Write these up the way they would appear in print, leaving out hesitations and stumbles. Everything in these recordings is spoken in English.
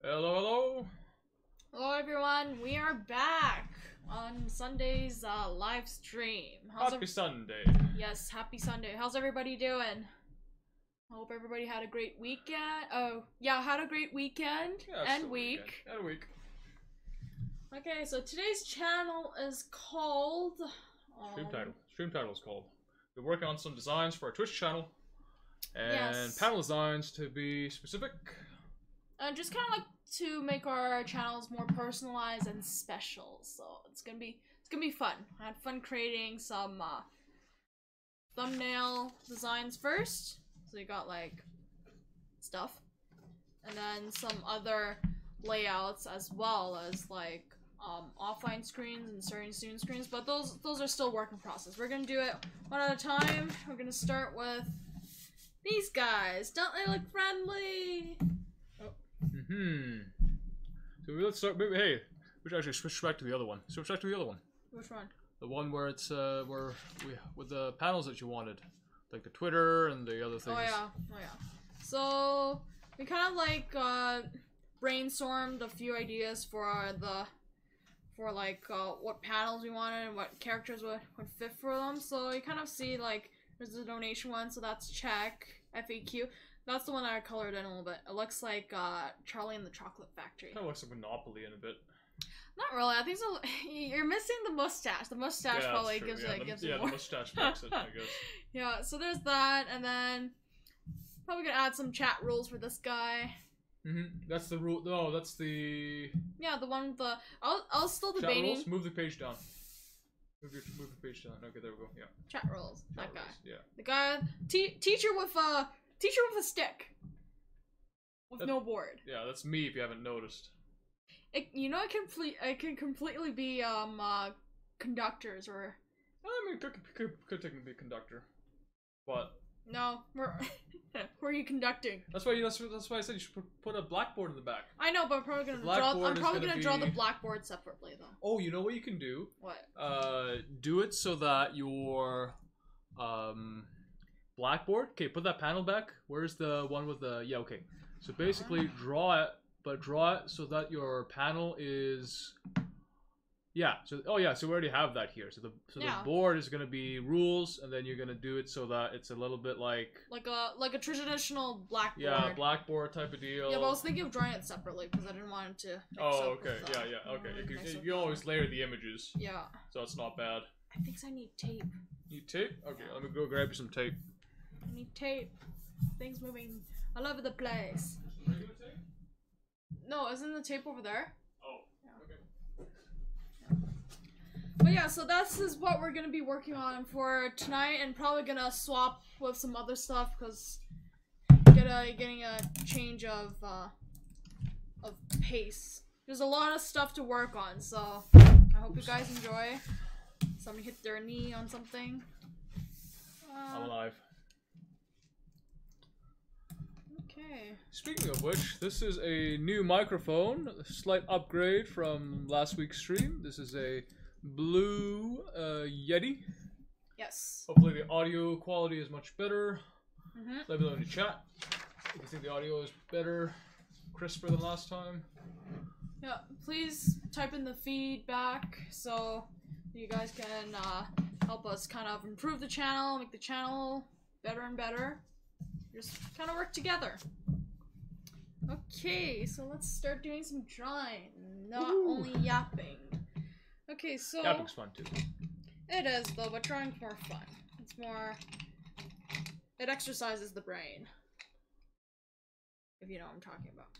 Hello, hello. Hello everyone, we are back on Sunday's live stream. Happy Sunday. Yes, happy Sunday. How's everybody doing? I hope everybody had a great weekend. Oh, yeah, had a great weekend and week. And week. Okay, so today's channel is called... Stream title is called. We're working on some designs for our Twitch channel. And Yes. panel designs to be specific. And just kind of like to make our channels more personalized and special. So it's gonna be fun. I had fun creating some thumbnail designs first. So you got like stuff, and then some other layouts as well as like offline screens and starting student screens. But those are still work in process. We're gonna do it one at a time. We're gonna start with these guys. Don't they look friendly? So let's start. Maybe, hey, we should actually switch back to the other one. Switch back to the other one. Which one? The one where it's with the panels that you wanted, like the Twitter and the other things. Oh yeah. So we kind of like brainstormed a few ideas for what panels we wanted and what characters would fit for them. So you kind of see like there's the donation one, so that's check FAQ. That's the one that I colored in a little bit. It looks like Charlie and the Chocolate Factory. Kind of looks like Monopoly in a bit. Not really. I think so. You're missing the mustache. The mustache probably gives it the more. mustache makes it, I guess. Yeah. So there's that, and then probably gonna add some chat rules for this guy. That's the rule. No, that's the. Yeah, the one with the. I'll still Chat debating. rules. Move the page down. Move the page down. Okay, there we go. Yeah. Chat rules. That guy. Yeah. The guy. Teacher with a stick. With no board. Yeah, that's me. If you haven't noticed. It can completely be conductors or. I mean, could technically be a conductor, but. No, who are you conducting? That's why I said you should put a blackboard in the back. I know, but I'm probably gonna draw the blackboard separately though. Oh, you know what you can do? What? Do it so that your blackboard. Okay, put that panel back. Where's the one with the okay? So basically, draw it so that your panel is. Yeah. So so we already have that here. So the board is gonna be rules, and then you're gonna do it so that it's a little bit like a traditional blackboard. Yeah, blackboard type of deal. Yeah, but I was thinking of drawing it separately because I didn't want it to. Oh, okay. Yeah. Okay. You always layer the images. Yeah. So it's not bad. I think I need tape. Need tape? Okay, let me go grab you some tape. I need tape. Things moving all over the place. Are you gonna tape? No, isn't the tape over there? Oh. But yeah, so this is what we're gonna be working on for tonight, and probably gonna swap with some other stuff because getting a change of pace. There's a lot of stuff to work on, so I hope you guys enjoy. Somebody hit their knee on something. I'm alive. Okay. Speaking of which, this is a new microphone, a slight upgrade from last week's stream. This is a Blue Yeti. Yes. Hopefully the audio quality is much better. Let me know in the chat if you think the audio is better, crisper than last time. Yeah, please type in the feedback so you guys can help us kind of improve the channel, make the channel better and better. Just kind of work together. Okay, so let's start doing some drawing, not only yapping. Okay, so Yapping's fun too. It is though, but drawing's more fun. It's more. It exercises the brain. If you know what I'm talking about.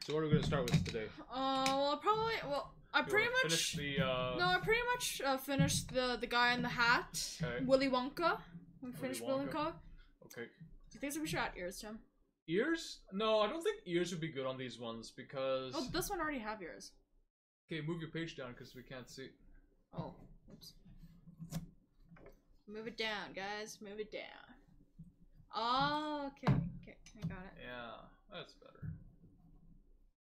So what are we gonna start with today? I pretty much finished the guy in the hat. Okay. Willy Wonka. We finished Willy Wonka. Okay. Do you think we should add ears to him? Ears? No, I don't think ears would be good on these ones because. Oh, this one already have ears. Okay, move your page down because we can't see. Oh, oops. Move it down, guys. Move it down. Oh, okay. Okay, I got it. Yeah, that's better.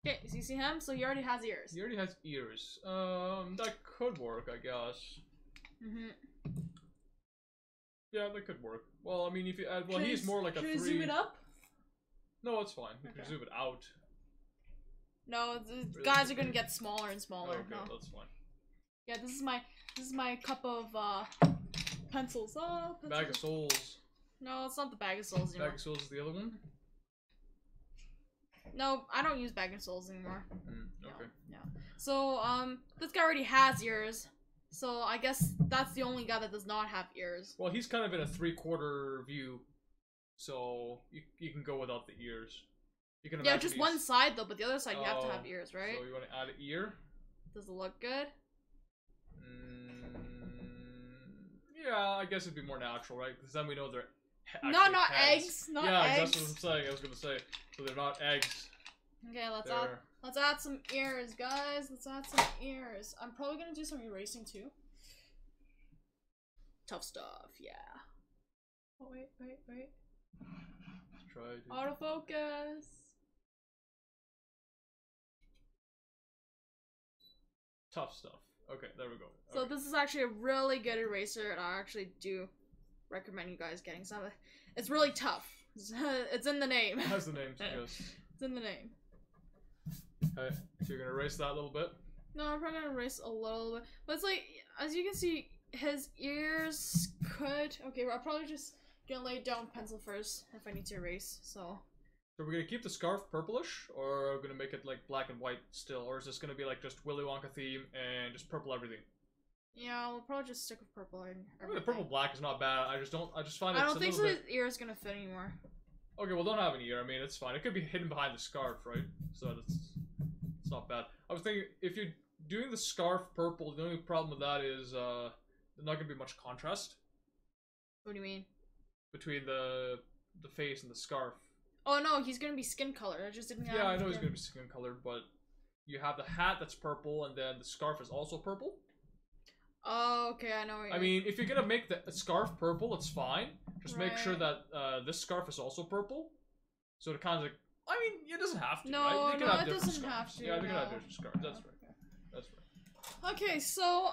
Okay, so you see him? So he already has ears. He already has ears. That could work, I guess. Yeah, that could work. Well, I mean, if you add, well, he's more like a 3. Should we zoom it up? No, it's fine. We can zoom it out. No, the Really? guys are gonna get smaller and smaller. Okay, No. that's fine. Yeah, this is my cup of pencils. Oh, pencils. Bag of souls. No, it's not the bag of souls anymore. Bag of souls is the other one. No, I don't use bag of souls anymore. Okay. Yeah. So this guy already has ears. So I guess that's the only guy that does not have ears. Well, he's kind of in a 3/4 view, so you can go without the ears. You can Yeah, imagine just one side though, but the other side you have to have Oh, ears, right? So you want to add an ear? Does it look good? Yeah, I guess it'd be more natural, right? Because then we know they're Not actually eggs. Not yeah, eggs. that's what I'm saying. I was gonna say, so they're not eggs. Okay, They're let's add some ears, guys. Let's add some ears. I'm probably gonna do some erasing too. Tough stuff, yeah. Oh wait. let's try to... Autofocus. tough stuff. Okay, there we go. So Okay. this is actually a really good eraser, and I actually do recommend you guys getting some. It's really tough. It's in the name. As the name suggests. It's in the name. Okay, so you're gonna erase that a little bit. No, I'm probably gonna erase a little bit, but it's like, as you can see, his ears could. Okay, well, I'll probably just gonna lay down with pencil first if I need to erase. So we're gonna keep the scarf purplish, or are we gonna make it like black and white still, or is this gonna be like just Willy Wonka theme and just purple everything? yeah, we'll probably just stick with purple and I mean, everything. the purple black is not bad. I just find I it's don't a think so. little His ear is gonna fit anymore. Okay, well, don't have an ear. I mean, it's fine. It could be hidden behind the scarf, right? So it's not bad. I was thinking, if you're doing the scarf purple, the only problem with that is there's not gonna be much contrast What do you mean? between the face and the scarf. Oh no, he's gonna be skin color. I just didn't. Yeah, I know he's gonna be skin colored, but you have the hat that's purple, and then the scarf is also purple. Oh, okay, I know what I mean, if you're gonna make the scarf purple, it's fine. Just make sure Right. that this scarf is also purple, so it kind of like. I mean, it doesn't have to. No, right? They can no, have it different doesn't scarves. have to, Yeah, they can have no. different scarves. That's Okay. right. That's right. Okay, so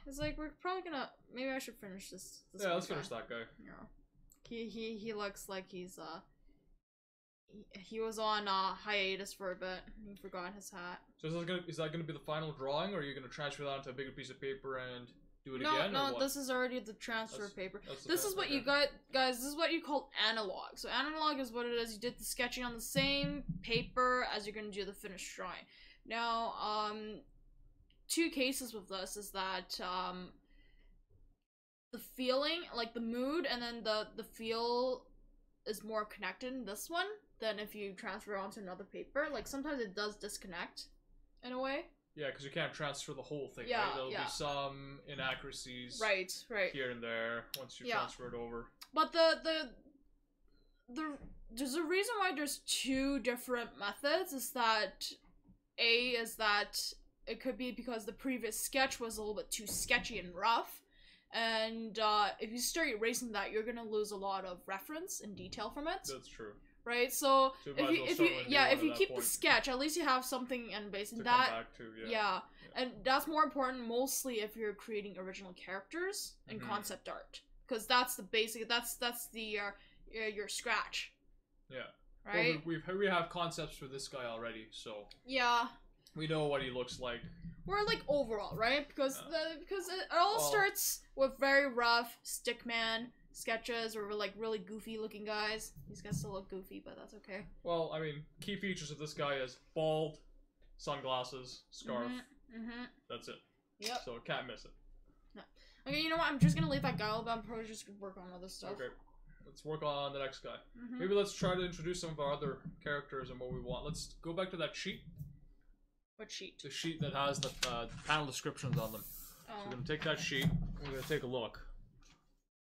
it's like we're probably gonna. Maybe I should finish this Yeah, one let's guy. finish that guy. Yeah. He looks like he's he was on hiatus for a bit. He forgot his hat. So is that gonna be the final drawing, or are you gonna transfer that onto a bigger piece of paper and do it No, again? or no, what? this is already the transfer That's- paper. that's the This is transfer, what you okay. got, guys. This is what you call analog. So analog is what it is. You did the sketching on the same paper as you're gonna do the finished drawing. Now, two cases with this is that the feeling, like the mood, and then the feel is more connected in this one than if you transfer onto another paper. Like sometimes it does disconnect, in a way. Yeah, because you can't transfer the whole thing. Yeah, right? There'll yeah. be some inaccuracies. Right, right. Here and there once you Yeah. transfer it over. But there's a reason why there's two different methods. Is that it could be because the previous sketch was a little bit too sketchy and rough, and if you start erasing that, you're gonna lose a lot of reference and detail from it. That's true. Right? So So you might as well if start you with a new yeah, one if at you that keep the point sketch, at least you have something and based to on come that. back to, Yeah. And that's more important mostly if you're creating original characters and Mhm. concept art, because that's the basic. That's the your scratch. Yeah. Right. Well, we have concepts for this guy already, so Yeah. we know what he looks like. Or like overall, right? Because Yeah. because it all Well- starts with very rough stickman sketches or like really goofy looking guys. These guys still look goofy, but that's okay. Well, I mean, key features of this guy is bald, sunglasses, scarf. Mm-hmm. That's it. Yep. So can't miss it. Okay, you know what? I'm just gonna leave that guy alone, but I'm probably just gonna work on other stuff. Okay. Let's work on the next guy. Mhm. Maybe let's try to introduce some of our other characters and what we want. Let's go back to that sheet. What sheet? The sheet that has the panel descriptions on them. So Oh. we're gonna take that sheet. And we're gonna take a look.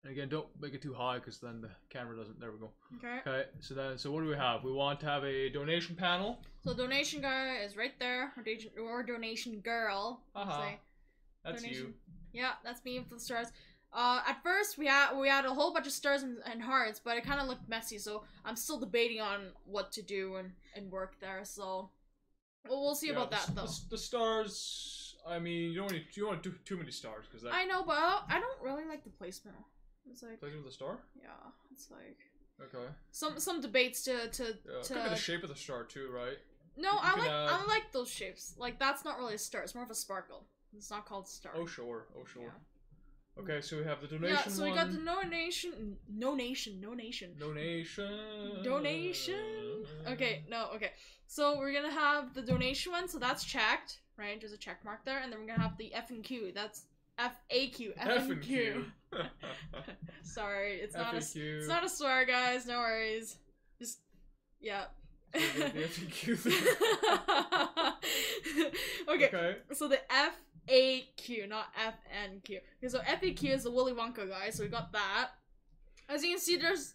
And again, don't make it too high because then the camera doesn't. There we go. Okay. Okay. So what do we have? We want to have a donation panel. So donation guy is right there, or donation girl. let's Uh-huh. say. That's Donation. you. Yeah, that's me with the stars. At first we had a whole bunch of stars and hearts, but it kind of looked messy. So I'm still debating on what to do and work there. So we'll see about that though. The stars. I mean, you don't want to do too many stars because that I know, but I don't really like the placement. It's like, placement of the star. yeah, it's like Okay. some debates to Yeah. Could be the shape of the star too, right? No, You I can I like those shapes. Like that's not really a star. It's more of a sparkle. It's not called star. Oh sure. Oh sure. Yeah. Okay, so we have the donation. Yeah, so we got the donation. Donation. Okay, no, okay. So we're gonna have the donation one, so that's checked, right? There's a check mark there, and then we're gonna have the F and Q. That's FAQ. F and Q. Sorry, it's not it's not a swear, guys. No worries. Just yeah. The FAQ thing. Okay. So the FAQ, not FNQ. Okay, so FAQ is the Willy Wonka guy, so we got that. As you can see, there's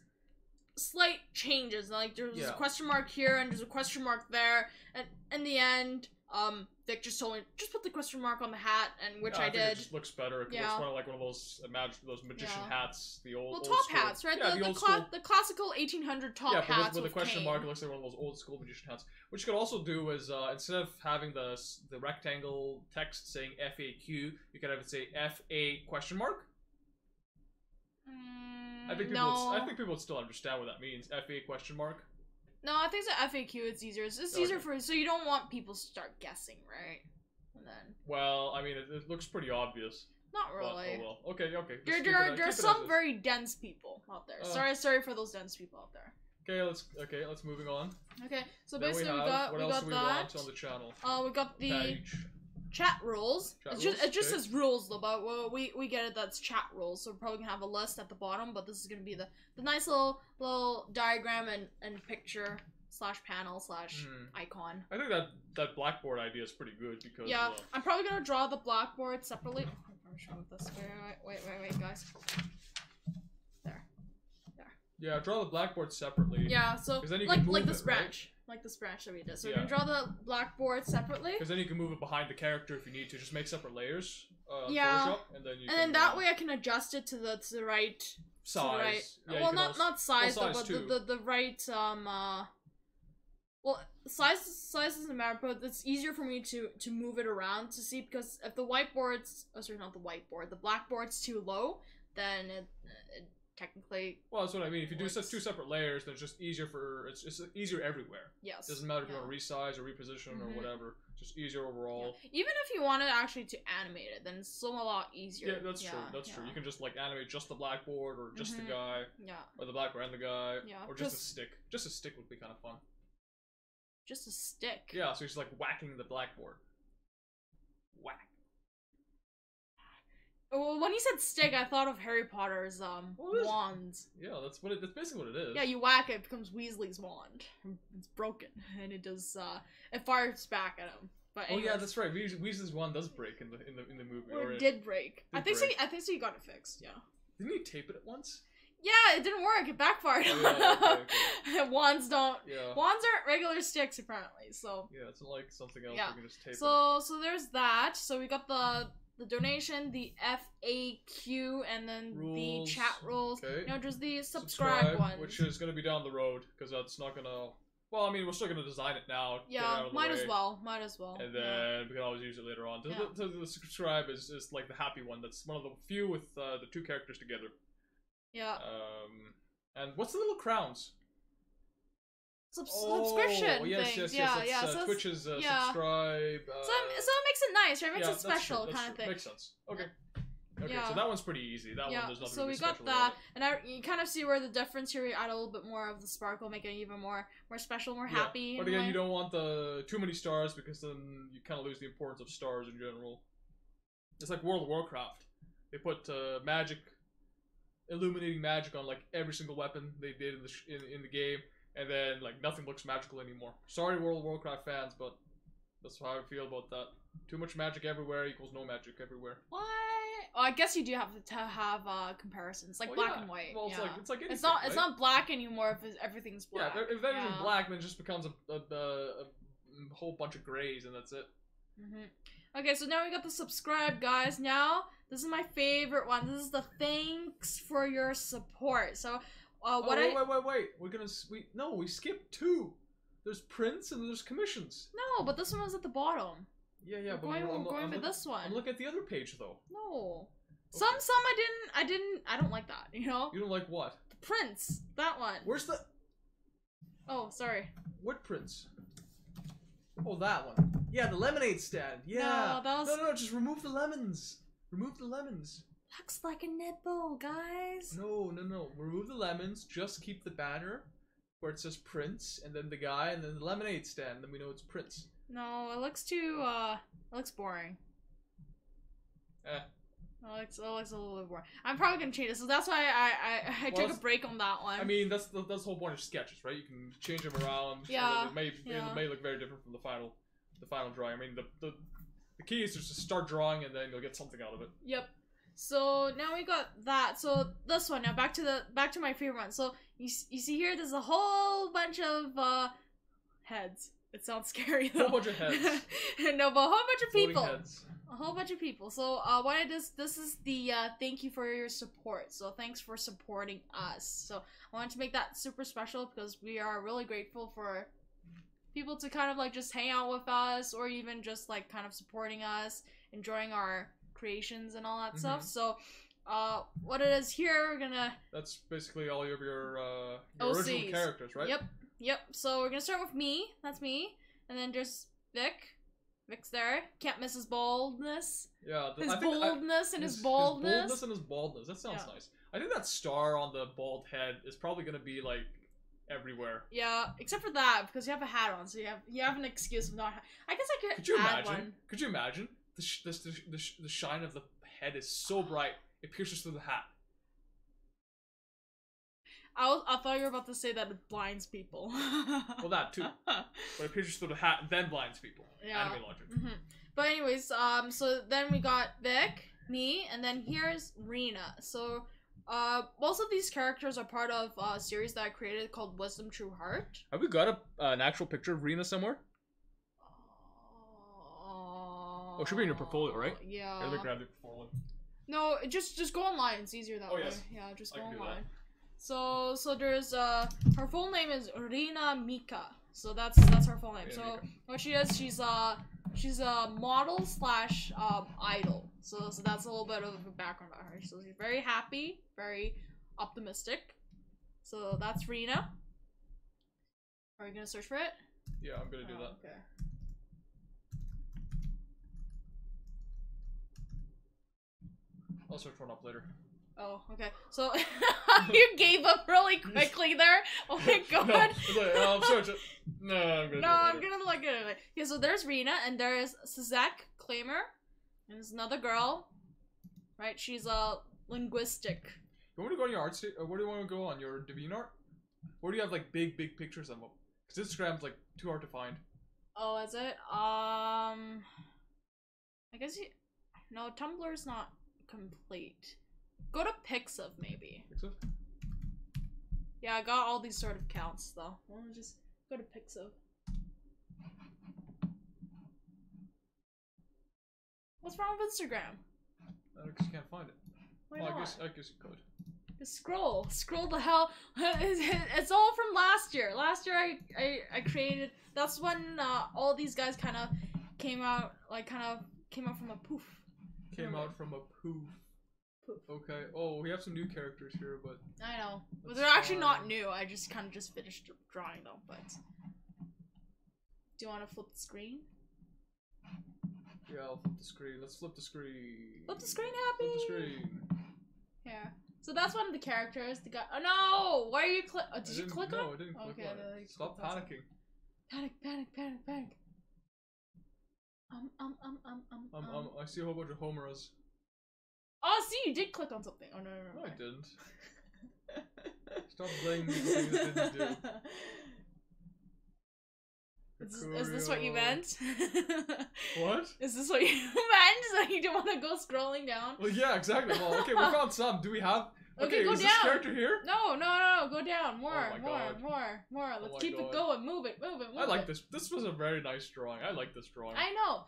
slight changes. Like there's a question mark here and there's a question mark there. And in the end, Vic just told me just put the question mark on the hat, and which I did. It just looks better. It looks kind of like one of those magician hats, the old top school. hats, right? Yeah, the classical 1800 top hats with a question mark. It cane. looks like one of those old school magician hats. What you could also do is instead of having the rectangle text saying FAQ, you could have it say FA question mark. I think people would still understand what that means. FA question mark. No, I think it's FAQ. It's easier. It's easier for so you don't want people to start guessing, right? And then. Well, I mean, it looks pretty obvious. Not really. But, oh well. Okay. There are some very dense people out there. Sorry for those dense people out there. Okay, let's moving on. Okay, so basically we got want that. On the channel? We got the page. Chat rules. It just says rules though, but we get it. That's chat rules. So we're probably gonna have a list at the bottom, but this is gonna be the nice little diagram and picture / panel / icon. I think that blackboard idea is pretty good because I'm probably gonna draw the blackboard separately. I'm showing this. Wait, guys. There. Yeah, draw the blackboard separately. Yeah, so then you like can move this branch. Right? Like this branch that we did. So we're gonna draw the blackboard separately. Because then you can move it behind the character if you need to. Just make separate layers. Yeah. Photoshop, and then then that way I can adjust it to the right size. Yeah, well, not size, though, but the right well, size doesn't matter, but it's easier for me to move it around to see, because if the whiteboard's the blackboard's too low, then it technically. Well, that's what I mean. If you do two separate layers, then it's just easier it's easier everywhere. Yes. It doesn't matter if you want to resize or reposition or whatever. Just easier overall. Yeah. Even if you wanted actually to animate it, then it's still a lot easier. Yeah, that's true. That's true. You can just like animate just the blackboard or just the guy. Yeah. Or the blackboard and the guy. Yeah. Or just a stick. Just a stick would be kind of fun. Just a stick. Yeah, so he's like whacking the blackboard. Whack. Well, when he said stick, I thought of Harry Potter's wands. Yeah, that's basically what it is. Yeah, you whack it, it becomes Weasley's wand. It's broken, and it does it fires back at him. But anyways. Oh yeah, that's right. Weasley's wand does break in the movie. Or it did break. I think so. You got it fixed. Yeah. Didn't he tape it at once? Yeah, it didn't work. It backfired. Oh, yeah, okay. Wands don't. Yeah. Wands aren't regular sticks apparently. So. Yeah, it's like something else. Yeah. You can just tape it. So there's that. So we got the donation, the FAQ, and then the chat rules. Okay. You know, just the subscribe one, which is gonna be down the road because that's not gonna. Well, I mean, we're still gonna design it now. Yeah, might as well. And then we can always use it later on. The subscribe is like the happy one. That's one of the few with the two characters together. Yeah. And what's the little crowns? Subscription things. Yeah. So Twitch's subscribe. So it makes it nice, right? It makes it special kind of thing. Makes sense. Okay. Okay, so that one's pretty easy. That one, there's nothing really special. So we got that, and you kind of see where the difference here. We add a little bit more of the sparkle, make it even more special, more happy. But again, you don't want too many stars because then you kind of lose the importance of stars in general. It's like World of Warcraft. They put illuminating magic on like every single weapon they did in the game, and then like nothing looks magical anymore. Sorry, World of Warcraft fans, but that's how I feel about that. Too much magic everywhere equals no magic everywhere. What? Oh, I guess you do have to have comparisons, like black and white. Well, it's like anything, it's not black anymore if everything's black. Yeah, if everything's black, then it just becomes a whole bunch of grays, and that's it. Okay, so now we got the subscribe, guys. Now this is my favorite one. This is the thanks for your support. So, wait. We skipped 2. There's prints and there's commissions. No, but this one was at the bottom. Yeah, but I'm going to this one. I'm looking at the other page though. No. Okay. Some I don't like that, you know? You don't like what? The prints. That one. Where's the... Oh, sorry. What prints? Oh, that one. Yeah, the lemonade stand. Yeah. No, that was- No, just remove the lemons. Remove the lemons. Looks like a nipple, guys. No. Remove the lemons. Just keep the banner where it says Prince, and then the guy, and then the lemonade stand. Then we know it's Prince. No, it looks too, it looks boring. Eh. It looks a little bit boring. I'm probably gonna change it, so that's why I Well, took a break on that one. I mean, that's the whole point of sketches, right? You can change them around. Yeah, And it may look very different from the final drawing. I mean, the key is just to start drawing, and then you'll get something out of it. Yep. So now we got that. So this one now back to my favorite one. So you see here, there's a whole bunch of heads. It sounds scary though. A whole bunch of heads. No, but a whole bunch of Floating people. heads. A whole bunch of people. So what I did, this is the thank you for your support. So thanks for supporting us. So I wanted to make that super special because we are really grateful for people to kind of like just hang out with us, or even just like kind of supporting us, enjoying our creations and all that stuff. So what it is here, we're gonna... That's basically all of your OCs. original characters, right? Yep. So we're gonna start with me. That's me. And then there's Vic. Vic's there. Can't miss his boldness. Yeah. His boldness and his boldness. His boldness and his baldness. That sounds nice. I think that star on the bald head is probably gonna be like everywhere. Yeah, except for that, because you have a hat on, so you have an excuse of not. I guess I could you add imagine? one. Could you imagine? The shine of the head is so bright it pierces through the hat. I thought you were about to say that it blinds people. Well, that too. But it pierces through the hat and then blinds people. Yeah. Anime logic. But anyways, so then we got Vic, me, and then here's Rena. So, most of these characters are part of a series that I created called Wisdom True Heart. Have we got an actual picture of Rena somewhere? Oh, it should be in your portfolio, right? Yeah. Let me grab the portfolio. No, just go online. It's easier that way. Yes. Yeah, just go I can do online. So there's her full name is Rina Mika. So that's her full name. Rina So Mika. what she is, she's a model slash idol. So that's a little bit of a background about her. So she's very happy, very optimistic. So that's Rina. Are you gonna search for it? Yeah, I'm gonna do that. Okay. I'll search one up later. Oh, okay. So you gave up really quickly there. Oh my god. No, it's like, I'm searching. No, I'm gonna. No, I'm gonna look at it. Okay, so there's Rena, and there's Sazak Claimer, and there's another girl. Right, she's linguistic. You want to go on your art state? Or where do you want to go on your DeviantArt? Where do you have like big pictures of them? Because Instagram's like too hard to find. Oh, is it? I guess no, Tumblr's not complete. Go to Pixiv maybe. Pixiv? Yeah, I got all these sort of counts though. Why don't we just go to Pixiv? What's wrong with Instagram? I just can't find it. Why Well, not? I guess you could. Just scroll the hell. It's all from last year. Last year I created. That's when all these guys kind of came out from a poof. Came out from a poof. Okay. Oh, we have some new characters here, but I know, but That's they're actually not fine. new. I just kind of just finished drawing them. But do you want to flip the screen? yeah, I'll flip the screen. Let's flip the screen. Flip the screen, happy. Flip the screen. Here. So that's one of the characters. The guy. Oh no! Why are you click? Oh, did you click on? No, I didn't click Okay, on then it. you Stop clicked on panicking. Panic. I see a whole bunch of Homeras. Oh, see, you did click on something. Oh no. No, I didn't. Stop blaming me for things I didn't do. Is this what you meant? What? Is this what you meant? So you don't want to go scrolling down? Well, yeah, exactly. Well, okay, we found some. Do we have? Okay, go is this down. character here? No, go down. More. Oh my God. Let's my keep it God. going. Move it. I like this. This was a very nice drawing. I like this drawing. I know.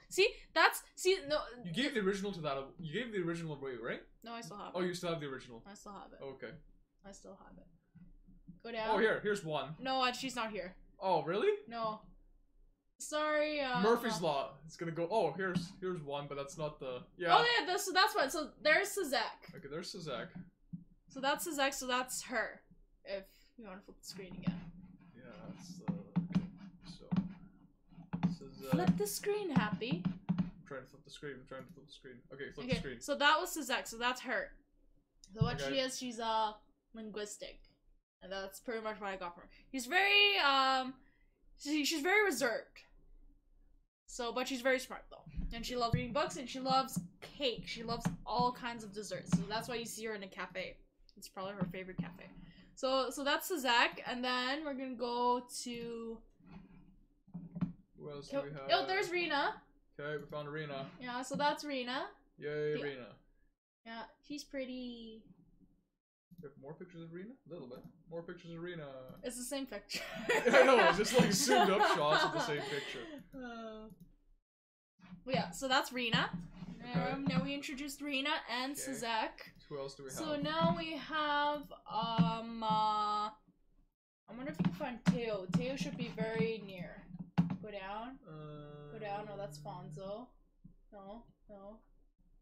No. You gave the original to that. You gave the original away, right? No, I still have it. Oh, you still have the original. I still have it. Okay. I still have it. Go down. Oh, here's one. No, she's not here. Oh, really? No. Sorry. Murphy's no. Law. It's gonna go. Oh, here's one, but that's not the. Yeah. Oh yeah, so that's one. So there's Sazak. Okay, there's Sazak. So that's Sazak. So that's her. If you want to flip the screen again. Yeah, that's okay. So Flip the screen, Happy. Trying to flip the screen. Okay, flip the Okay, screen. so that was Suzette, so that's her. So what Okay. she is, she's linguistic. And that's pretty much what I got from her. She's very, she's very reserved. So, but she's very smart though. And she loves reading books and she loves cake. She loves all kinds of desserts. So that's why you see her in a cafe. It's probably her favorite cafe. So that's Suzette, and then we're gonna go to... Who else do we have? Oh, there's Rena. Okay, we found Arena. Yeah, so that's Rena. Yay, Yeah. Arena. Yeah, she's pretty. We have more pictures of Arena? A little bit. More pictures of Arena. It's the same picture. I know, it's just like zoomed up shots of the same picture. Well, yeah, so that's Rena. Okay. Now we introduced Rena and Okay. Suzette. Who else do we have? So now we have I wonder if you can find Teo. Teo should be very near. Go down. Go down. No, that's Fonzo. No.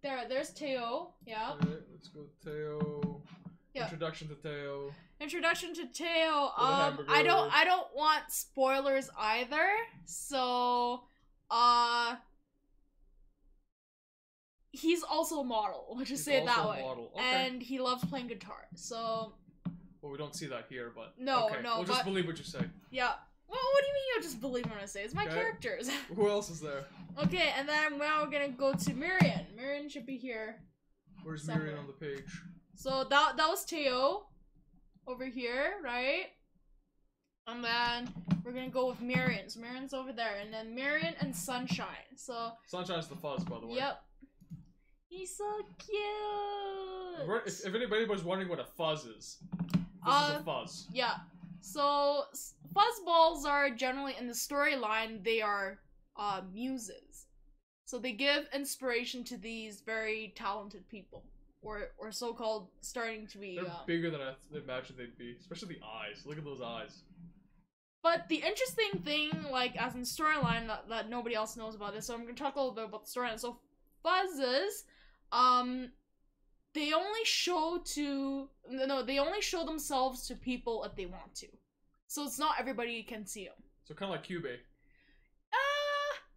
There's Teo. Yeah. Okay, let's go Teo. Yeah. Introduction to Teo. Introduction to Teo. With a hamburger. I don't want spoilers either. So, he's also a model. Let's just He's say it that also a way. model. Okay. And he loves playing guitar. So, Well, we don't see that here, but No, okay. no, We'll just but- believe what you say. yeah. Well, what do you mean you'll just believe what I say? It's my Okay. characters. Who else is there? Okay, and then now we're gonna go to Miriam. Miriam should be here. Where's Somewhere. Miriam on the page? So that was Teo over here, right? And then we're gonna go with Miriam. So Miriam's over there, and then Miriam and Sunshine. So Sunshine's the fuzz, by the way. yep, he's so cute. If anybody was wondering what a fuzz is, this is a fuzz. Yeah. So fuzzballs are generally in the storyline. They are muses. So they give inspiration to these very talented people, or so-called starting to be. They're bigger than I imagined they'd be, especially the eyes. Look at those eyes. But the interesting thing, like, as in storyline that nobody else knows about this, so I'm gonna talk a little bit about the storyline. So, fuzzes, they only show themselves to people if they want to. So it's not everybody can see them. So kind of like Cube.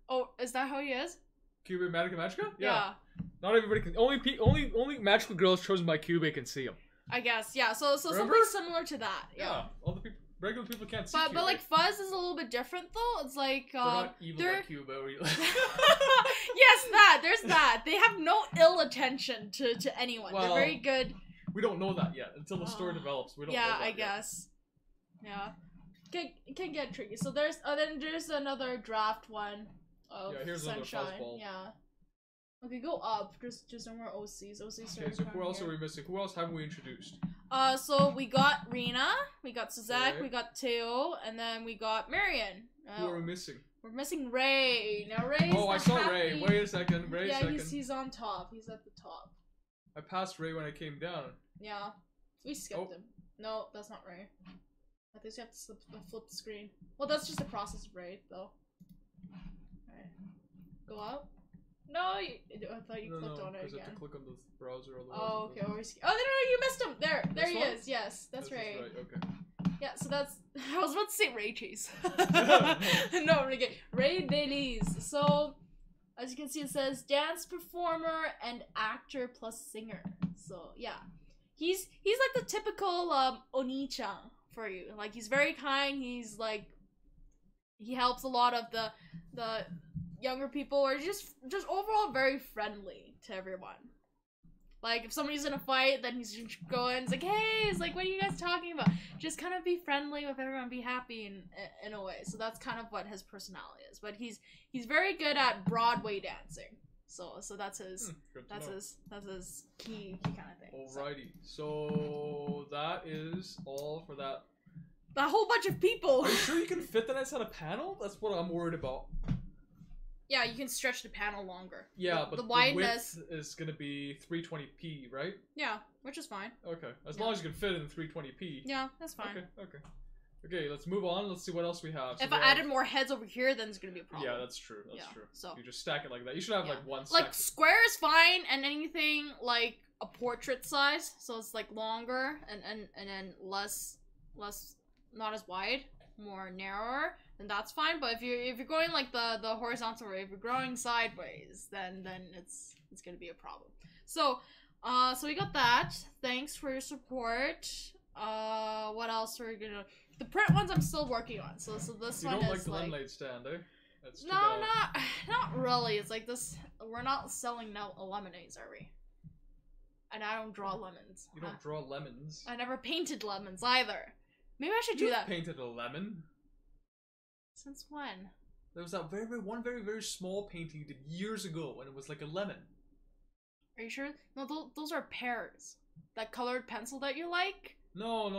Oh, is that how he is? Cube Magica Magica? Yeah. Not everybody can. Only magical girls chosen by Cube can see them. I guess, yeah. So Remember? something similar to that. Yeah. All the people, regular people can't see. But Cube. like Fuzz is a little bit different though. It's like they're not evil they're- like Cube. yes, there's that. They have no ill attention to anyone. Well, They're very good. We don't know that yet until the story develops. We don't know Yeah, that I yet. guess. Yeah. It can get tricky. So then there's another draft one of Yeah, here's another Sunshine. fuzzball. Yeah. Okay, go up. Just no more OCs. OCs Okay, started so coming who else here. are we missing? Who else haven't we introduced? So we got Rena, we got Suzette, Okay. we got Teo, and then we got Marion. Who are we missing? We're missing Ray. Now Ray's Oh, I the saw happy... Ray. Wait a second. Wait a Yeah, second. he's on top. He's at the top. I passed Ray when I came down. Yeah. We skipped Oh. him. No, that's not Ray. I think you have to flip the screen. Well, that's just a process of Ray, though. Alright. Go up. No, I thought you clicked on it because I have again. to click on the browser. Otherwise Oh, it okay. Oh, no, you missed him. There This he one? is. Yes, that's This is Ray. right, okay. Yeah, so that's. I was about to say Ray Chase. No, I'm gonna get Ray Belize. So, as you can see, it says dance performer and actor plus singer. So yeah, he's like the typical Oni-chan for you. Like he's very kind. He's like he helps a lot of the younger people, or just overall very friendly to everyone. Like, if somebody's in a fight, then he's just going, it's like, hey, it's like, what are you guys talking about? Just kind of be friendly with everyone, be happy in a way. So that's kind of what his personality is. But he's very good at Broadway dancing. So that's his Good to that's know. his key kind of thing. So, Alrighty, so that is all for that. a whole bunch of people. Are you sure you can fit that inside a panel? That's what I'm worried about. Yeah, you can stretch the panel longer. Yeah, The but wideness- width is gonna be 320p, right? Yeah, which is fine. Okay, as Yeah. long as you can fit it in 320p. Yeah, that's fine. Okay, let's move on. Let's see what else we have. So If we I have- added more heads over here, then it's gonna be a problem. Yeah, that's true. That's Yeah, true. so- You just stack it like that. You should have Yeah. like one Like section. square is fine, and anything like a portrait size, so it's like longer and then less not as wide, more narrower, then that's fine. But if you're going like the horizontal way, if you're growing sideways, then it's gonna be a problem. So so we got that. Thanks for your support. What else are we gonna? The print ones I'm still working on. So this You one don't is like the lemonade stand, eh? That's too no, bad. not really. It's like this. We're not selling now lemonades, are we? And I don't draw lemons. You don't draw lemons. I never painted lemons either. Maybe I should do You've that. painted a lemon. Since when? There was that very small painting you did years ago, and it was like a lemon. Are you sure? No, those are pears. That colored pencil that you like? No.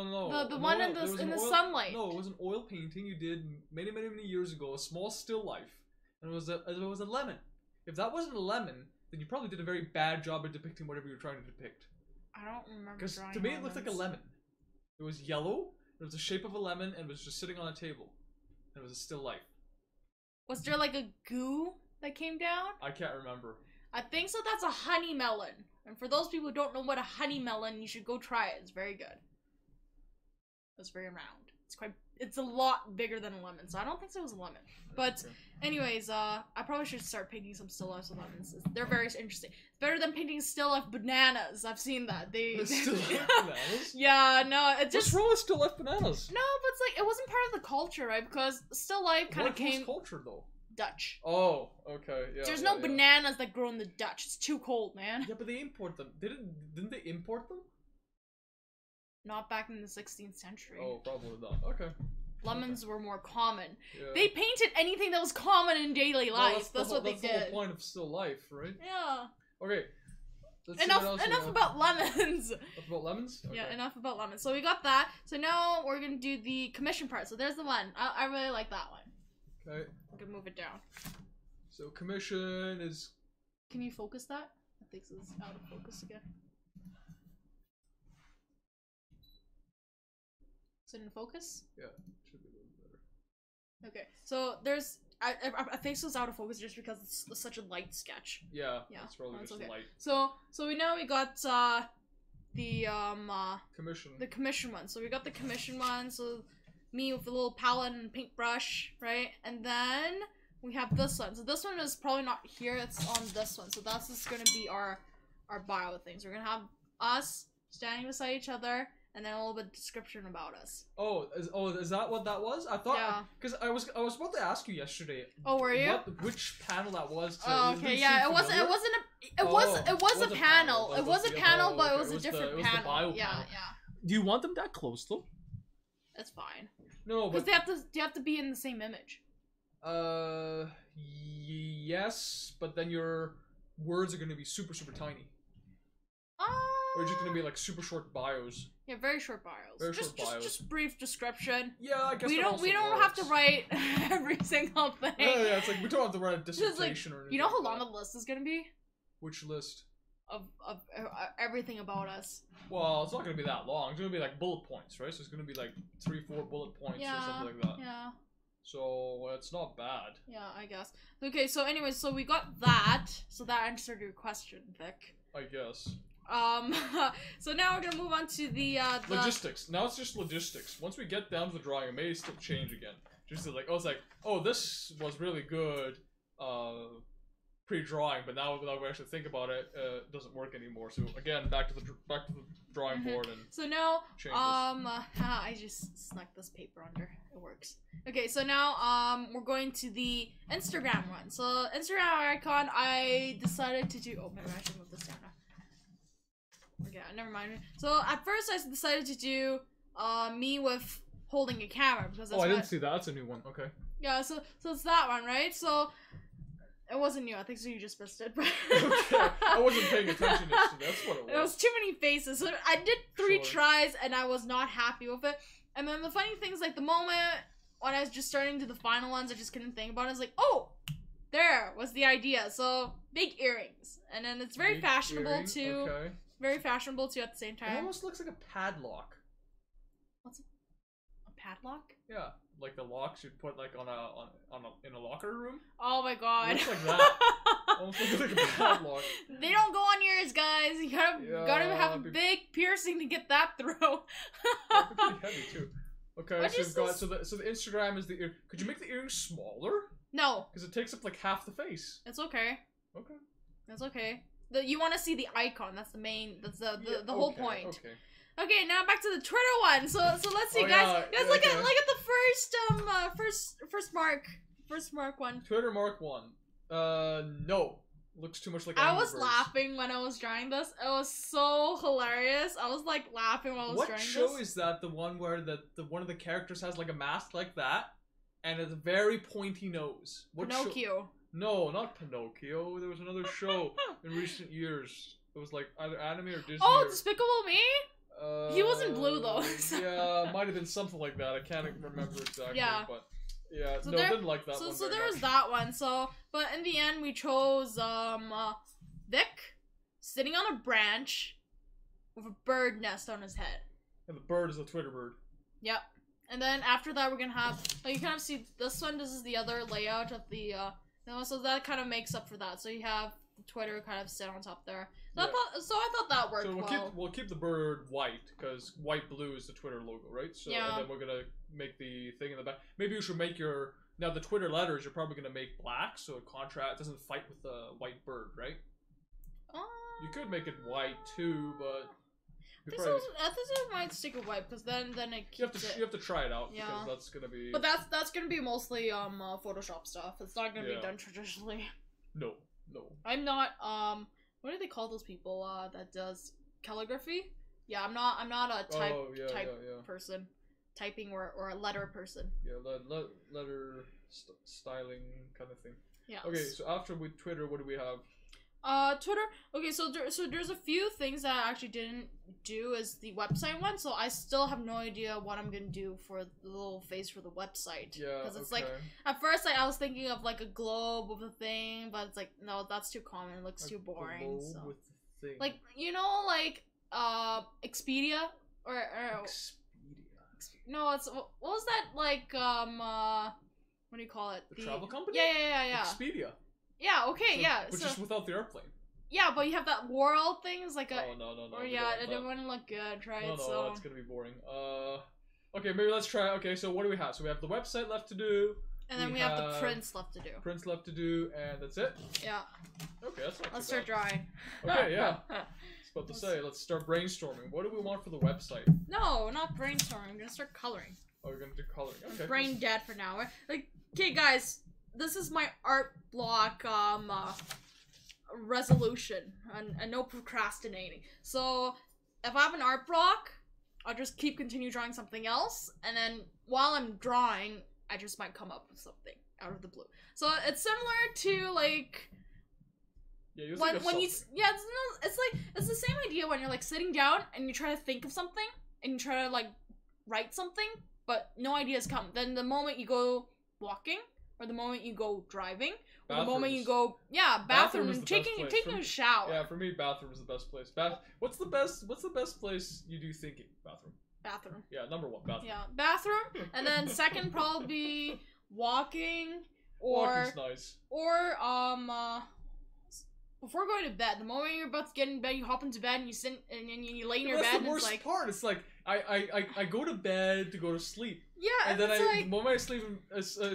The one in the sunlight. No, it was an oil painting you did many years ago. A small still life, and it was a lemon. If that wasn't a lemon, then you probably did a very bad job of depicting whatever you were trying to depict. I don't remember. Because Drawing to me, it lemons. looked like a lemon. It was yellow. It was the shape of a lemon, and it was just sitting on a table. And it was a still life. Was there like a goo that came down? I can't remember. I think so. That's a honey melon. And for those people who don't know what a honey melon, you should go try it. It's very good. It's very round. It's a lot bigger than a lemon, so I don't think so it was a lemon. But anyways, I probably should start painting some still lifes of lemons. They're very interesting. It's better than painting still life bananas. I've seen that. Still life bananas? Yeah, no, it just What's wrong with still life bananas? no, but it's like it wasn't part of the culture, right? Because still life kind of came culture though. Dutch. Oh, okay, yeah. There's yeah, no bananas that grow in the Dutch. It's too cold, man. Yeah, but they import them. Didn't they import them? Not back in the 16th century. Oh, probably not. Okay. Lemons were more common. Yeah. They painted anything that was common in daily life. Well, that's what they That's the did. whole point of still life, right? Yeah. Okay. Let's see what else Enough about lemons. Enough about lemons? Okay. Yeah, enough about lemons. So we got that. So now we're gonna do the commission part. So there's the one. I really like that one. Okay. I'm gonna move it down. So commission is. Can you focus that? I think it's out of focus again. Is it in focus? Yeah, should be a little better. Okay. So there's. I think so it's out of focus just because it's such a light sketch. Yeah, Yeah, it's probably that's just okay. light. So we know we got the Commission. the commission one. So we got the commission one. So me with the little palette and paintbrush, right? And then we have this one. So this one is probably not here. It's on this one. So that's just gonna be our bio things. We're gonna have us standing beside each other, and then a little bit of description about us. Is that what that was? I thought Yeah. because I was about to ask you yesterday. Oh, were you? Which panel that was? Oh, okay, yeah, it was a panel. It was a panel, but it was a different panel. bio Yeah, panel. yeah. Do you want them that close though? That's fine. No, Because but they have to be in the same image. yes, but then your words are gonna be super tiny. Or just gonna be like super short bios. Yeah, very short bios. Very short bios. Just brief description. Yeah, I guess We that don't also have to works. write every single thing. Yeah, it's like we don't have to write a Just like, dissertation or anything. you know how like long that. the list is gonna be Which list? of everything about us. Well, it's not gonna be that long. It's gonna be like bullet points, right? So it's gonna be like 3-4 bullet points or something like that. Yeah, So it's not bad. yeah, I guess. Okay, so anyways, so we got that. So that answered your question, Vic. I guess. So now we're gonna move on to the Logistics. Now it's just logistics. Once we get down to the drawing, it may still change again. Just to like, I was like, oh, this was really good, pre-drawing, but now we actually think about it, it doesn't work anymore. So again, back to the drawing board and So now, changes. I just snuck this paper under. It works. Okay, so now, we're going to the Instagram one. So Instagram icon, I decided to do. Oh, maybe I should move this down now. Okay, never mind. So at first, I decided to do, me with holding a camera because that's Oh, I what. didn't see that. That's a new one. Okay. Yeah, so it's that one, right? So it wasn't new. I think so. You just missed it. But Okay. I wasn't paying attention yesterday. That's what it was. It was too many faces. So I did 3 Sure. tries and I was not happy with it. And then the funny thing is, like, the moment when I was just starting to do the final ones, I just couldn't think about it. I was like, oh, there was the idea. So big earrings, and then it's very Big fashionable earring, too. Okay. Very fashionable too at the same It time. almost looks like a padlock. A padlock? Yeah, like the locks you'd put like in a locker room. Oh my god. Looks like that. Almost looks like a padlock. They don't go on yours, guys. You gotta Yeah, have a be- big piercing to get that through. That'd be pretty heavy too. Okay, What so is we've got this? so the Instagram is the ear. Could you make the earring smaller? No, Because it takes up like half the face. it's okay. Okay. It's okay. You want to see the icon. That's the main. That's the Yeah, whole okay, point. Okay. Okay, now back to the Twitter one. So let's see, Oh, guys. yeah, Guys, look okay. at the first mark one. Twitter Mark 1. No. Looks too much like I Angry was Birds. laughing when I was drawing this. It was so hilarious. I was like laughing while I was What drawing show this. is that? The one where the one of the characters has like a mask like that, and a very pointy nose. What show? Pinocchio. No, not Pinocchio. There was another show in recent years. It was like either anime or Disney. Oh, or, Despicable Me. He wasn't blue, though, so- Yeah, might have been something like that. I can't remember exactly. Yeah. But yeah, So no, there- didn't like that So one. so very there was much. that one. So but in the end we chose Vic sitting on a branch with a bird nest on his head. And the bird is a Twitter bird. Yep. And then after that we're gonna have like you kind of see this one. This is the other layout of the so that kind of makes up for that. So you have the Twitter kind of sit on top there. So Yeah. I thought that worked So well. we'll keep the bird white because white blue is the Twitter logo, right? So Yeah. and then we're gonna make the thing in the back. Maybe you should make your now the Twitter letters. You're probably gonna make black so it doesn't fight with the white bird, right? You could make it white too, but you I probably think I might stick with white because then it you have keeps to it. you have to try it out Yeah. because that's gonna be But that's gonna be mostly Photoshop stuff. It's not gonna Yeah. be done traditionally. no. I'm not what do they call those people that does calligraphy? Yeah, I'm not a type Oh yeah, type yeah. person, typing or a letter person. Yeah, letter styling kind of thing. Yeah. Okay, so after with Twitter, what do we have? Twitter. Okay, so there's a few things that I actually didn't do as the website one, so I still have no idea what I'm gonna do for the little face for the website. Yeah, Because it's okay. like at first I was thinking of like a globe with a thing, but it's like no, that's too common. It looks A too boring. globe So. with the thing. Like like Expedia or Expedia. no, it's what was that like what do you call it? The travel company? Yeah. Expedia. Yeah, okay, So- yeah. Which So is without the airplane. yeah, but you have that world thing. It's like a Oh no. or we yeah, don't it have didn't that. want to look good, right? No, So it's gonna be boring. Okay, maybe let's try. Okay, so what do we have? So we have the website left to do, and then we we have the have- prints left to do. prints left to do, and that's it. Yeah, Okay, that's not let's too start drawing. bad. Okay, yeah. I was about to say, let's start brainstorming. What do we want for the website? No, not brainstorming. I'm gonna start coloring. Oh, we're gonna do coloring. Okay. Brain dead for now. Like, okay, guys, this is my art block resolution and no procrastinating. So if I have an art block, I'll just continue drawing something else, and then while I'm drawing, I just might come up with something out of the blue. So it's similar to like Yeah, you when think of you something. yeah it's the same idea when you're like sitting down and you try to think of something and you try to like write something, but no ideas come. Then the moment you go walking, or the moment you go driving, or the moment you Bathrooms. go bathroom is and the best taking place. a For- shower. Yeah, for me, bathroom is the best place. What's the best place you do thinking? Bathroom. Bathroom. Yeah, number one, bathroom. Yeah, bathroom, and then second probably walking Walking's nice. or before going to bed. The moment you're about to get in bed, you hop into bed and you sit and then you lay in your That's bed the and worst it's like part. It's like I go to bed to go to sleep, yeah, and then it's the like moment I sleep,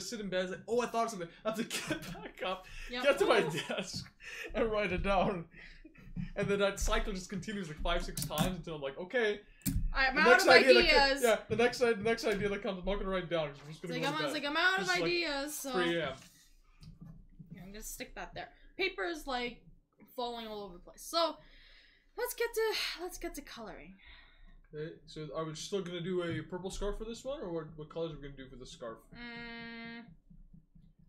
sit in bed, it's like, oh, I thought of something. I have to get back up, yeah, get to my desk, and write it down. And then that cycle just continues like 5-6 times until I'm like, okay. I'm The out next of idea ideas. the next idea that comes, I'm not gonna write it down. I'm just It's gonna like, go to bed. it's like I'm out of Just like ideas, so 3 a.m. yeah, I'm gonna stick that there. Paper is like falling all over the place. So let's get to coloring. Okay, so are we still gonna do a purple scarf for this one, or what colors are we gonna do for the scarf? I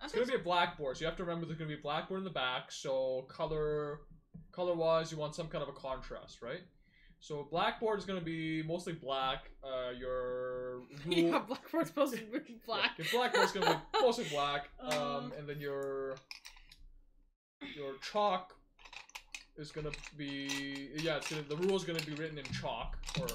It's think gonna be a blackboard, so you have to remember there's gonna be a blackboard in the back. So color-wise, you want some kind of a contrast, right? So blackboard is gonna be mostly black. Your rule, yeah, blackboard's supposed to be black. Yeah, your blackboard's gonna be mostly black. Uh. And then your chalk is gonna be the rule is gonna be written in chalk or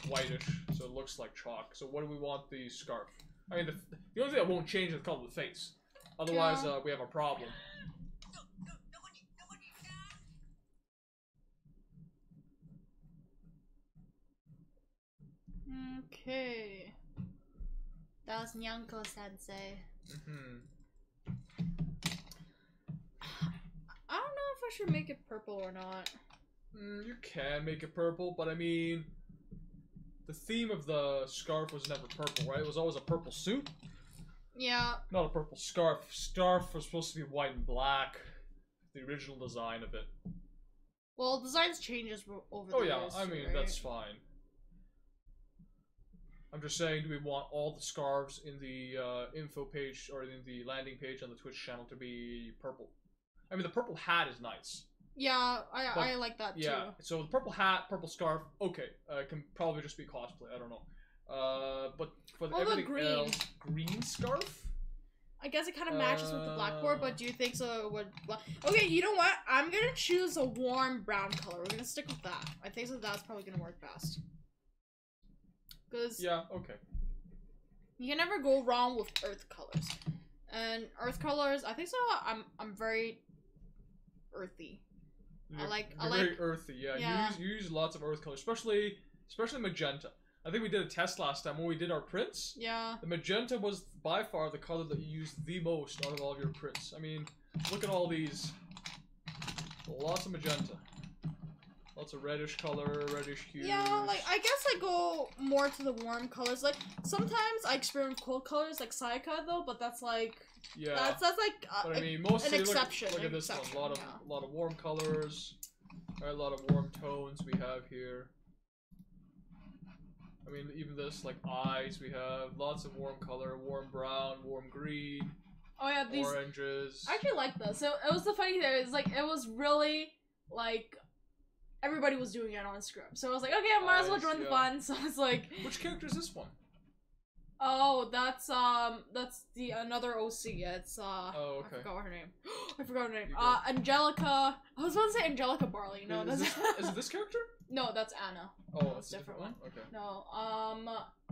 whitish, so it looks like chalk. So what do we want the scarf? I mean, the only thing that won't change is the color of the face. Otherwise, Yeah. we have a problem. Okay. That was Nyanko Sensei. I don't know if I should make it purple or not. You can make it purple, but I mean, the theme of the scarf was never purple, right? It was always a purple suit. Yeah. Not a purple scarf. Scarf was supposed to be white and black. The original design of it. Well, designs changes over the Oh yeah, years. I mean, right? that's fine. I'm just saying, do we want all the scarves in the info page or in the landing page on the Twitch channel to be purple? I mean, the purple hat is nice. Yeah, I like that too. Yeah, so the purple hat, purple scarf, okay. Can probably just be cosplay, I don't know. But for everything green. else, green scarf? I guess it kind of matches with the blackboard, but do you think so it would... Okay, you know what? I'm gonna choose a warm brown color. We're gonna stick with that. I think so that's probably gonna work best. Because... Yeah, okay. You can never go wrong with earth colors. And earth colors, I think so I'm very earthy. You're I like very earthy, yeah. Yeah. You use lots of earth colors, especially magenta. I think we did a test last time when we did our prints. Yeah. The magenta was by far the color that you used the most out of all of your prints. I mean, look at all these. Lots of magenta. Lots of reddish color, reddish hues. Yeah, like, I guess I go more to the warm colors. Like, sometimes I experiment with cold colors, like Sayaka, though, but that's like... Yeah. That's like... But I mean, mostly an exception. Look at this one. A lot of warm colors. A lot of warm tones we have here. I mean, even this, like eyes, we have lots of warm color, warm brown, warm green. Oh yeah, these oranges. I actually like this. So it was the funny thing. It's like it was really like everybody was doing it on Instagram. So I was like, okay, I might as well join the fun. So it's like, which character is this one? Oh, that's the another OC. It's oh, okay. I forgot her name. I forgot her name. Angelica. I was about to say Angelica Barley. No, is it this character? No, that's Anna. Oh, that's a different one. Okay. No,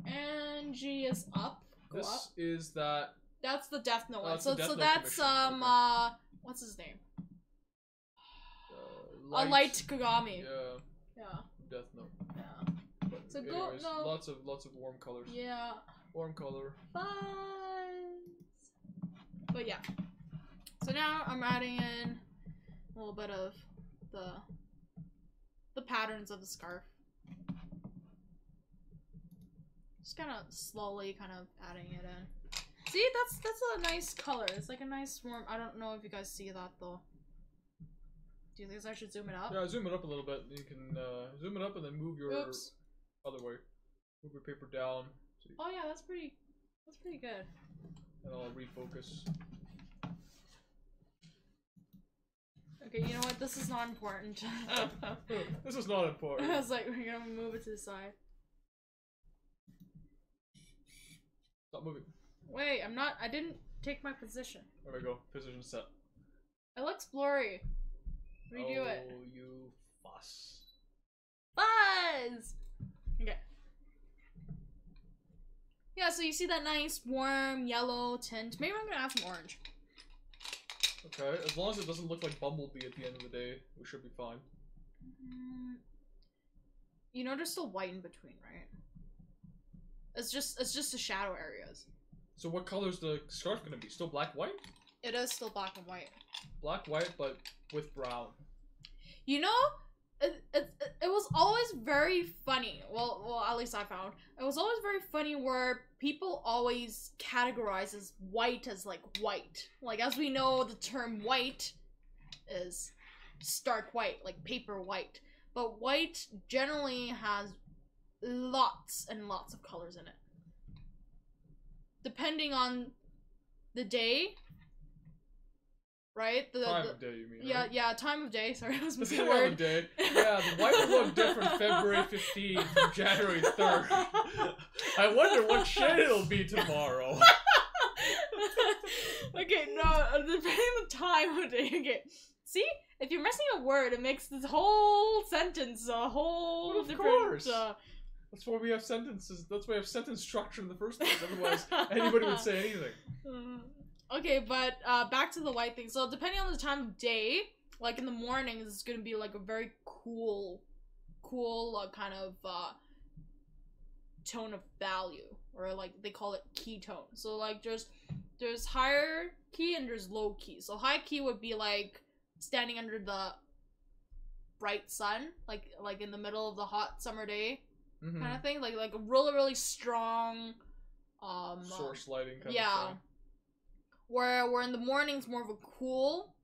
Angie is up. This up. is that. That's the Death Note one. So that's okay. What's his name? Light Kagami. Yeah. Yeah. Death Note. Yeah. But So anyways, no. lots of warm colors. Yeah. Warm color. Buzz. But yeah. So now I'm adding in a little bit of the patterns of the scarf. Just kind of slowly kind of adding it in. See, that's a nice color. It's like a nice warm. I don't know if you guys see that though. Do you think I should zoom it up? Yeah, zoom it up a little bit. You can zoom it up and then move your other way. Move your paper down. Oh yeah, that's pretty good. And I'll refocus. Okay, you know what? This is not important. This is not important. I was like, we're gonna move it to the side. Stop moving. Wait, I didn't take my position. There we go. Position set. It looks blurry. Redo it. Oh, you fuss. Buzz! Okay. Yeah, so you see that nice warm yellow tint. Maybe I'm gonna add some orange. Okay, as long as it doesn't look like Bumblebee at the end of the day, we should be fine. You know there's still white in between, right? It's just the shadow areas. So what color is the scarf gonna be? Still black, white? It is still black and white. Black, white, but with brown. You know, it was always very funny. Well, at least I found. It was always very funny where people always categorize as white as like white. Like, as we know, the term white is stark white, like paper white. But white generally has lots and lots of colors in it. Depending on the day. Right? Time of day, you mean? Yeah, right? yeah, time of day. Sorry, I was missing a Time word. of day. Yeah, the white will look different February 15th from January 3rd. I wonder what shade it'll be tomorrow. Okay, no, depending on the time of day. Okay, see? If you're missing a word, it makes this whole sentence a whole Well, of different... course. That's why we have sentences. That's why we have sentence structure in the first place. Otherwise, anybody would say anything. Okay, but back to the white thing. So depending on the time of day, like in the mornings, it's gonna be like a very cool kind of tone of value or like they call it ketone. So like there's higher key and there's low key. So high key would be like standing under the bright sun, like in the middle of the hot summer day kind of thing, like a really strong source lighting kind yeah. of thing. Where in the morning's more of a cool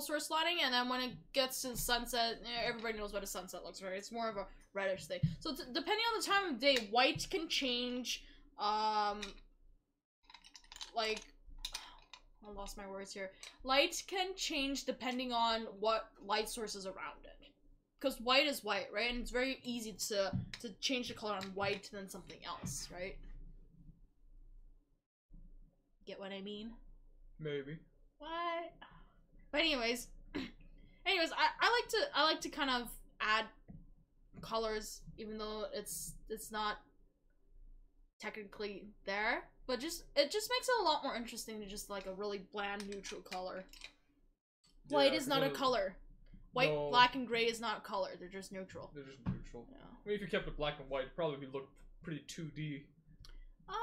source lighting, and then when it gets to the sunset, everybody knows what a sunset looks like. It's more of a reddish thing. So depending on the time of day, white can change. Like, I lost my words here. Light can change depending on what light source is around it. Because white is white, right? And it's very easy to change the color on white than something else, right? Get what I mean? Maybe. What? But anyways, I like to kind of add colors, even though it's not technically there, but it just makes it a lot more interesting to just like a really bland neutral color. Yeah, White is not a color. White, No. black, and gray is not color. They're just neutral. They're just neutral. Yeah. I mean, if you kept it black and white, it'd probably look pretty 2D. Uh,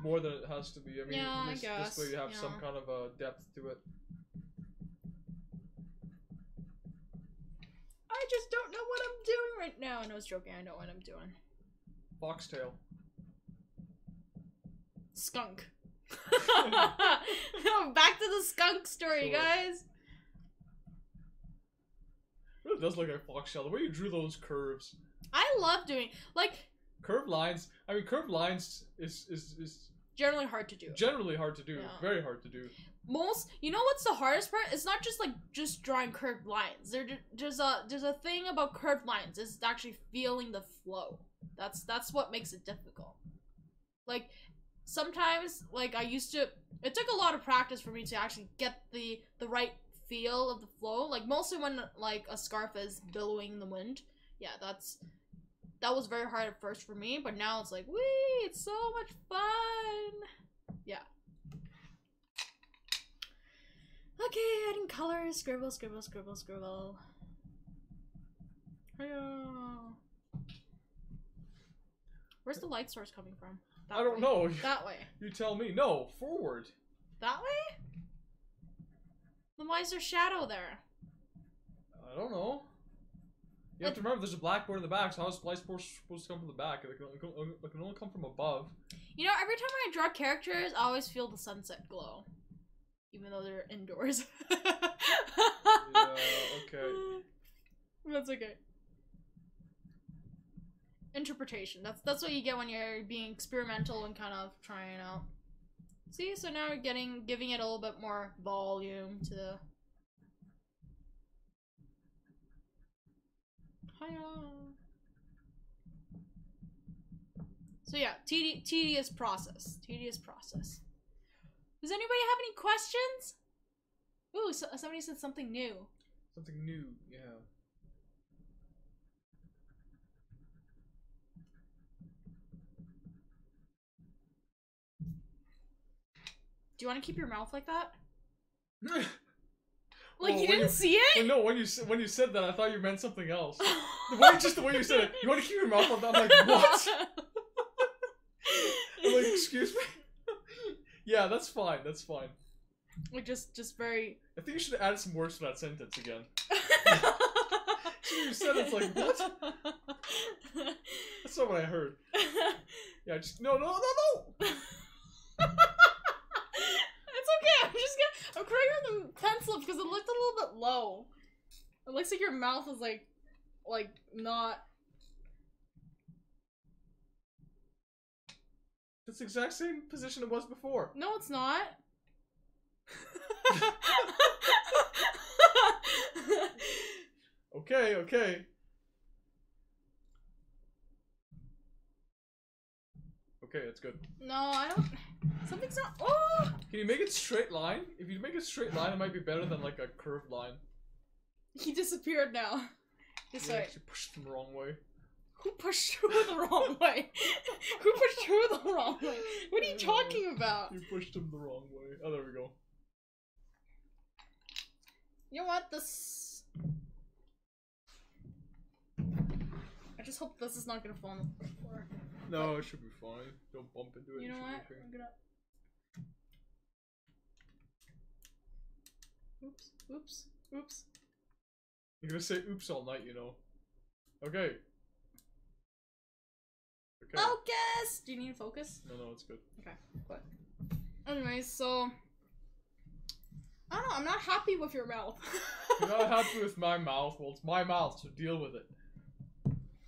More than it has to be. I mean, Yeah, I this guess, way you have yeah. some kind of a depth to it. I just don't know what I'm doing right now. No, I was joking. I know what I'm doing. Foxtail. Skunk. No, back to the skunk story, Sure. guys. It really does look like a foxtail. The way you drew those curves. I love doing like Curved lines. I mean, curved lines is generally hard to do. generally hard to do. Yeah. Very hard to do. You know what's the hardest part? It's not just like just drawing curved lines. There's a thing about curved lines. It's actually feeling the flow. That's what makes it difficult. Like sometimes, like it took a lot of practice for me to actually get the right feel of the flow. Like mostly when like a scarf is billowing in the wind. Yeah, that was very hard at first for me, but now it's like, wee, it's so much fun. Yeah. Okay, adding colors. Scribble, scribble, scribble, scribble. Hiya. Where's the light source coming from? That I don't way. know. That way. You tell me. No, forward. That way? Then why is there shadow there? I don't know. You have to remember, there's a blackboard in the back, so how's light supposed to come from the back? It can only come from above. You know, every time I draw characters, I always feel the sunset glow. Even though they're indoors. Yeah, okay. That's okay. Interpretation. That's what you get when you're being experimental and kind of trying it out. See, so now we're giving it a little bit more volume to the. Hiya. So yeah, tedious process. Tedious process. Does anybody have any questions? Ooh, somebody said something new. Something new, yeah. Do you want to keep your mouth like that? Like Like you didn't see it? Well, no, when you said that, I thought you meant something else. The way you said it. You want to keep your mouth like that? I'm like, what? I'm like, excuse me. Yeah, that's fine. That's fine. Like just very. I think you should add some words to that sentence again. You said it's like what? That's not what I heard. Yeah, just no. It's okay. I'm correcting the pencil because it looked a little bit low. It looks like your mouth is like not. It's the exact same position it was before. No, it's not. Okay. Okay, that's good. No, I don't. Something's not. Oh! Can you make it straight line? If you make it straight line, it might be better than like a curved line. He disappeared now. This You way. actually pushed them the wrong way. Who pushed through the wrong way? Who pushed through the wrong way? What are you talking about? You pushed him the wrong way. Oh, there we go. You know what? This. I just hope this is not gonna fall on the floor. No, it should be fine. Don't bump into it. You know it should what? be okay. I'm gonna. Oops! Oops! Oops! You're gonna say oops all night, you know. Okay. Okay. Focus! Do you need focus? No, it's good. Anyways, so I don't know. I'm not happy with your mouth. You're not happy with my mouth? Well, it's my mouth, so deal with it.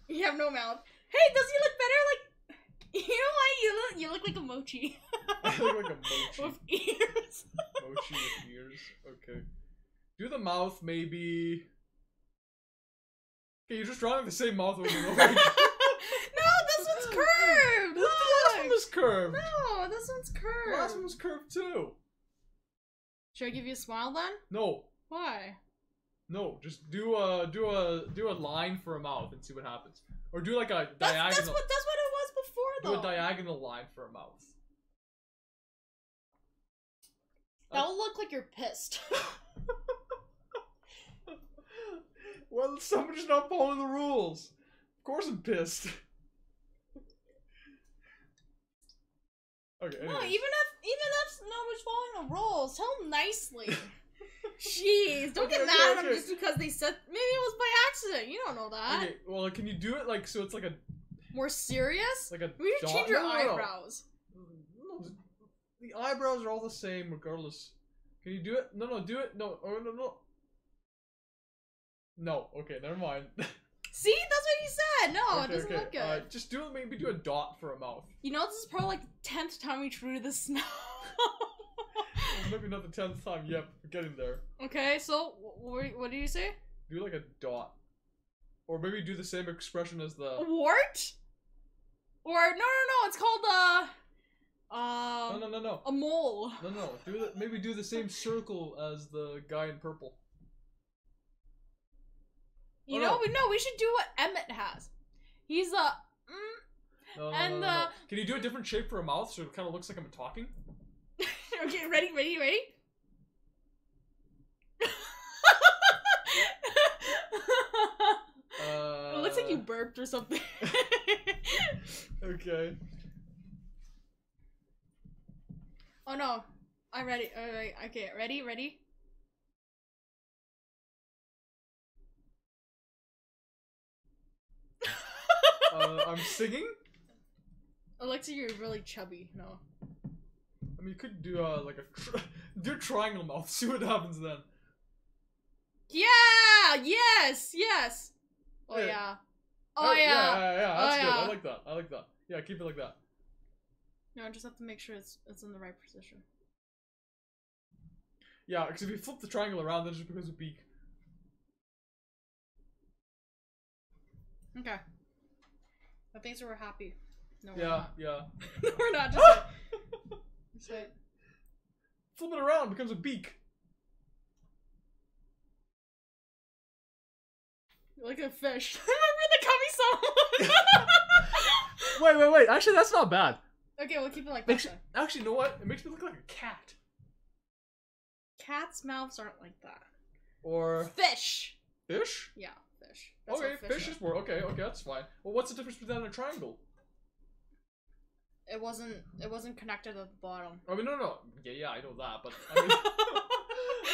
You have no mouth. Hey, does he look better? Like, you know why you look like a mochi. I look like a mochi. With ears. Mochi with ears. Okay. Do the mouth maybe. Okay, you're just drawing the same mouth over and over again. No, this one's curved. The last one was curved. No, this one's The curved. last one was curved too. Should I give you a smile then? No, Why? no. Just do a line for a mouth and see what happens. Or do like a That's diagonal. what it was before Do though. a diagonal line for a mouth. That'll look like you're pissed. Well, somebody's not following the rules. Of course I'm pissed. Okay. No, anyways. even if nobody's following the rules, tell them nicely. Jeez, don't Okay, get mad at okay. them just because they said maybe it was by accident. You don't know that. Okay, well, can you do it like so? It's like a More serious? like a. We need to dot? change your No. eyebrows. No, the eyebrows are all the same regardless. Can you do it? No, do it. No, oh no. No, okay, never mind. See, that's what you said. No, Okay, it doesn't look good. just do it. Maybe do a dot for a mouth. You know, this is probably like the 10th time we drew the snow. Well, maybe not the 10th time yet. We're getting there. Okay, so what do you say? Do like a dot, or maybe do the same expression as A the. wart? Or no, it's called No. a mole. No. Maybe do the same circle as the guy in purple. You Oh, know, no. we should do what Emmett has. He's No. And, Can you do a different shape for a mouth so it kind of looks like I'm talking? okay, ready? It looks like you burped or something. Okay. Oh no, I'm ready. Alright, okay, ready? I'm singing. Alexa, you're really chubby. No. I mean, you could do like a do a triangle mouth. See what happens then. Yeah! Yes! Oh Yeah. yeah. Oh yeah. Yeah. Oh, That's good. yeah. I like that. Yeah, keep it like that. No, I just have to make sure it's in the right position. Yeah, because if you flip the triangle around, then it just becomes a beak. Okay. I think so we're happy. No, we're Yeah, not. yeah. No, we're not. Just wait. Just wait. Flip it around, it becomes a beak. You're like a fish. Remember the Kami song? Wait. Actually, that's not bad. Okay, we'll keep it like that. then. Actually, you know what? It makes me look like a cat. Cats' mouths aren't like that. Or Fish. fish? Yeah, fish. That's Okay, what fish are. is more. Okay, that's fine. Well, what's the difference between that and a triangle? It wasn't connected at the bottom. I mean, no. Yeah, I know that, but I mean,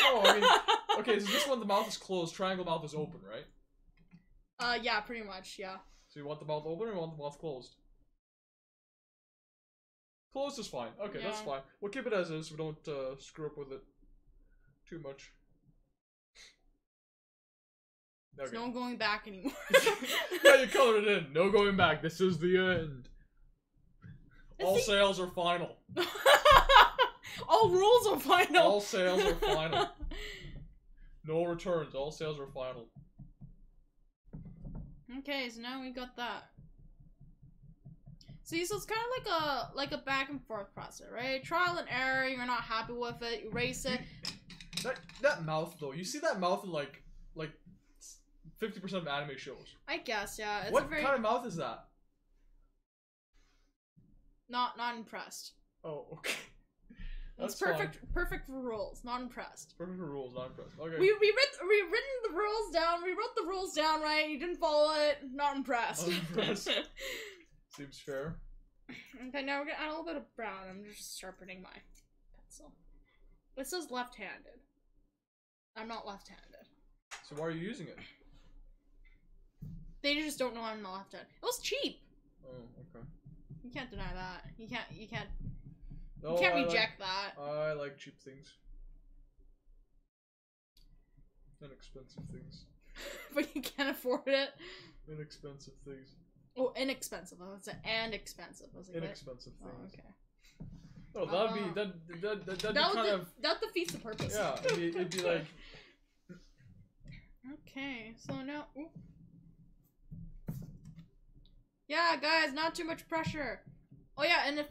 no, I mean, okay. So this one, the mouth is closed. Triangle mouth is open, right? Yeah, pretty much. Yeah. So you want the mouth open or you want the mouth closed? Closed is fine. Okay, that's Yeah. fine. We'll keep it as is. We don't screw up with it too much. There's Okay. no going back anymore. Yeah, you colored it in. No going back. This is the end. All It's the- sales are final. All rules are final. All sales are final. No returns. All sales are final. Okay, so now we got that. See, so it's kind of like a back and forth process, right? Trial and error. You're not happy with it, erase it. That mouth though. You see that mouth in like 50% of anime shows. I guess, yeah. It's What a very kind of mouth is that? not impressed. Oh, okay. It's That's fine. perfect for rules. Not impressed. Perfect for rules, not impressed. Okay. We written the rules down. We wrote the rules down right. You didn't follow it. Not impressed. Not impressed. Seems fair. Okay, now we're gonna add a little bit of brown. I'm just sharpening my pencil. It says left-handed. I'm not left-handed. So why are you using it? They just don't know I'm not left-handed. It was cheap. Oh, okay. You can't deny that. You can't No, you can't I reject that. I like cheap things. Inexpensive things. But you can't afford it. Inexpensive things. Oh, inexpensive. I would say and expensive. I was like, Inexpensive what? things. Oh, okay. Oh, that'd be that'd be kind of that defeats the purpose. yeah. It'd be like Okay, so now. Ooh. Yeah, guys, not too much pressure. Oh yeah, and if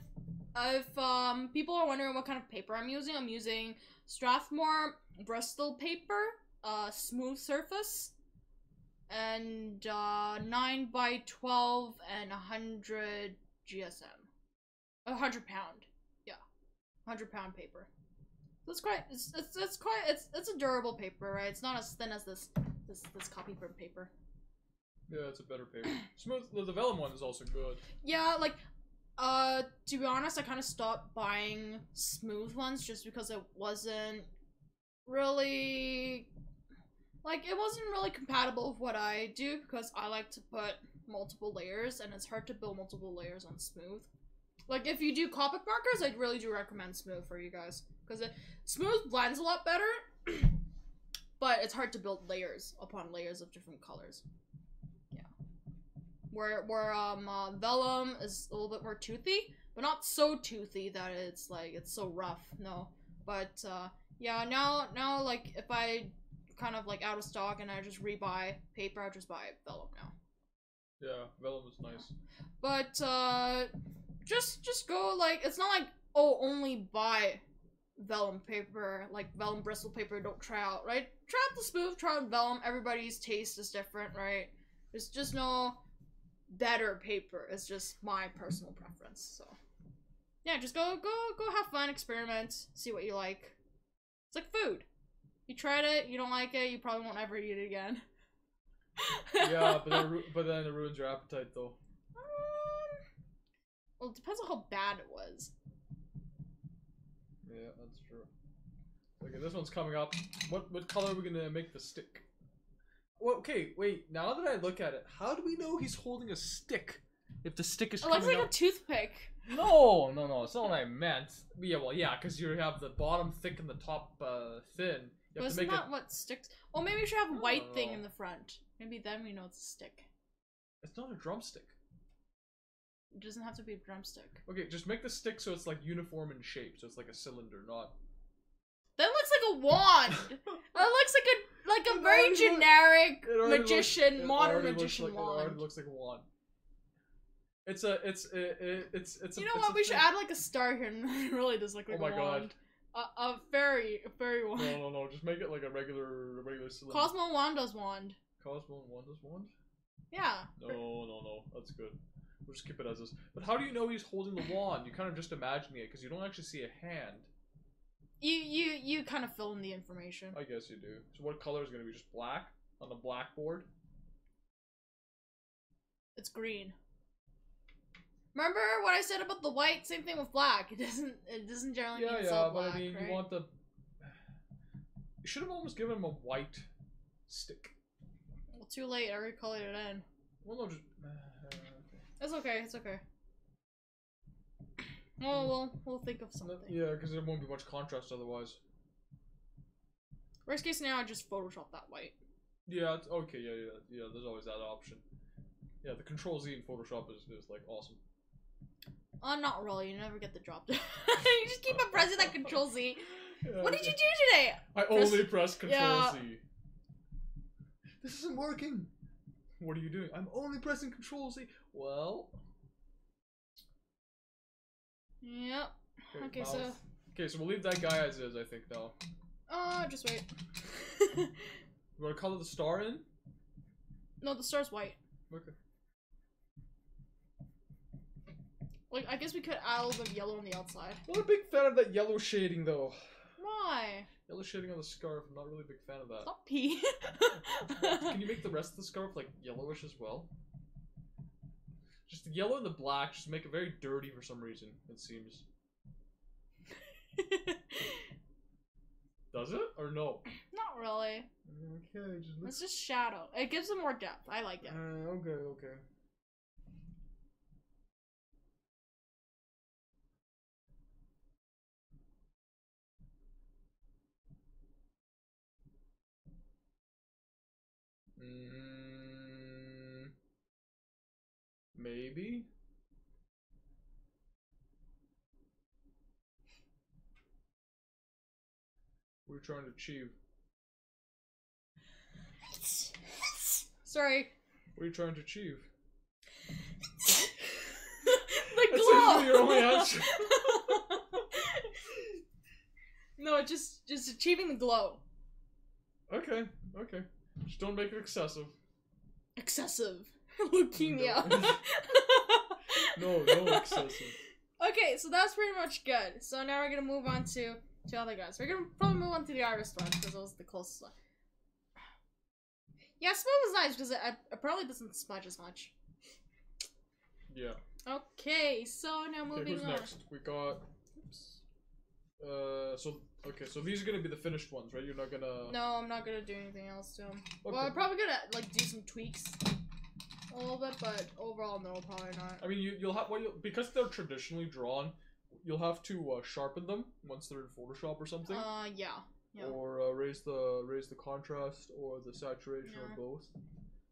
people are wondering what kind of paper I'm using Strathmore Bristol paper, smooth surface, and 9 by 12 and 100 GSM, 100 pound, yeah, 100 pound paper. That's quite. It's a durable paper, right? It's not as thin as this copy print paper. yeah, it's a better paper. Smooth. The vellum one is also good. Yeah, like, to be honest, I kind of stopped buying smooth ones just because it wasn't really, like, it wasn't really compatible with what I do because I like to put multiple layers and it's hard to build multiple layers on smooth. Like, if you do Copic markers, I really do recommend smooth for you guys because smooth blends a lot better, but it's hard to build layers upon layers of different colors. Where vellum is a little bit more toothy, but not so toothy that it's like it's so rough. No, but yeah, now like if I kind of like out of stock and I just rebuy paper, I just buy vellum now. Yeah, vellum is nice. But just go like it's not like oh only buy vellum paper like vellum Bristol paper. Don't try out right. Try out the smooth. Try out vellum. Everybody's taste is different, right? There's just no better paper. It's just my personal preference. So yeah, just go have fun, experiment, see what you like. It's like food. You tried it, you don't like it, you probably won't ever eat it again. Yeah, but then it ruins your appetite though. Well, it depends on how bad it was. Yeah, that's true. Okay, this one's coming up. What color are we gonna make the stick? Well, okay, wait. Now that I look at it, how do we know he's holding a stick? If the stick is It coming looks like out? a toothpick. No, it's not what I meant. Yeah, well, yeah, because you have the bottom thick and the top thin. You But have to isn't make that it. what sticks? Well, maybe we should have a white don't thing know. in the front. Maybe then we know it's a stick. It's not a drumstick. It doesn't have to be a drumstick. Okay, just make the stick so it's like uniform in shape, so it's like a cylinder, not. That looks like a wand. That looks like a It very already generic It already magician, looks- it modern already looks magician like- It wand. already looks like a wand. It's a. You know what? We should add like a star here, and it really does look like Oh my a God. wand. A fairy wand. No. Just make it like a regular cylinder. Cosmo and Wanda's wand. Cosmo and Wanda's wand? Yeah. No. That's good. We'll just keep it as is. But how do you know he's holding the wand? You kind of just imagining it because you don't actually see a hand. You kind of fill in the information. I guess you do. So what color is going to be? Just black on the blackboard? It's green. Remember what I said about the white? Same thing with black. It doesn't generally mean it's all black, but I mean, right? you want the. You should have almost given him a white stick. Well, too late. I already colored it in. Well, no, just. It's okay. It's okay. Well, we'll think of something. Yeah, because there won't be much contrast otherwise. Worst case scenario, I just Photoshop that white. Yeah, it's, okay, yeah, there's always that option. Yeah, the Control Z in Photoshop is like awesome. Not really. You never get the job done. You just keep on pressing that Control Z. Yeah, What did you do today? I only press Control yeah. Z. This isn't working. What are you doing? I'm only pressing Control Z. Well. Yep. Okay, so. Okay, so we'll leave that guy as is, I think, now. Just wait. You want to color the star in? No, the star's white. Okay. Like, I guess we could add a little bit of yellow on the outside. Not a big fan of that yellow shading, though. Why? Yellow shading on the scarf. I'm not really a big fan of that. Stop pee. Can you make the rest of the scarf like yellowish as well? just the yellow and the black just make it very dirty for some reason, it seems. Does it? Or no? Not really. Okay, just It's just shadow. It gives it more depth. I like it. okay. Maybe? What are you trying to achieve? Sorry. What are you trying to achieve? The That's glow. usually your only answer. No, just achieving the glow. Okay. Just don't make it excessive. Excessive leukemia. No excessive. Okay, so that's pretty much good. So now we're gonna move on to other guys. We're gonna probably move on to the artist one because it was the closest one. Yeah, smooth is nice because it probably doesn't smudge as much. Yeah. Okay, so now moving who's on. next? We got. So these are gonna be the finished ones, right? You're not gonna. No, I'm not gonna do anything else to them. Okay. Well, I'm probably gonna like do some tweaks a little bit, but overall, no, probably not. I mean, you'll have because they're traditionally drawn. You'll have to sharpen them once they're in Photoshop or something. Yeah. Or raise the contrast or the saturation or Yeah. both.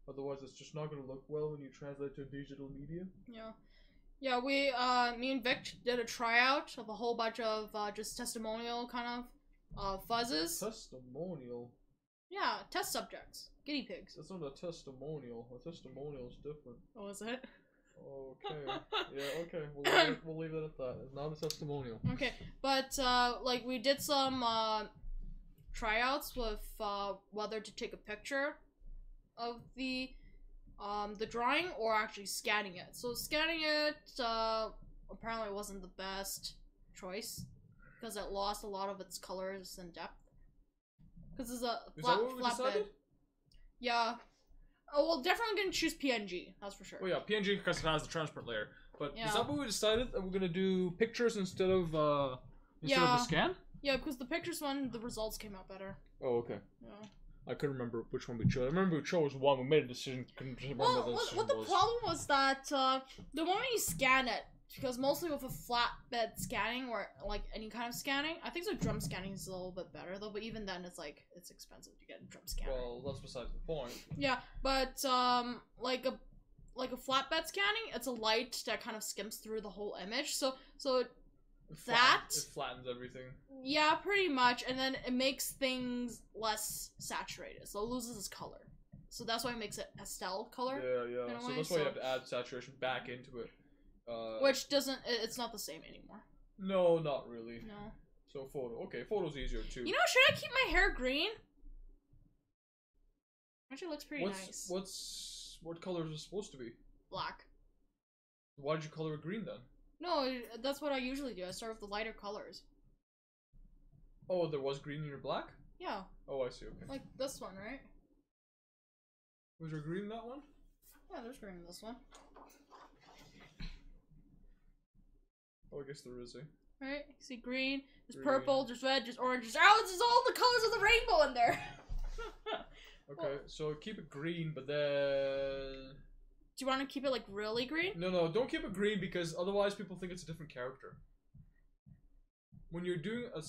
Otherwise, it's just not gonna look well when you translate to digital media. Yeah, we, me and Vic did a tryout of a whole bunch of, just testimonial kind of, fuzzes. Testimonial. Yeah, test subjects. Guinea pigs. That's not a testimonial. A testimonial is different. Oh, is it? Okay. Yeah. Okay. We'll leave it at that. It's not a testimonial. Okay, but, like, we did some, tryouts with, whether to take a picture of the drawing or actually scanning it. So scanning it, apparently wasn't the best choice because it lost a lot of its colors and depth. Because it's a flat bed. Yeah. Oh, well, definitely gonna choose PNG. That's for sure. Oh yeah, PNG because it has the transparent layer. But Yeah. is that what we decided that we're gonna do pictures instead of a scan? Yeah, because the pictures one, the results came out better. Oh okay. Yeah. I couldn't remember which one we chose. I remember we chose one. We made a decision. Couldn't remember Well, what the decision what the was. problem was that the moment you scan it, because mostly with a flatbed scanning or like any kind of scanning, I think so. Drum scanning is a little bit better though, but even then, it's expensive to get a drum scanner. Well, that's besides the point. Yeah, but like a flatbed scanning, it's a light that kind of skims through the whole image. So It flattens everything. yeah, pretty much, and then it makes things less saturated, so it loses its color. So that's why it makes it pastel color. Yeah. in a So way, that's why you so- have to add saturation back into it. Which doesn't, it's not the same anymore. No, not really. No. So photo. Okay, photo's easier too. You know, should I keep my hair green? Actually, looks pretty nice. What color is it supposed to be? Black. Why did you color it green then? No, that's what I usually do. I start with the lighter colors. Oh, there was green in your black? Yeah, Oh, I see. Okay. like this one, right? Was there green in that one? Yeah, there's green in this one. Oh, I guess there is. Right? See green, there's Green. purple, there's red, there's orange, there's all the colors of the rainbow in there. Okay, so keep it green, but then Do you want to keep it like really green? no, don't keep it green because otherwise people think it's a different character. When you're doing a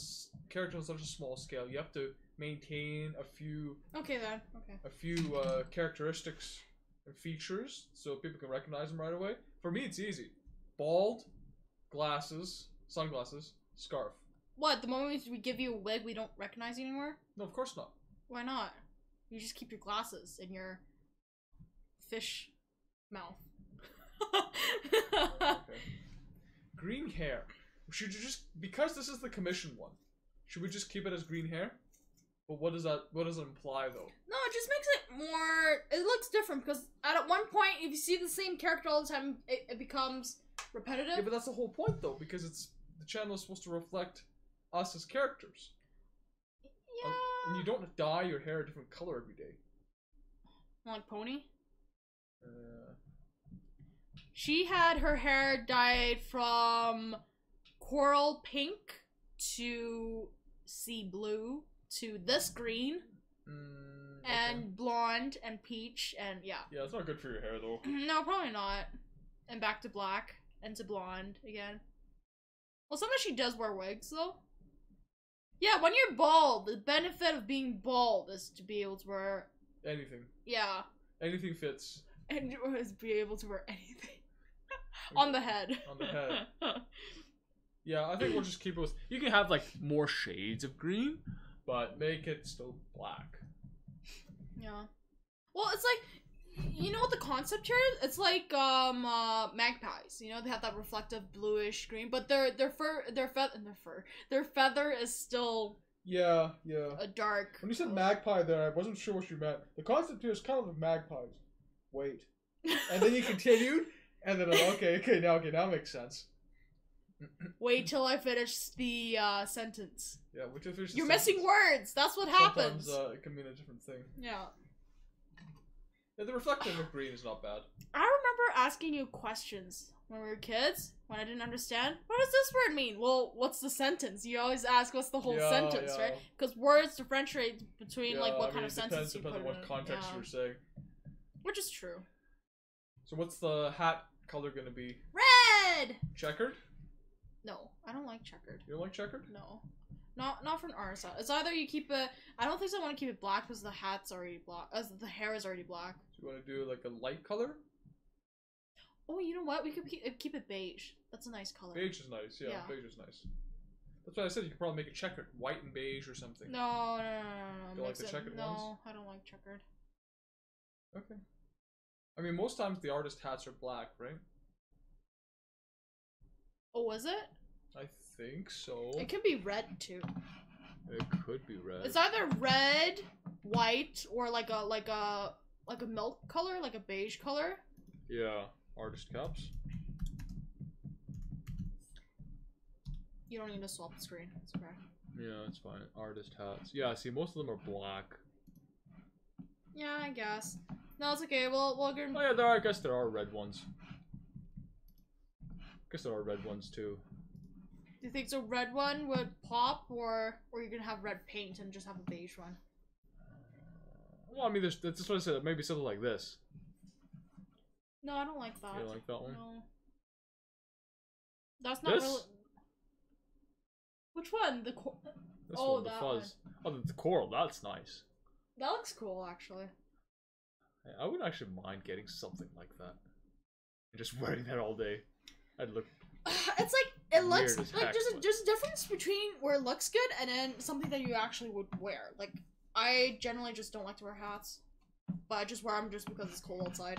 character on such a small scale, you have to maintain a few Okay then. Okay. characteristics and features so people can recognize them right away. For me, it's easy: bald, glasses, sunglasses, scarf. What? The moment we give you a wig, we don't recognize you anymore? No, of course not. Why not? You just keep your glasses in your fish mouth. Okay. Green hair. Should you just, because this is the commission one, should we just keep it as green hair? But what does it imply though? No, it just makes it more. It looks different because at one point, if you see the same character all the time, it becomes repetitive. Yeah, but that's the whole point though, because the channel is supposed to reflect us as characters. Yeah. And you don't dye your hair a different color every day. Like pony. She had her hair dyed from coral pink to sea blue to this green and blonde and peach and yeah. Yeah, it's not good for your hair though. No, probably not. And back to black and to blonde again. Well, sometimes she does wear wigs though. Yeah, when you're bald, the benefit of being bald is to be able to wear Anything. yeah. Anything fits. And was be able to wear anything. On the head. On the head. Yeah, I think we'll just keep it with. You can have like more shades of green. But make it still black. Yeah. Well, it's like, you know what the concept here is? It's like magpies. You know, they have that reflective bluish green, but their feather is still Yeah. a dark. When you said magpie there, I wasn't sure what you meant. The concept here is kind of like magpies. Wait. And then you continued, and then okay, now it makes sense. Wait till I finish the sentence. Yeah, which is You're missing words. That's what happens. Sometimes it can mean a different thing. Yeah. Yeah, the reflective of green is not bad. I remember asking you questions when we were kids, when I didn't understand. What does this word mean? Well, what's the sentence? You always ask what's the whole sentence, right? Because words differentiate between like what kind of sentence you put in. Depends on what context you're saying. Which is true. So what's the hat color gonna be? Red! Checkered? No, I don't like checkered. You don't like checkered? No. Not for an artist hat. It's either you keep it. I don't think so. I want to keep it black because the hat's already black. As the hair is already black. So you want to do like a light color? Oh, you know what? We could keep it beige. That's a nice color. Beige is nice. Yeah, beige is nice. That's why I said you could probably make it checkered, white and beige or something. No. You like the checkered ones? No, I don't like checkered. Okay. I mean, most times the artist hats are black, right? Oh, was it? I think so. It could be red too. It could be red. It's either red, white, or like a milk color, like a beige color. Yeah, artist caps. You don't need to swap the screen. It's okay. Yeah, it's fine. Artist hats. Yeah, see, most of them are black. Yeah, I guess. No, it's okay. We'll go. Oh yeah, I guess there are red ones. I guess there are red ones too. Do you think so? Red one would pop, or you're gonna have red paint and just have a beige one? Well, I mean, that's what I said. Maybe something like this. No, I don't like that. You don't like that one? No. That's not This? really. Which one? This Oh, one, the that fuzz. Oh, the coral. That's nice. That looks cool, actually. I wouldn't actually mind getting something like that. And just wearing that all day. I'd look. It's like it looks Weird as like heck, there's a difference between where it looks good and then something that you actually would wear. Like I generally just don't like to wear hats, but I just wear them just because it's cold outside.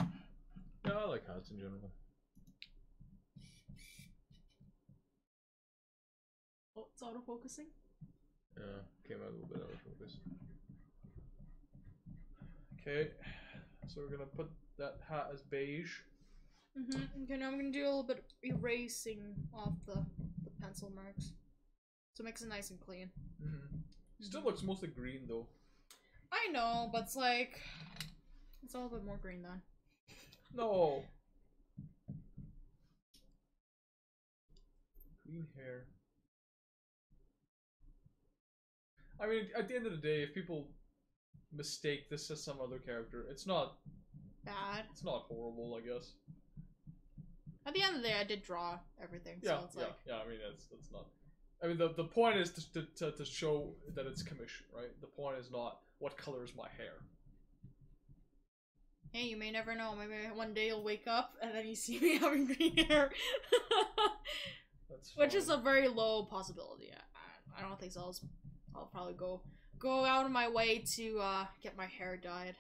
Yeah, I like hats in general. Oh, it's auto focusing. Yeah, came out a little bit out of focus. Okay, so we're gonna put that hat as beige. Okay, now I'm gonna do a little bit of erasing off the pencil marks, so it makes it nice and clean. Still looks mostly green though. I know, but it's like it's a little bit more green then. No. Green hair. I mean, at the end of the day, if people mistake this as some other character, it's not Bad. It's not horrible, I guess. At the end of the day, I did draw everything, so it's like yeah. I mean, that's not. I mean, the point is to show that it's commission, right? The point is not what color is my hair. hey, you may never know. Maybe one day you'll wake up and then you see me having green hair. That's Which is a very low possibility. I don't think so. I'll probably go out of my way to get my hair dyed.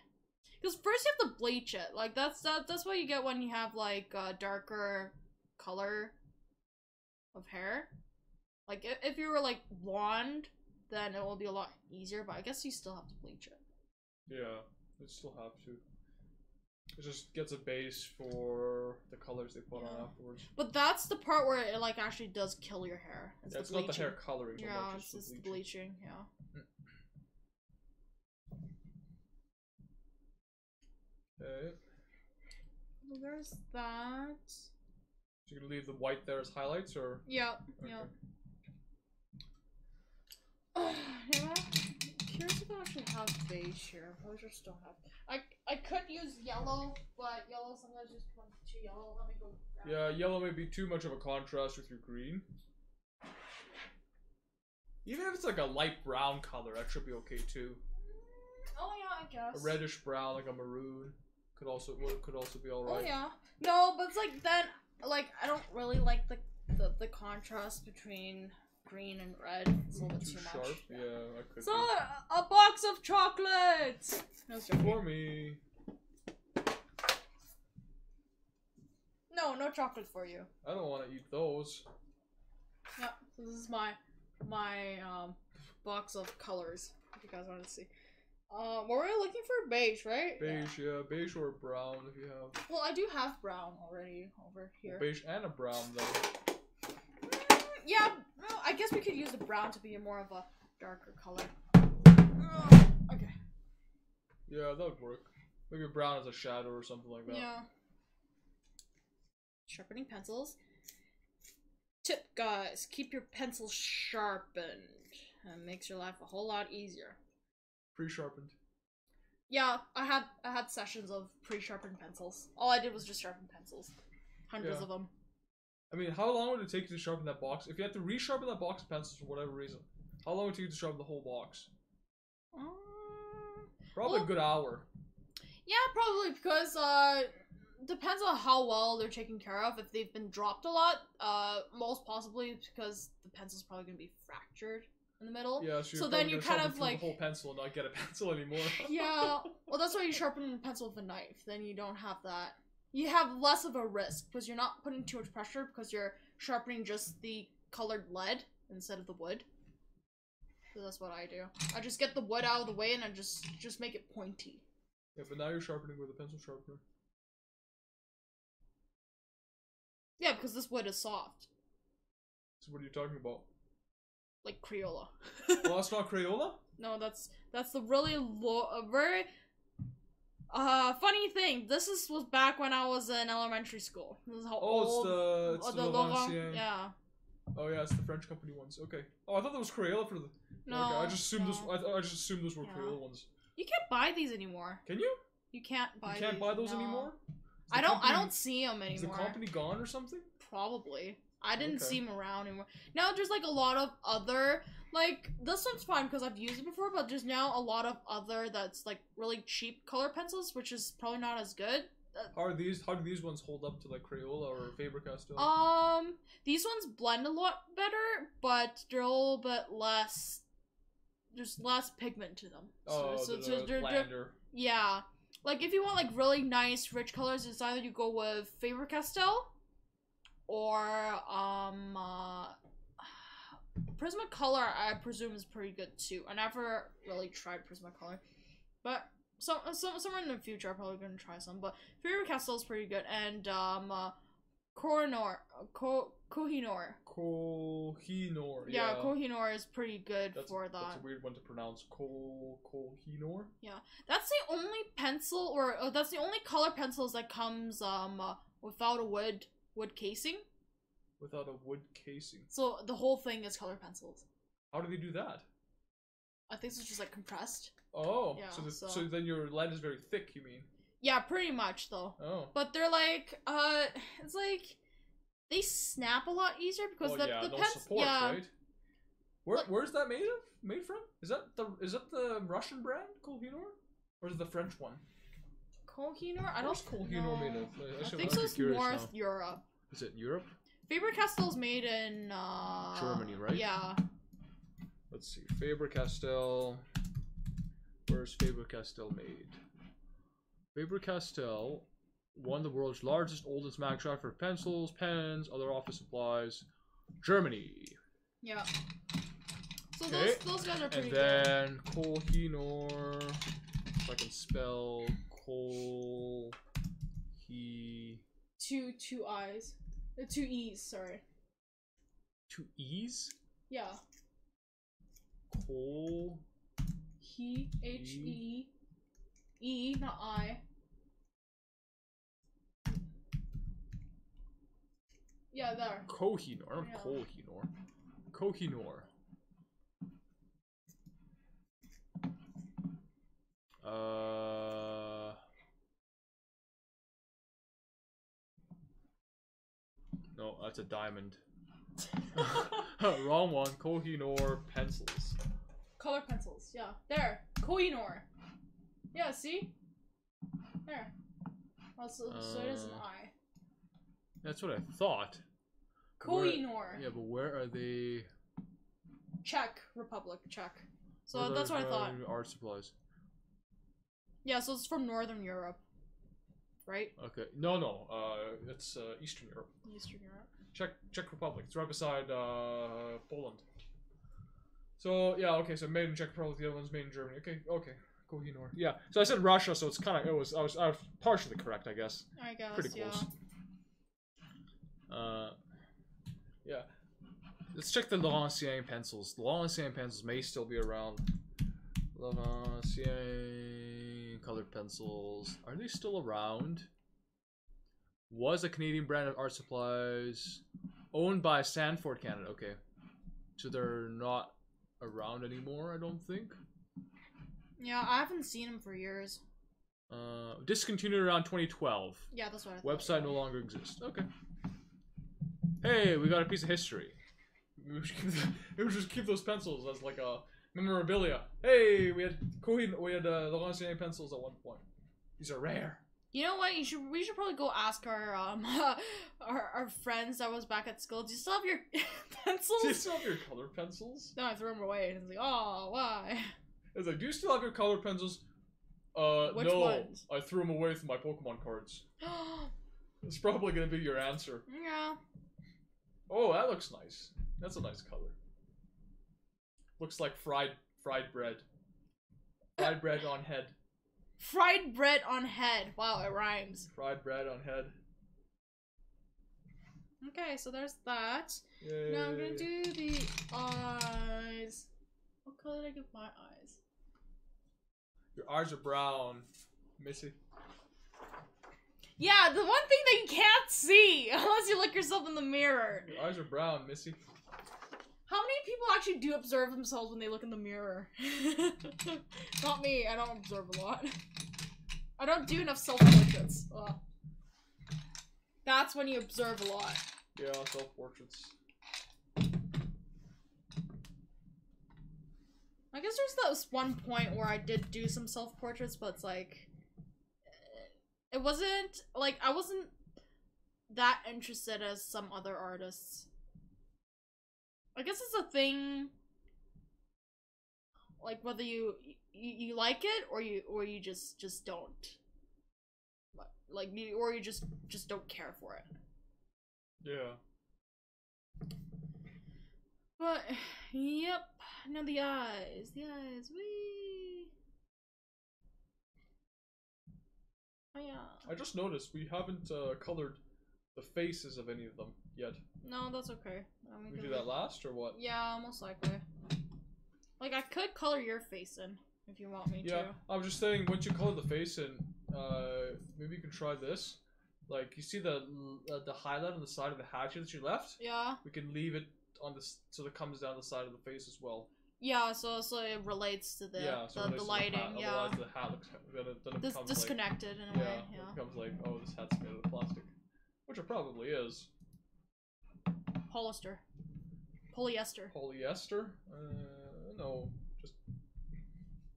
Because first you have to bleach it. Like that's what you get when you have like a darker color of hair. Like if you were like blonde, then it will be a lot easier. But I guess you still have to bleach it. Yeah, you still have to. It just gets a base for the colors they put on afterwards. But that's the part where it like actually does kill your hair. It's not the hair coloring so yeah, much. it's just the bleaching. Yeah. Okay. A there's that. So you're gonna leave the white there as highlights, or? Yeah, Okay. yeah. Yeah. Curious if I actually have beige here. I just don't have. I could use yellow, but yellow sometimes just becomes too yellow. Let me go. Yeah, yellow may be too much of a contrast with your green. Even if it's like a light brown color, that should be okay too. Oh yeah, I guess. A reddish brown, like a maroon, could also be Oh alright. yeah. No, but it's like then like I don't really like the contrast between green and red. It's a little bit Too too sharp. much. Yeah, that could So be. a box of chocolates. No, it's joking. For me. No chocolate for you. I don't want to eat those. Yeah, so this is my box of colors. If you guys want to see. What were we looking for? Beige, right? Beige, yeah, beige or brown if you have. Well, I do have brown already over here. Beige and a brown though. Yeah, no, I guess we could use the brown to be more of a darker color. Okay. Yeah, that would work. Maybe brown as a shadow or something like that. Yeah. Sharpening pencils. Tip, guys, keep your pencils sharpened. It makes your life a whole lot easier. Pre-sharpened. Yeah, I had sessions of pre-sharpened pencils. All I did was just sharpen pencils. Hundreds Yeah. of them. I mean, how long would it take you to sharpen that box? If you had to resharpen that box of pencils for whatever reason, how long would it take you to sharpen the whole box? Probably Well- a good hour. Yeah, probably because depends on how well they're taken care of. If they've been dropped a lot, most possibly because the pencil's probably gonna be fractured in the middle. Yeah, So you're then probably you gonna kind sharpen of through like the whole pencil and not get a pencil anymore. yeah. Well, that's why you sharpen a pencil with a knife. Then you don't have that. You have less of a risk because you're not putting too much pressure because you're sharpening just the colored lead instead of the wood. So that's what I do. I just get the wood out of the way and I just make it pointy. Yeah, but now you're sharpening with a pencil sharpener. Yeah, because this wood is soft, So what are you talking about? like Crayola. Well, that's not Crayola? No, that's the really very funny thing. This was back when I was in elementary school. This is how old. It's the Laurentien. Yeah. Oh yeah, it's the French company ones. Okay. Oh, I thought that was Crayola for the. No. Okay, I just assumed no. I just assumed those were Yeah. Crayola ones. You can't buy these anymore. Can you? You can't buy. You can't buy those no. anymore? Is the I company- don't see them Is the anymore. company gone or something? Probably. I didn't Okay. see them around anymore. Now there's like a lot of other like this one's fine because I've used it before, but there's now a lot of other that's like really cheap color pencils, which is probably not as good. How do these ones hold up to like Crayola or Faber-Castell? These ones blend a lot better, but they're a little bit less. There's less pigment to them. The blander. Yeah, like if you want like really nice rich colors, it's either you go with Faber-Castell or Prismacolor. I presume is pretty good too. I never really tried Prismacolor, but somewhere in the future I'm probably gonna try some. But Faber-Castell is pretty good, and Kohinoor. Kohinoor. Yeah, Kohinoor is pretty good That's for that. That's a weird one to pronounce. Kohinoor. That's the only pencil, or that's the only color pencils that comes without a wood casing. Without a wood casing. So the whole thing is color pencils. How do they do that? I think it's just like compressed. Oh, Yeah, so so- then your lead is very thick. You mean? Yeah, pretty much though. Oh. But they're like, it's like they snap a lot easier because Well, the yeah, no pens. supports, Yeah, right? Where's that made of? Made from? Is that the Russian brand Kohinoor, or is it the French one? Kohinoor. I don't Where's Kohinoor know. made of? I should think look. so. It's curious North now. Europe. Is it Europe? Faber-Castell's made in Germany, right? Yeah. Let's see. Faber-Castell. Where's Faber-Castell made? Faber-Castell, one of the world's largest, oldest manufacturer of pencils, pens, other office supplies. Germany. Yeah. So Okay. those guys are pretty And good. then Kohinoor. If I can spell Two I's. Two E's, sorry. 2 E's? Yeah. Cole. He, H-E. E, not I. Yeah, there. Kohinoor, not Yeah. Kohinoor. Kohinoor. No, that's a diamond. Wrong one. Kohinoor pencils. Color pencils. Yeah, there. Kohinoor. Yeah, see? There. Oh, so it is an I. That's what I thought. Kohinoor. Yeah, but where are they? Czech Republic. Czech. So Where are that's what I those, thought. Art supplies. Yeah, so it's from Northern Europe. Right? Okay. No. It's Eastern Europe. Eastern Europe. Czech Republic. It's right beside Poland. So yeah, okay. So made in Czech Republic. The other one's made in Germany. Okay. Kohinoor. Yeah. So I said Russia, so it's kind of I was partially correct, I guess. I guess. Pretty close. Yeah. Let's check the L'Ancien pencils. The L'Ancien pencils may still be around. L'Ancien colored pencils. Are they still around? Was a Canadian brand of art supplies owned by Sanford Canada. Okay. So they're not around anymore, I don't think. Yeah, I haven't seen them for years. Discontinued around 2012. Yeah, that's what I thought. Website no longer exists. Okay. Hey, we got a piece of history. We would just keep those pencils as like a memorabilia. Hey, we had L'Ancien pencils at one point. These are rare. You know what? We should probably go ask our our friends that was back at school. Do you still have your pencils? Do you still have your color pencils? No, I threw them away. And it's like, oh, why? It's like, do you still have your color pencils? Which no. ones? I threw them away with my Pokemon cards. It's probably gonna be your answer. Yeah. Oh, that looks nice. That's a nice color. Looks like fried bread. Fried bread on head. Fried bread on head. Wow, it rhymes. Fried bread on head. Okay, so there's that. Yay. Now I'm gonna do the eyes. What color did I give my eyes? Your eyes are brown, Missy. Yeah, the one thing that you can't see unless you look yourself in the mirror. Your eyes are brown, Missy. How many people actually do observe themselves when they look in the mirror? Not me, I don't observe a lot. I don't do enough self-portraits. That's when you observe a lot. Yeah, self-portraits. I guess there's this one point where I did do some self-portraits, but it's like... It wasn't... Like, I wasn't that interested as some other artists. I guess it's a thing... Like, whether you like it, or you just don't. Like, or you just don't care for it. Yeah. But, yep. Now the eyes. Whee! Oh yeah. I just noticed we haven't colored the faces of any of them yet. No, that's okay. We do that last, or what? Yeah, most likely. Like, I could color your face in, if you want me Yeah, to. I was just saying, once you color the face in, maybe you can try this. Like, you see the highlight on the side of the hatchet that you left? Yeah. We can leave it on this so it comes down the side of the face as well. Yeah, so it relates to the the lighting. Yeah. Otherwise, the hat looks then it becomes disconnected like, in a way. Yeah. It becomes like, oh, this hat's made out of plastic, which it probably is. Polyester. Polyester? No, just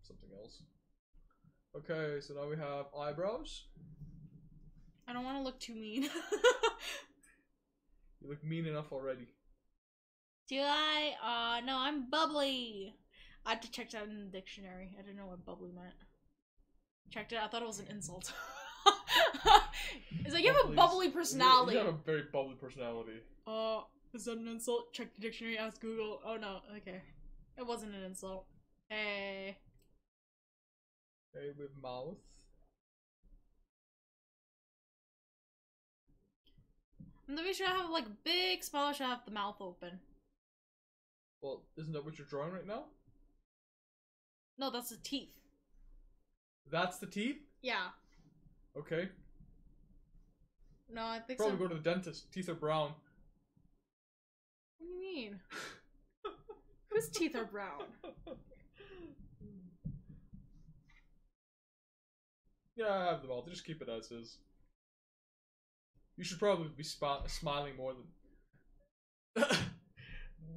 something else. Okay, so now we have eyebrows. I don't want to look too mean. You look mean enough already. Do I? No, I'm bubbly. I had to check that in the dictionary. I didn't know what bubbly meant. Checked it. I thought it was an insult. It's like, you have a bubbly personality. You have a very bubbly personality. Is that an insult? Check the dictionary, ask Google. Oh no, okay. It wasn't an insult. Hey. Okay, with mouth. And then we should have like a big smile, should have the mouth open. Well, isn't that what you're drawing right now? No, that's the teeth. That's the teeth? Yeah. Okay. No, I think Probably so. go to the dentist. Teeth are brown. What do you mean? Whose teeth are brown? Yeah, I have them all. Just keep it as is. You should probably be smiling more than.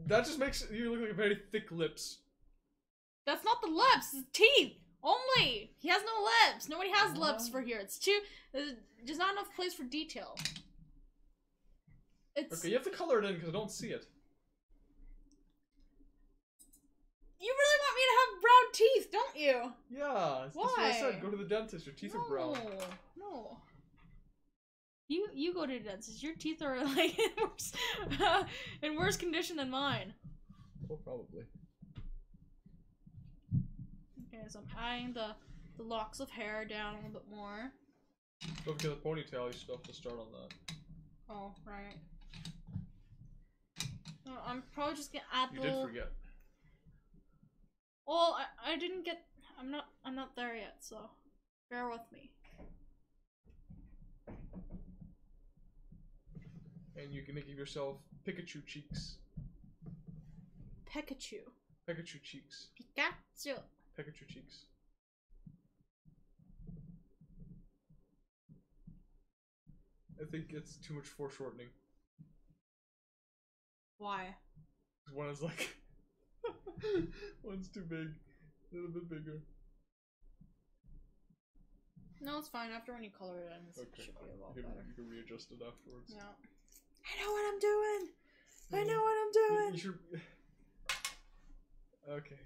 That just makes you look like very thick lips. That's not the lips, it's teeth! Only! He has no lips! Nobody has lips for here. It's too. There's just not enough place for detail. It's. Okay, you have to color it in because I don't see it. You really want me to have brown teeth, don't you? Yeah, that's what I said. Go to the dentist. Your teeth are brown. No. You go to the dentist. Your teeth are like in worse condition than mine. Well, probably. Okay, so I'm adding the locks of hair down a little bit more. Don't forget the ponytail. You still have to start on that. Oh, right. So I'm probably just gonna add You the. did Little... forget. Well, I didn't get. I'm not there yet, so bear with me. And you can give yourself Pikachu cheeks. Pikachu. Pikachu cheeks. Pikachu. Pikachu cheeks. I think it's too much foreshortening. Why? One is like one's too big. A little bit bigger. No, it's fine. After when you color it in, it Okay. should be a lot You better. can readjust it afterwards. Yeah. I know what I'm doing. I know what I'm doing. You should. Okay.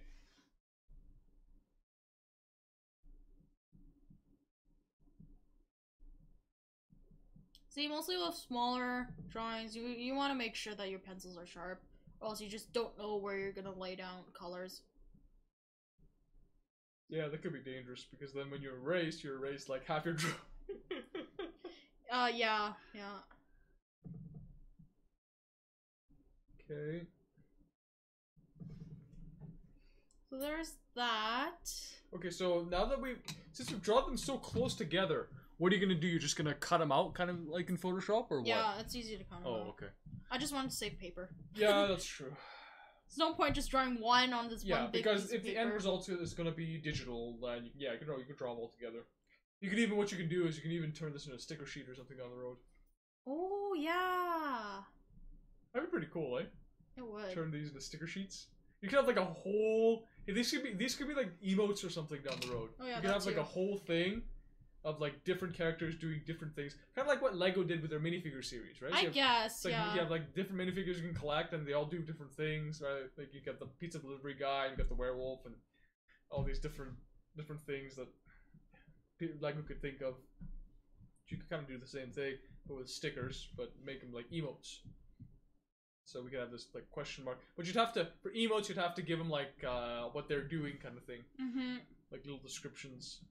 See, mostly with smaller drawings, you want to make sure that your pencils are sharp, or else you just don't know where you're gonna lay down colors. Yeah, that could be dangerous because then when you erase like half your drawing. Yeah. Okay. So there's that. Okay, so now that since we've drawn them so close together, what are you gonna do? You're just gonna cut them out, kind of like in Photoshop, or what? Yeah, it's easy to kind of. Oh, okay. I just wanted to save paper. Yeah, that's true. There's no point just drawing one on this Yeah, one big because piece if of the paper. end result is gonna be digital, then you can draw them all together. You can even what you can do is you can even turn this into a sticker sheet or something down the road. Oh yeah. That'd be pretty cool, eh? It would. Turn these into sticker sheets. You could have like a whole. These could be like emotes or something down the road. Oh yeah, You could that have like too. a whole thing of like different characters doing different things, kind of like what Lego did with their minifigure series, right? So I you have, guess, it's like, yeah. You have like different minifigures you can collect, and they all do different things, right? Like you got the pizza delivery guy, you got the werewolf, and all these different things that Lego could think of. You could kind of do the same thing, but with stickers, but make them like emotes. So we could have this like question mark, but you'd have to for emotes you'd have to give them like what they're doing kind of thing, like little descriptions.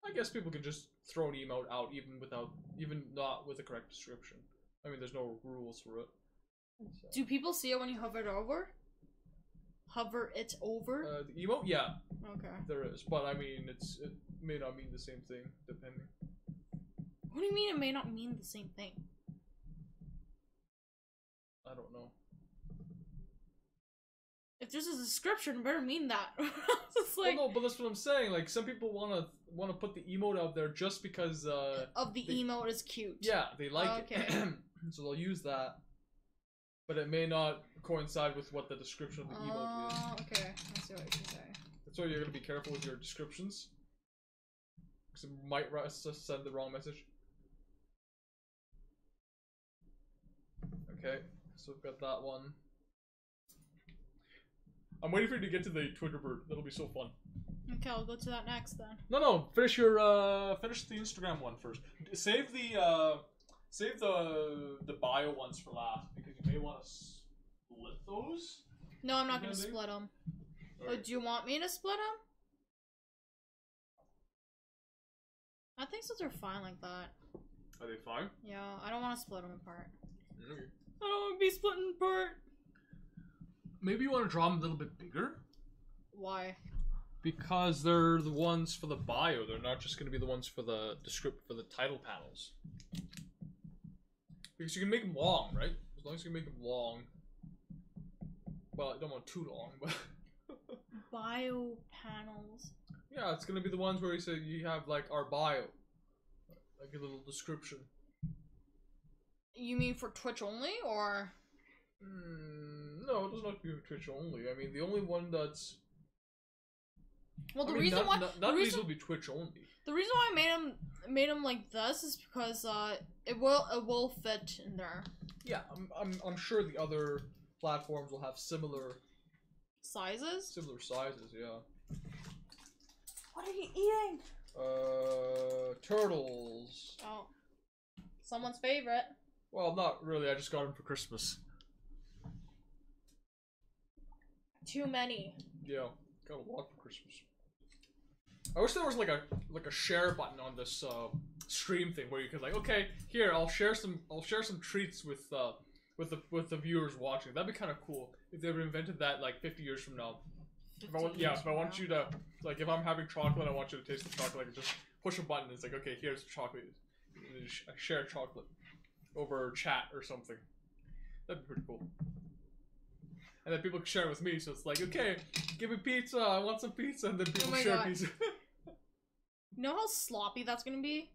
I guess people can just throw an emote out even not with a correct description. I mean, there's no rules for it. So. Do people see it when you hover it over? Hover it over? The emote, yeah, Okay. there is, but I mean, it may not mean the same thing depending. What do you mean it may not mean the same thing? I don't know. If there's a description, it better mean that. It's like Well, no, but that's what I'm saying. Like some people wanna put the emote out there just because of the emote is cute. yeah, they like Okay. it, so they'll use that. But it may not coincide with what the description of the emote is. Okay. I see what you say. That's why you're gonna be careful with your descriptions, because it might send the wrong message. Okay, so we've got that one. I'm waiting for you to get to the Twitter bird. That'll be so fun. Okay, I'll go to that next then. No, finish the Instagram one first. Save the bio ones for last because you may want to split those. No, I'm not gonna Maybe? split them. Oh, Alright. do you want me to split them? I think those are fine like that. Are they fine? Yeah, I don't want to split them apart. Okay. I don't want to be splitting apart. Maybe you want to draw them a little bit bigger. Why? Because they're the ones for the bio. They're not just going to be the ones for the title panels. Because you can make them long, right? As long as you can make them long. Well, I don't want too long, but Bio panels. yeah, it's gonna be the ones where you say you have like our bio, like a little description. You mean for Twitch only, or? No, it doesn't have to be for Twitch only. I mean, the only one that's Well, the I mean, reason why none of these will be Twitch only. the reason why I made them like this is because it will fit in there. Yeah, I'm sure the other platforms will have similar Sizes. sizes. Yeah. What are you eating? Turtles. Oh, someone's favorite. Well, not really. I just got them for Christmas. Too many. Yeah, got a lot for Christmas. I wish there was like a share button on this stream thing where you could like, okay, here I'll share some treats with the viewers watching. That'd be kind of cool if they ever invented that like 50 years from now. If I want you to like, if I'm having chocolate, I want you to taste the chocolate. I just push a button. It's like, okay, here's chocolate. I share chocolate over chat or something. That'd be pretty cool. And then people can share it with me, so it's like, okay, give me pizza, I want some pizza, and then people share pizza. You know how sloppy that's gonna be?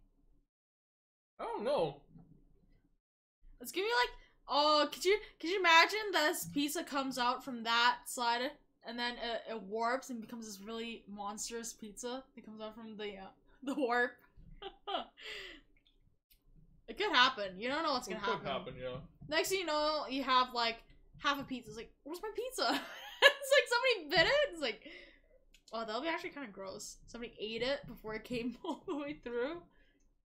I don't know. It's gonna be like, oh, could you imagine this pizza comes out from that side, and then it warps and becomes this really monstrous pizza that comes out from the warp? It could happen. You don't know what's gonna happen. It could happen, yeah. Next thing you know, you have like half a pizza. It's like, where's my pizza? It's like somebody bit it. It's like, oh, that'll be actually kind of gross. Somebody ate it before it came all the way through.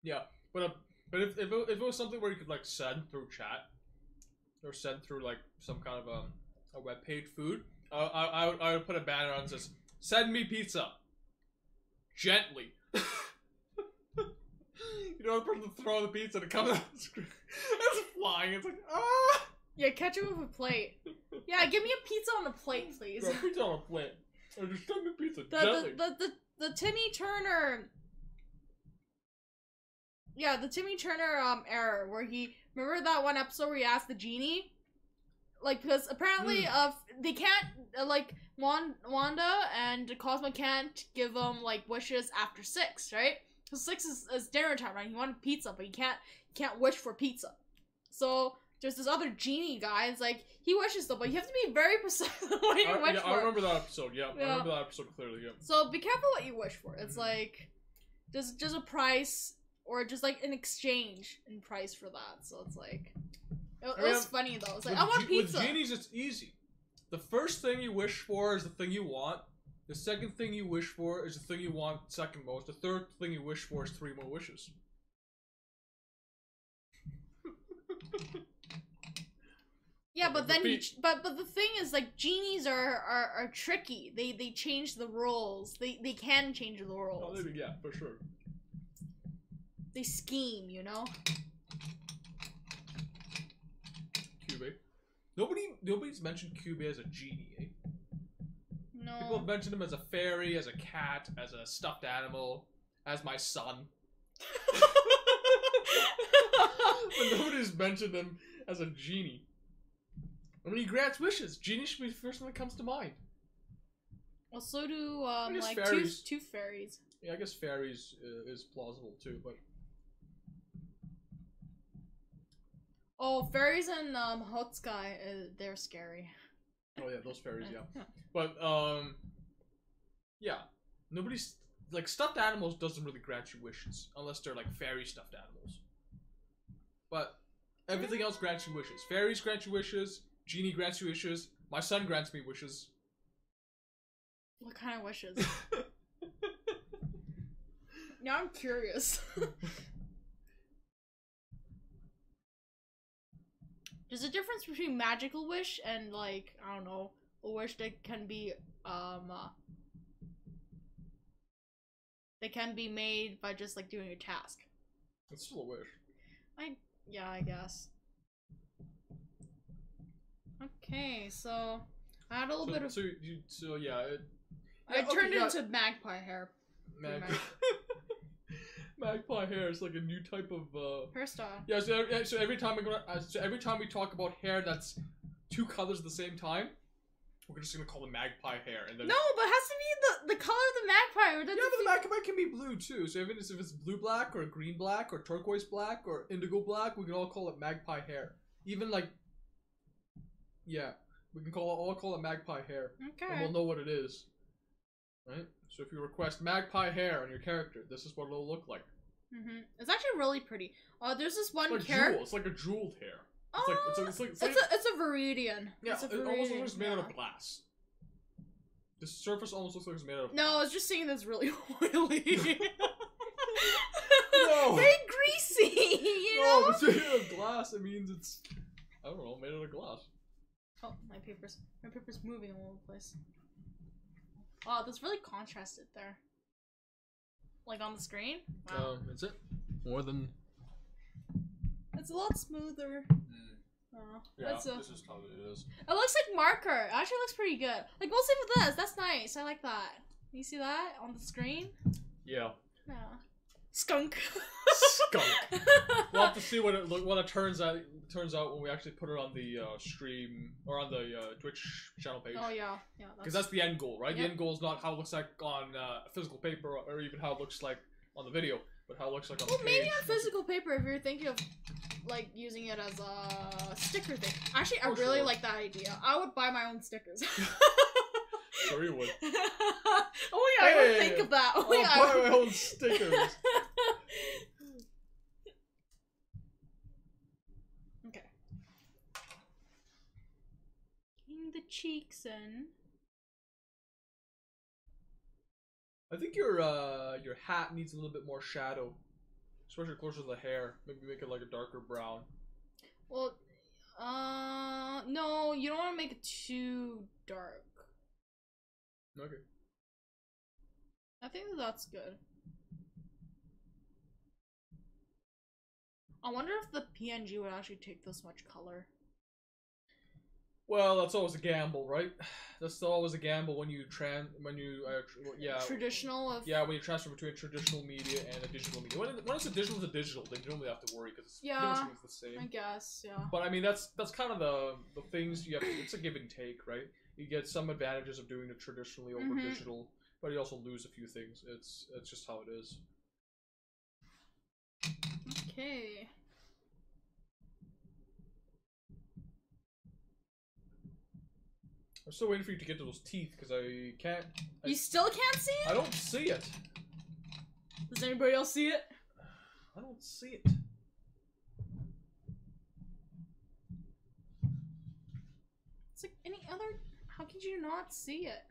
Yeah, but if it was something where you could like send through chat, or send through like some kind of a web page food, I would put a banner on that says, "Send me pizza, gently." You don't want to throw the pizza to come out the screen. It's flying. It's like, ah. Yeah, catch it with a plate. Yeah, give me a pizza on a plate, please. Bro, pizza on a plate. Or just send me pizza gently. The Timmy Turner. Yeah, the Timmy Turner error where he, remember that one episode where he asked the genie, like, because apparently they can't like Wanda and Cosmo can't give him like wishes after 6, right? Because 6 is dinner time, right? He wanted pizza, but he can't wish for pizza. So there's this other genie guy. It's like he wishes though, but you have to be very precise on what you wish for. I remember that episode. Yeah, I remember that episode clearly. Yeah. So be careful what you wish for. It's like just a price or just like an exchange in price for that. So it's like it was funny though. It's like I want pizza. With genies, it's easy. The first thing you wish for is the thing you want. The second thing you wish for is the thing you want second most. The third thing you wish for is 3 more wishes. Yeah, but then but the thing is, like, genies are tricky. They change the rules. They can change the rules. Oh, yeah, for sure. They scheme, you know. Cube. Nobody's mentioned Cube as a genie. Eh? No. People have mentioned him as a fairy, as a cat, as a stuffed animal, as my son. But nobody's mentioned him as a genie. I mean, he grants wishes. Genie should be the first one that comes to mind. Well, so do like fairies. Tooth Fairies. Yeah, I guess fairies is plausible too, but. Oh, fairies and Hotsky, they're scary. Oh yeah, those fairies, yeah. But yeah, nobody's like stuffed animals doesn't really grant you wishes unless they're like fairy stuffed animals. But everything else grants you wishes. Fairies grant you wishes. Genie grants you wishes. My son grants me wishes. What kind of wishes? Now I'm curious. There's a difference between magical wish and like, I don't know, a wish that can be made by just like doing a task. It's still a wish. Yeah, I guess. Okay, so I had a little bit of. So yeah, I turned it into magpie hair. Magpie magpie hair is like a new type of Hairstyle. Yeah, so every time every time we talk about hair that's two colors at the same time, we're just gonna call it magpie hair, and then No, but it has to be the color of the magpie. Or yeah, but the magpie can be blue too. So even if it's blue black or green black or turquoise black or indigo black, we can all call it magpie hair. Even like, yeah, we can all call it magpie hair, Okay. and we'll know what it is, right? So if you request magpie hair on your character, this is what it'll look like. It's actually really pretty. There's this one It's like character. jewel. It's like a jeweled hair. It's a viridian. Yeah, it's a it almost viridian, looks made out of glass. The surface almost looks like it's made out of No, I was just saying that's really oily. No. Very greasy, you know? No, if it's made out of glass, it means it's, I don't know, made out of glass. Oh, my paper's moving all over the place. Wow, that's really contrasted there. Like on the screen? Wow. Is it? More than... It's a lot smoother. Yeah, This is how it is. It looks like marker. It actually looks pretty good. Like, mostly with this. That's nice. I like that. You see that on the screen? Yeah. Yeah. Skunk. Skunk. We'll have to see what it turns out when we actually put it on the stream or on the Twitch channel page. Oh yeah, yeah. Because that's the end goal, right? Yep. The end goal is not how it looks like on physical paper or even how it looks like on the video, but how it looks like on the page. Maybe on physical paper if you're thinking of like using it as a sticker thing. Actually, I really like that idea. I would buy my own stickers. Sure you would. Oh yeah, I would think of that. Oh yeah. I'll buy my own stickers. Okay. Getting the cheeks in. I think your hat needs a little bit more shadow, especially closer to the hair. Maybe make it like a darker brown. Well, no, you don't want to make it too dark. Okay. I think that's good. I wonder if the PNG would actually take this much color. Well, that's always a gamble, right? That's always a gamble when you Traditional of when you transfer between traditional media and a digital media. When it's a digital to digital, then you don't really have to worry because it's the same. I guess, yeah. But I mean, that's kind of the things you have to, it's a give and take, right? You get some advantages of doing it traditionally over digital, but you also lose a few things. It's just how it is. Okay. I'm still waiting for you to get to those teeth because I can't. You still can't see it? I don't see it. Does anybody else see it? I don't see it. It's like any other. How could you not see it?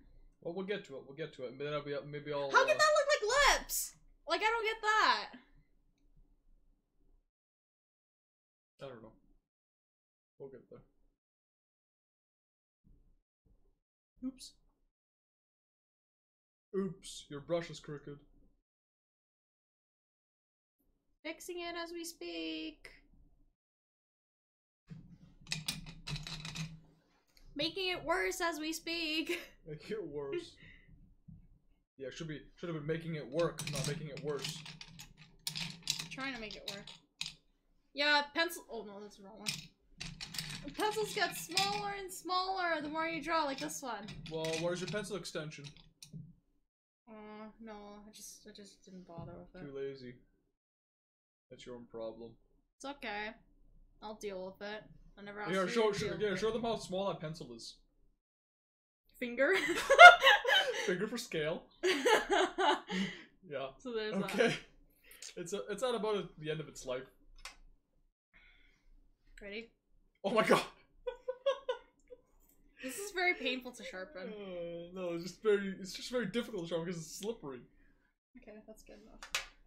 Well, we'll get to it. We'll get to it. And then maybe I'll. How can that look like lips? Like, I don't get that. I don't know. We'll get there. Oops. Oops, your brush is crooked. Fixing it as we speak. Making it worse as we speak. Make it worse. Yeah, should have been making it work, not making it worse. Trying to make it work. Yeah, pencil. Oh no, that's the wrong one. Pencils get smaller and smaller the more you draw, like this one. Well, where's your pencil extension? No, I just didn't bother with it. Too lazy. That's your own problem. It's okay. I'll deal with it. I never asked Yeah, you show to deal with show it. them how small that pencil is. Finger. Finger for scale. Yeah. So there's Okay. that. It's at about the end of its life. Ready? Oh my god. This is very painful to sharpen. No, it's just very difficult to sharpen because it's slippery. Okay, that's good enough.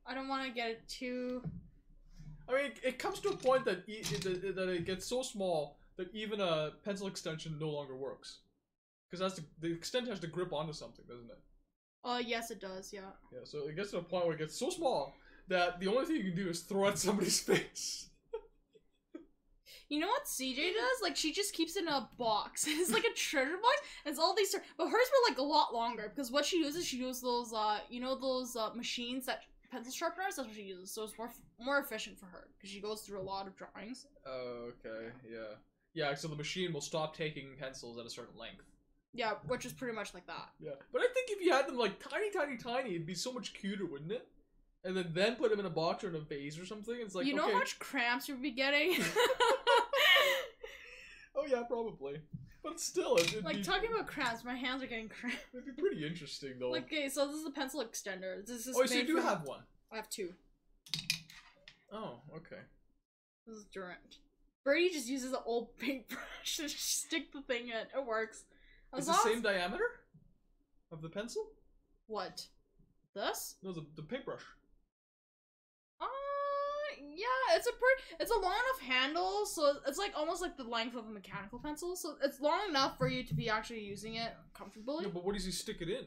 I don't want to get it too. I mean, it comes to a point that that it gets so small that even a pencil extension no longer works, because the extension has to grip onto something, doesn't it? Yes, it does. Yeah. Yeah, so it gets to a point where it gets so small that the only thing you can do is throw at somebody's face. You know what CJ does? Like, she just keeps it in a box. It's like a treasure box. And it's all these, but hers were like a lot longer because what she uses those, you know, those machines that pencil sharpeners. That's what she uses. So it's more efficient for her because she goes through a lot of drawings. Oh, okay, yeah. Yeah, so the machine will stop taking pencils at a certain length. Yeah, which is pretty much like that. Yeah, but I think if you had them like tiny, it'd be so much cuter, wouldn't it? And then put them in a box or in a vase or something. It's like, you know okay. how much cramps you'd be getting? Oh yeah, probably. But still, it'd Like, be, talking about cramps, my hands are getting cramped. it'd be pretty interesting though. Like, okay, so this is a pencil extender. This is oh, so you made do from- have one. I have two. Oh, okay. This is Durant. Birdie just uses an old paintbrush to stick the thing in. It works. It's the same diameter of the pencil? What? This? No, the paintbrush. Yeah, it's a long enough handle, so it's like almost like the length of a mechanical pencil, so it's long enough for you to be actually using it comfortably. No, but what does he stick it in?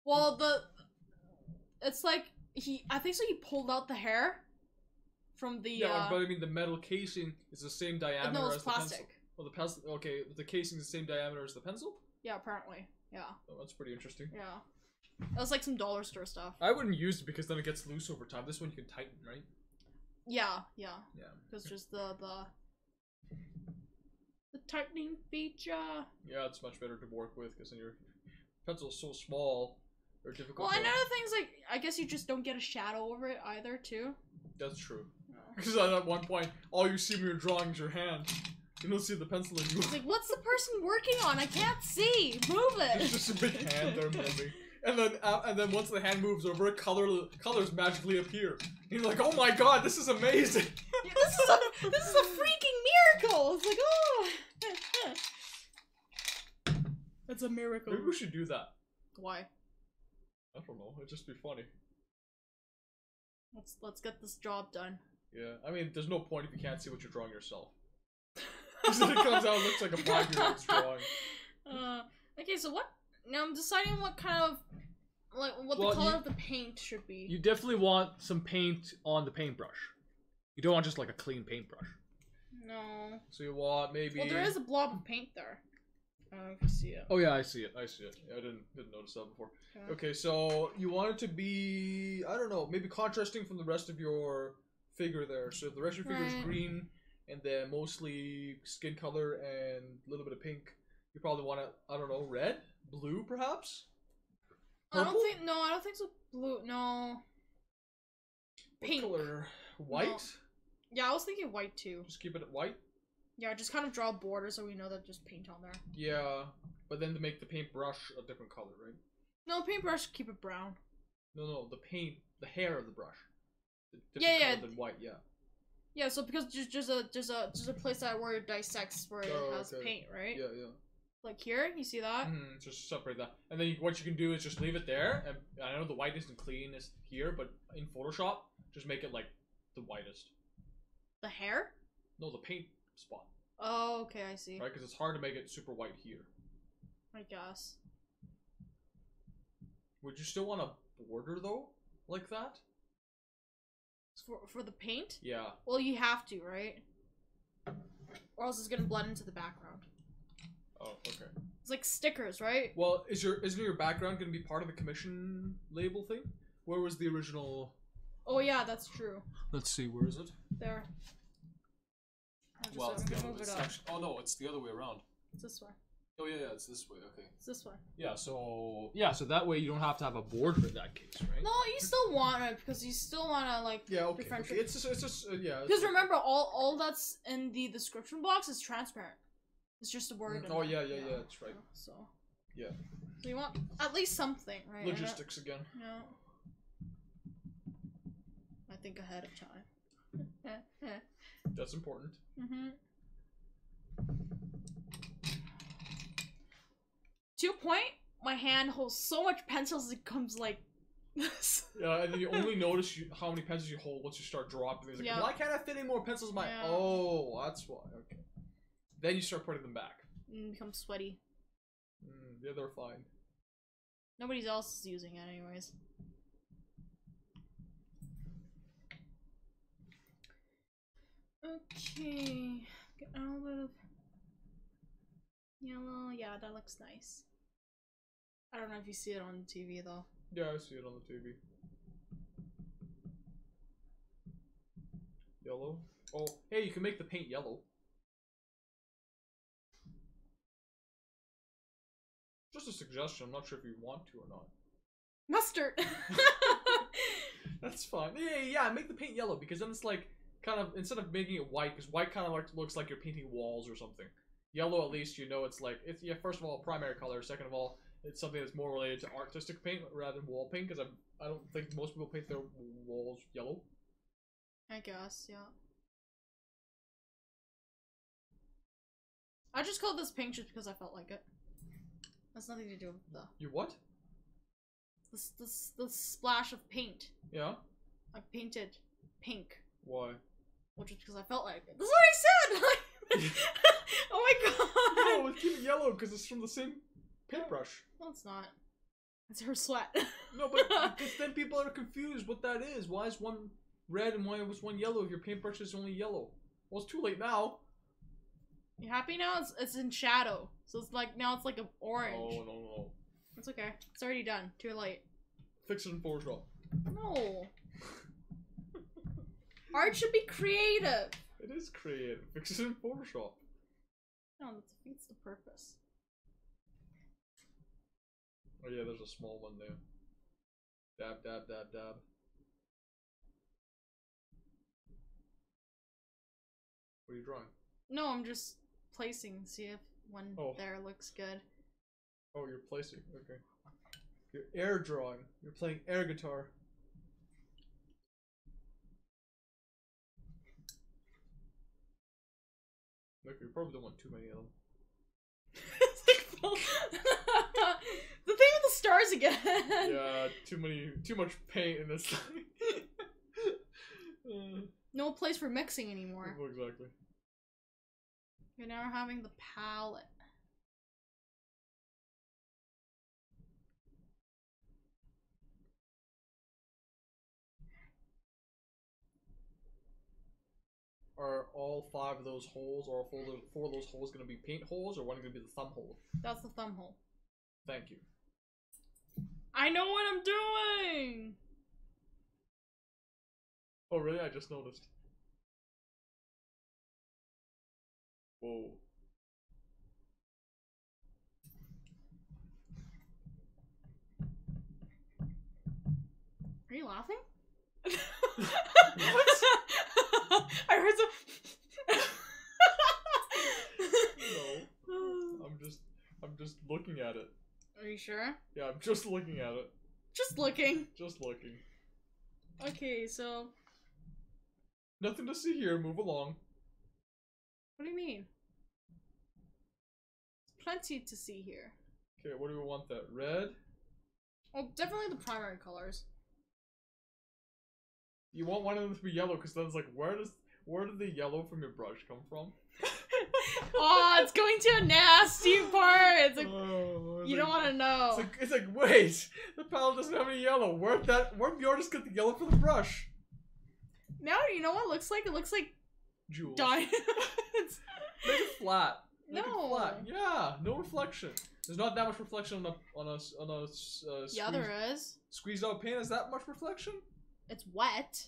Well, it's like I think so he pulled out the hair from the Yeah, but I mean the metal casing is the same diameter no, as it's the plastic. pencil. Well, the pencil. Okay, the casing is the same diameter as the pencil. Yeah, apparently. Yeah. Oh, that's pretty interesting. Yeah. It was like some dollar store stuff. I wouldn't use it because then it gets loose over time. This one you can tighten, right? Yeah. Yeah. Because just the tightening feature. Yeah, it's much better to work with because then your pencil's so small or difficult. Well, to... another thing's like I guess you just don't get a shadow over it either, too. That's true. No. Because at one point, all you see when you're drawing is your hand. You don't see the pencil anymore. It's like, what's the person working on? I can't see. Move It's it. just a big hand there moving. And then once the hand moves over, colors magically appear. And you're like, oh my god, this is amazing. This is a freaking miracle. It's like, oh. It's a miracle. Maybe we should do that. Why? I don't know. It'd just be funny. Let's get this job done. Yeah. I mean, there's no point if you can't see what you're drawing yourself. Because then it comes out and looks like a 5-year-old's drawing. Okay, so what? Now I'm deciding what kind of, like, what Well, the color of the paint should be. You definitely want some paint on the paintbrush. You don't want just like a clean paintbrush. No. So you want maybe... Well, there is a blob of paint there. I can see it. Oh yeah, I see it. I see it. Yeah, I didn't notice that before. Okay. Okay, so you want it to be, I don't know, maybe contrasting from the rest of your figure there. So if the rest of your figure is Right. green, and then mostly skin color and a little bit of pink, you probably want it, I don't know, red? Blue, perhaps? I Purple? don't think so. Blue, no. What Pink. color? White? No. Yeah, I was thinking white too. Just keep it at white? Yeah, just kind of draw a border so we know that there's paint on there. Yeah, but then to make the paintbrush a different color, right? No, paintbrush, keep it brown. No, the hair of the brush. The Yeah, different yeah. color than white, yeah. Yeah, so because there's a place that where it dissects where it Oh, has okay. paint, right? Yeah. Like here, you see that? Just separate that. And then what you can do is just leave it there. And I know the white isn't cleanest here, but in Photoshop, just make it like the whitest. The hair? No, the paint spot. Oh, okay, I see. Right? Because it's hard to make it super white here. I guess. Would you still want a border though? Like that? For the paint? Yeah. Well, you have to, right? Or else it's gonna blend into the background. Oh, okay. It's like stickers, right? Well, isn't your background going to be part of the commission label thing? Where was the original? Oh yeah, that's true. Let's see, where is it? There. Well, I'm it's the gonna other move way. it up. Oh no, it's the other way around. It's this way. Oh yeah, it's this way. Okay. It's this way. Yeah. So So that way you don't have to have a border in that case, right? No, you still want it because you still wanna like yeah, okay. differentiate. It's just yeah. Because remember, all that's in the description box is transparent. It's just a word. in Oh it. yeah, that's right. So. Yeah. So you want at least something, right? Logistics again. No. I think ahead of time. That's important. Mhm. To a point, my hand holds so much pencils it comes like this. Yeah, and then you only notice how many pencils you hold once you start dropping. It's like, Yeah. why can't I fit any more pencils in my? Yeah. Oh, that's why. Okay. Then you start putting them back. And become sweaty. Yeah, they're fine. Nobody else is using it anyways. Okay. Get a little bit of yellow. Yeah, that looks nice. I don't know if you see it on TV though. Yeah, I see it on the TV. Yellow. Oh, hey, you can make the paint yellow. Just a suggestion. I'm not sure if you want to or not. Mustard. That's fine. Yeah. Make the paint yellow because then it's like kind of instead of making it white, because white kind of like looks like you're painting walls or something. Yellow, at least you know it's like it's first of all primary color. Second of all, it's something that's more related to artistic paint rather than wall paint because I don't think most people paint their walls yellow. I guess, yeah. I just called this pink just because I felt like it. That's nothing to do with the You what? the splash of paint. Yeah. I painted pink. Why? Well, just because I felt like it. That's what I said! Oh my god! No, it's keep it yellow because it's from the same paintbrush. No, it's not. It's her sweat. No, but because then people are confused what that is. Why is one red and why was one yellow if your paintbrush is only yellow? Well, it's too late now. You happy now? It's in shadow. So it's like, now it's like an orange. Oh, no. It's okay. It's already done. Too late. Fix it in Photoshop. No. Art should be creative. It is creative. Fix it in Photoshop. No, that defeats the purpose. Oh yeah, there's a small one there. Dab, dab, dab, dab. What are you drawing? No, I'm just placing. See if one there looks good. Oh, you're placing. Okay. You're air drawing. You're playing air guitar. Look, you probably don't want too many of them. The thing with the stars again. Yeah, too much paint in this thing. No place for mixing anymore. Well, exactly. You're now having the palette. Are all 5 of those holes, or 4 of those holes, going to be paint holes, or one going to be the thumb hole? That's the thumb hole. Thank you. I know what I'm doing! Oh, really? I just noticed. Whoa. Are you laughing? What? I heard some. No. I'm just looking at it. Are you sure? Yeah, I'm just looking at it. Just looking. Just looking. Okay, so. Nothing to see here. Move along. What do you mean? Plenty to see here. Okay, what do we want that? Red? Well, definitely the primary colors. You want one of them to be yellow, because then it's like, where did the yellow from your brush come from? Oh, it's going to a nasty part. It's like, oh, you don't want to know. It's like, wait, the palette doesn't have any yellow. Where'd the artist get the yellow for the brush? Now you know what it looks like? It looks like Jewels. diamonds. Make it flat. Make No. it flat. Yeah, no reflection. There's not that much reflection on a Yeah, there is. squeezed out paint. Is that much reflection? It's wet.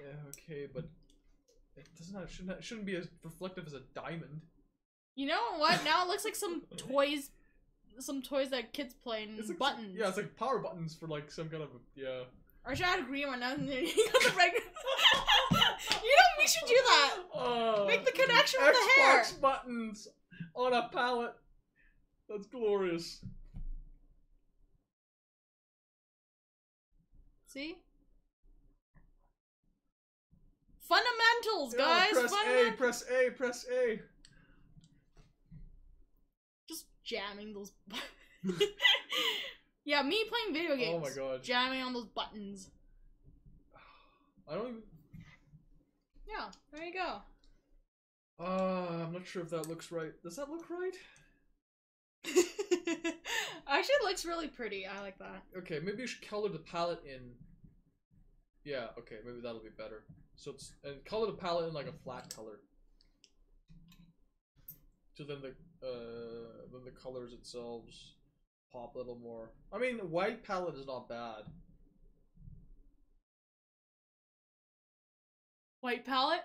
Yeah, okay, but it shouldn't be as reflective as a diamond. You know what? Now it looks like some toys that kids play and It's like buttons. Yeah, it's like power buttons for like some kind of yeah. Or should I add a green one now and then you got the regular. You know, we should do that. Make the connection with the hair. Xbox buttons on a palette. That's glorious. See? Fundamentals, Yeah, guys. press A, press A, press A. Just jamming those. Yeah, me playing video games. Oh my god. Jamming on those buttons. I don't even. Yeah, there you go. I'm not sure if that looks right. Does that look right? Actually, it looks really pretty. I like that. Okay, maybe you should color the palette in. Yeah, okay, maybe that'll be better. So it's and color the palette in like a flat color. So then the colors themselves pop a little more. I mean, the white palette is not bad. White palette?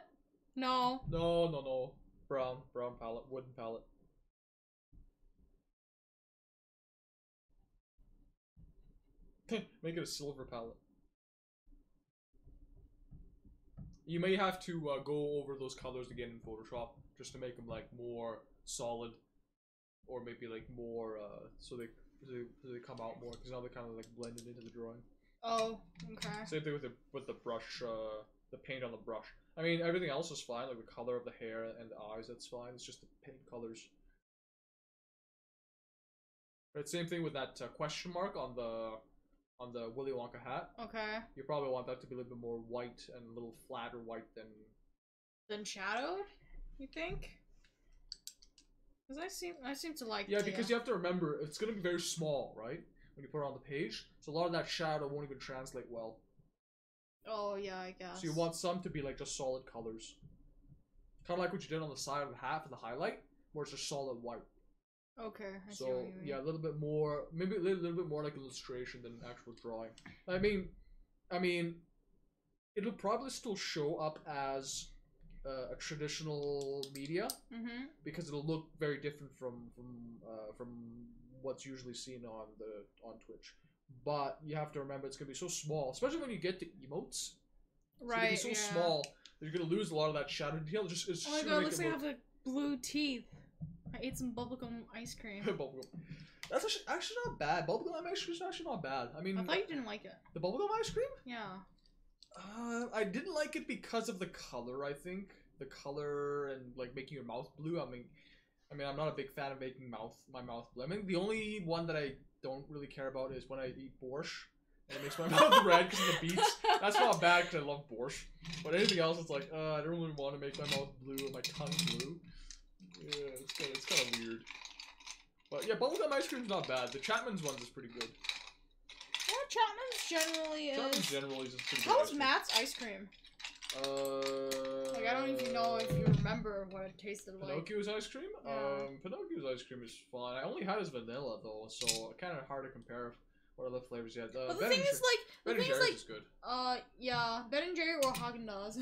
No. No. Brown palette, wooden palette. Make it a silver palette. You may have to go over those colors again in Photoshop just to make them like more solid, or maybe like more so they come out more, because now they're kind of like blended into the drawing. Oh, okay. Same thing with the brush, the paint on the brush. I mean, everything else is fine, like the color of the hair and the eyes, that's fine. It's just the paint colors. But same thing with that question mark on the Willy Wonka hat. Okay. You probably want that to be a little bit more white and a little flatter white than... Then shadowed, you think? Because I seem to like. Yeah, because you have to remember it's gonna be very small, right? When you put it on the page, so a lot of that shadow won't even translate well. Oh yeah, I guess. So you want some to be like just solid colors, kind of like what you did on the side of the hat for the highlight, where it's just solid white. Okay, I see So what you mean. yeah, a little bit more, maybe a little bit more like illustration than actual drawing. I mean, it'll probably still show up as a traditional media, because it'll look very different from what's usually seen on Twitch. But you have to remember it's gonna be so small, especially when you get to emotes. Right. It's gonna be so small that you're gonna lose a lot of that shadow detail. It's just oh my god, looks like I have like blue teeth. I ate some bubblegum ice cream. Bubblegum. That's actually not bad. Bubblegum ice cream is actually not bad. I mean, I thought you didn't like it. The bubblegum ice cream? Yeah. I didn't like it because of the color. I think the color and like making your mouth blue. I mean, I'm not a big fan of making my mouth blue. I mean, the only one that I don't really care about is when I eat borscht and it makes my mouth red because of the beets. That's not bad because I love borscht. But anything else, it's like, I don't really want to make my mouth blue and my tongue blue. Yeah, it's kind of weird. But yeah, bubblegum ice cream's not bad. The Chapman's ones is pretty good. Yeah, Chapman's generally is pretty good. How was Matt's ice cream? Like, I don't even know if you remember what it tasted like. Pinocchio's ice cream? Yeah. Pinocchio's ice cream is fine. I only had his vanilla though, so kind of hard to compare what other flavors you had. But the thing is, like, Ben & Jerry's is good. Yeah, Ben & Jerry or Haagen-Dazs.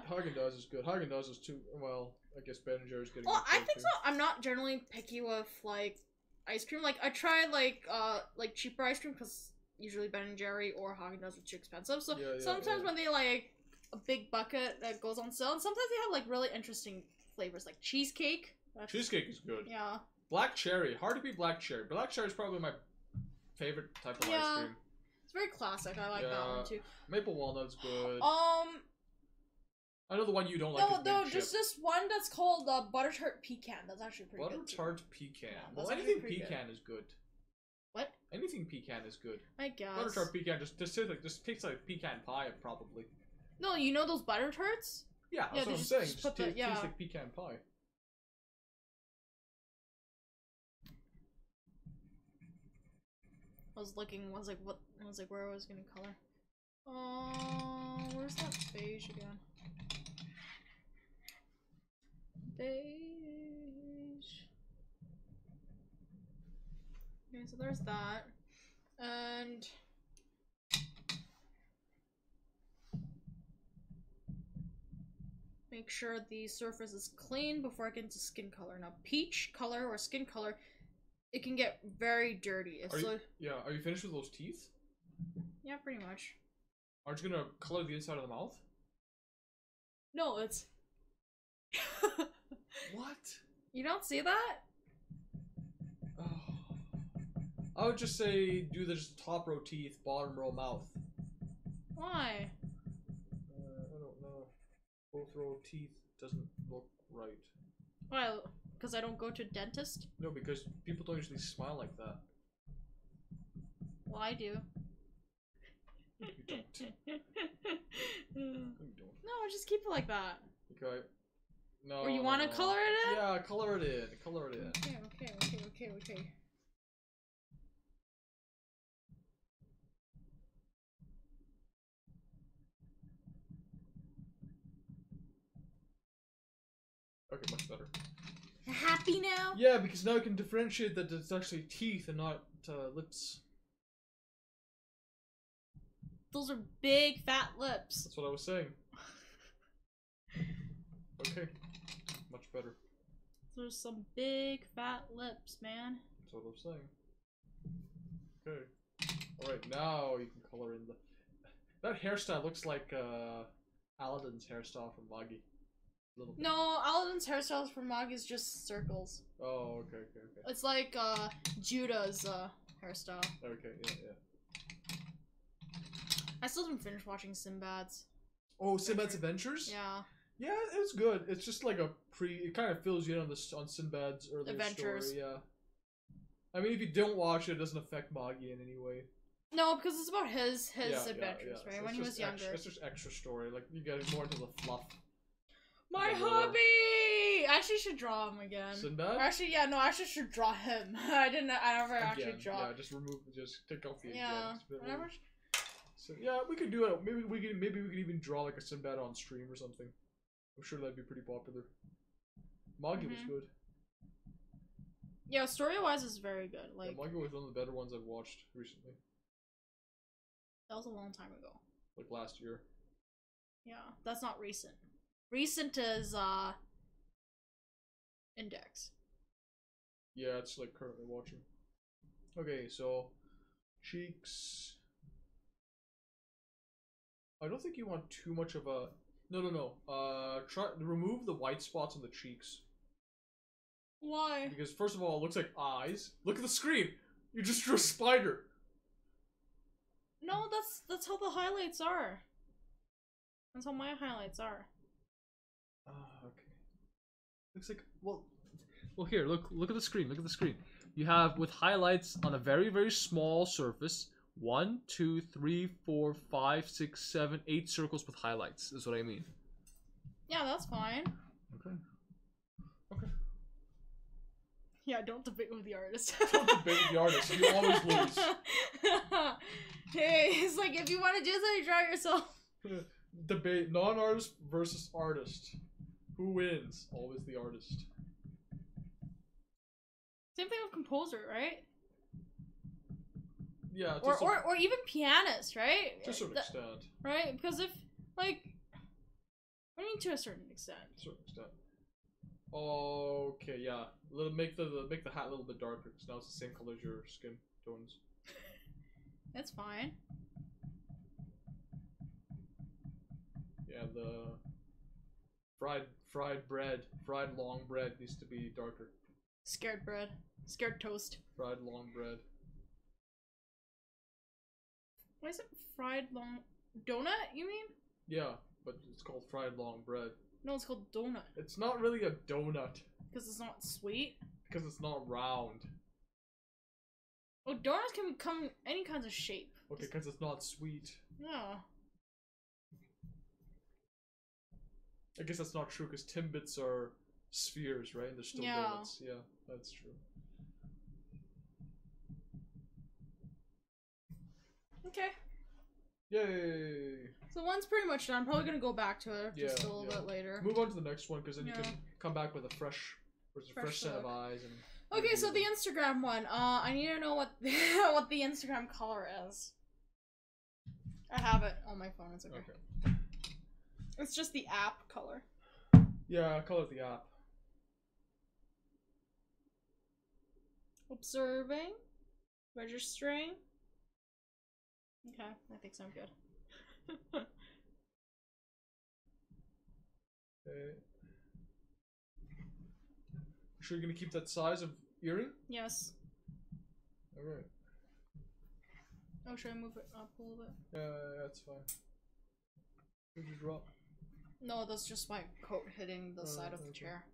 Haagen-Dazs is good. Haagen-Dazs is too, well, I guess Ben & Jerry's getting Well, I think so. I'm not generally picky with, like, ice cream. Like, I try, like cheaper ice cream because usually Ben & Jerry or Haagen-Dazs are too expensive. So sometimes when they, like, a big bucket that goes on sale, and sometimes they have, like, really interesting flavors, like cheesecake. Cheesecake is good. Yeah. Black cherry. Hard to beat black cherry. Black cherry is probably my favorite type of ice cream. It's very classic. I like that one, too. Maple walnut's good. I know the one you don't like. No, there's this one that's called butter tart pecan. That's actually pretty good. Butter tart pecan. Yeah, well, anything pecan is good. What? Anything pecan is good. I guess. Butter tart pecan just tastes like pecan pie, probably. No, you know those butter tarts? Yeah, that's what I'm saying. Just tastes yeah. like pecan pie. I was looking. I was like, what? I was like, where I was gonna color. Where's that beige again? Beige. Okay, so there's that, and make sure the surface is clean before I get into skin color. Now, peach color or skin color, it can get very dirty. Are you finished with those teeth? Yeah, pretty much. Aren't you gonna color the inside of the mouth? No, it's... What? You don't see that? Oh. I would just say do the top row teeth, bottom row mouth. Why? I don't know. Both row teeth doesn't look right. Well, because I don't go to a dentist? No, because people don't usually smile like that. Well, I do. You don't. You don't. No, just keep it like that. Okay. No. Or you want to color it in? Yeah, color it in. Color it in. Okay. Okay, much better. Happy now? Yeah, because now I can differentiate that it's actually teeth and not lips. Those are big, fat lips. That's what I was saying. Okay. Much better. There's some big fat lips, man. That's what I'm saying. Okay. Alright, now you can color in the... That hairstyle looks like Aladdin's hairstyle from Magi. No, Aladdin's hairstyles for Magi is just circles. Oh, okay. It's like Judah's hairstyle. Okay, yeah. I still didn't finish watching Sinbad's. Oh, Sinbad's Adventures? Yeah. Yeah, it was good. It's just like a it kind of fills you in on Sinbad's earlier Adventures. story, yeah. I mean, if you don't watch it, it doesn't affect Magi in any way. No, because it's about his Yeah, adventures, yeah. right? So When he was younger. It's just extra story. Like, you get more into the fluff. My The lore. hobby! I actually should draw him again. Sinbad? Or actually, yeah, no, I actually should draw him. I never actually draw. Yeah, just take off the Yeah, again. whatever. So, yeah, we could do it. Maybe we could even draw like a Sinbad on stream or something. I'm sure that'd be pretty popular. Magi was good. Yeah, story-wise is very good. Like, yeah, Magi was one of the better ones I've watched recently. that was a long time ago. Like last year. Yeah, that's not recent. Recent is Index. Yeah, it's like currently watching. Okay, so cheeks. I don't think you want too much of a no. Try remove the white spots on the cheeks. Why? Because first of all, it looks like eyes. Look at the screen. You just drew a spider. No, that's how the highlights are. That's how my highlights are. Okay. Looks like Well, here, look at the screen. Look at the screen. You have with highlights on a very, very small surface. 1, 2, 3, 4, 5, 6, 7, 8 circles with highlights. Is what I mean. Yeah, that's fine. Okay. Yeah, don't debate with the artist. don't debate with the artist. You always lose. Hey, it's like if you want to do something, draw it yourself. Debate non-artist versus artist. Who wins? Always the artist. Same thing with composer, right? Yeah. Or even pianist, right? To a certain extent. Right? Because if like, I mean, to a certain extent. To a certain extent. Okay, yeah. Make the hat a little bit darker because now it's the same color as your skin tones. That's fine. Yeah, the fried long bread needs to be darker. Scared bread. Scared toast. Fried long bread. Why is it fried long donut? You mean? Yeah, but it's called fried long bread. No, it's called donut. It's not really a donut Because it's not sweet. because it's not round. Oh, donuts can come any kinds of shape. Okay, because it's not sweet. Yeah. I guess that's not true because Timbits are spheres, right? They're still Yeah. donuts. Yeah, that's true. Okay. Yay! So one's pretty much done. I'm probably gonna go back to it just a little bit later. Move on to the next one because then you Yeah. can come back with a fresh set of look. eyes and. Okay, so the Instagram one. I need to know what what the Instagram color is. I have it on my phone. It's okay. It's just the app color. Yeah, color the app. Observing. Registering. Okay, I think so. I'm good. Okay. You sure you're gonna keep that size of earring? Yes. Alright. Oh, should I move it up a little bit? Yeah, that's fine. Did you drop? No, that's just my coat hitting the side of the okay. chair.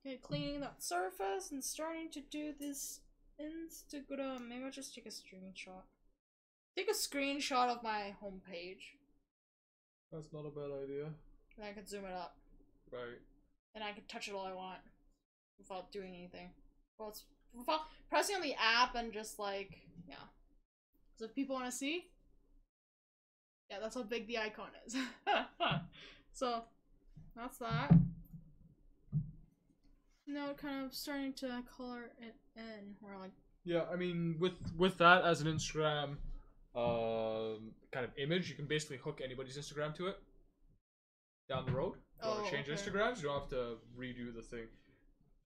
Okay, cleaning that surface and starting to do this Instagram. Maybe I'll just take a screenshot. Take a screenshot of my homepage. That's not a bad idea. Then I can zoom it up. Right. And I can touch it all I want. Without doing anything. Well, it's without pressing on the app and just like, yeah. So if people want to see, yeah, that's how big the icon is. So, that's that. Now kind of starting to color it in, where like Yeah, I mean, with that as an Instagram kind of image, you can basically hook anybody's Instagram to it down the road. If you want to change okay. Instagrams, you don't have to redo the thing.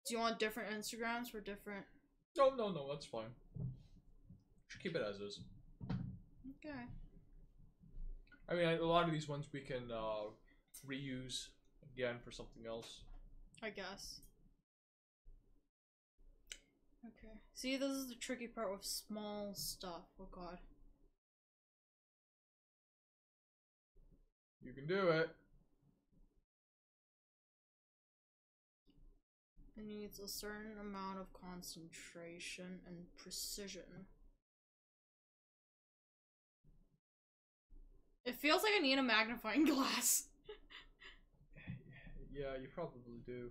Do you want different Instagrams for different? No, that's fine. Should keep it as is. Okay. I mean, a lot of these ones we can reuse again for something else. I guess. Okay. See, this is the tricky part with small stuff. Oh god. You can do it. It needs a certain amount of concentration and precision. It feels like I need a magnifying glass. Yeah, you probably do.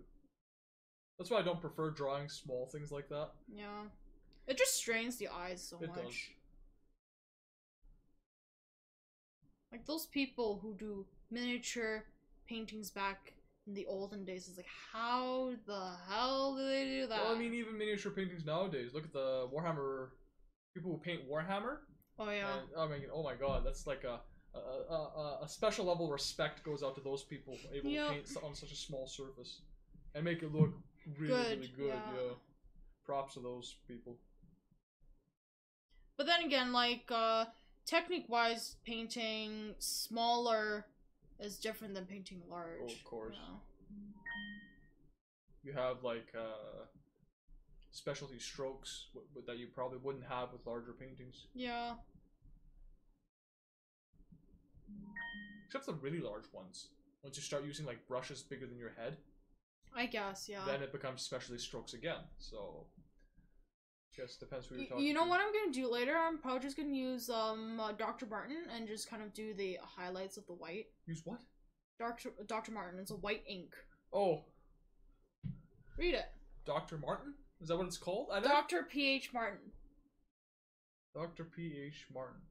That's why I don't prefer drawing small things like that. Yeah. It just strains the eyes so It much. does. Like those people who do miniature paintings back in the olden days, is like, how the hell do they do that? Well, I mean, even miniature paintings nowadays. Look at the Warhammer people who paint Warhammer. oh yeah. And, oh my god, that's like a special level of respect goes out to those people able to paint on such a small surface and make it look really good. Yeah. Props to those people. But then again, like technique-wise, painting smaller is different than painting large. Oh, of course. You know? You have like specialty strokes that you probably wouldn't have with larger paintings. Yeah. Except the really large ones. Once you start using like brushes bigger than your head, I guess, yeah. then it becomes specialty strokes again. So, I guess depends who you're talking You know to. what I'm gonna do later? I'm probably just gonna use Dr. Martin and just kind of do the highlights of the white. Use what? Dr. Martin. It's a white ink. Oh, Read it. Dr. Martin? Is that what it's called? Dr. P.H. Martin. Dr. P.H. Martin.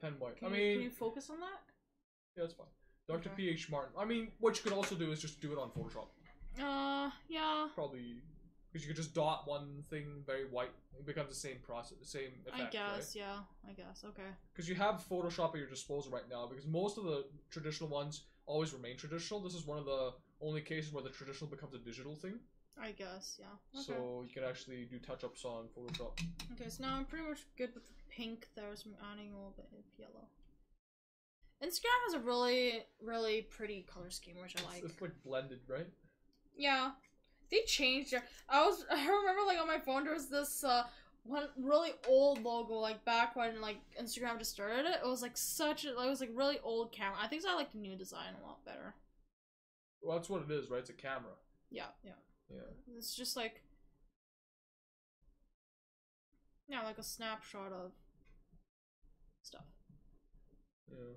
Pen white. Can you focus on that? Yeah, that's fine. Dr. Okay. P.H. Martin. I mean, what you could also do is just do it on Photoshop. Yeah. Probably, because you could just dot one thing very white. It becomes the same process, the same effect, I guess, right? yeah. I guess, okay. Because you have Photoshop at your disposal right now, because most of the traditional ones always remain traditional. This is one of the only cases where the traditional becomes a digital thing. I guess, yeah. Okay. So you can actually do touch-ups on Photoshop. Okay, so now I'm pretty much good with the pink. There's adding a little bit of yellow. Instagram has a really, really pretty color scheme, which I like. It's like blended, right? Yeah. They changed it. I remember like on my phone there was this one really old logo, like back when like Instagram just started it. It was like it was like really old camera. I think I like the new design a lot better. Well, that's what it is, right? It's a camera. Yeah. Yeah. It's just like, yeah, like a snapshot of stuff. Yeah.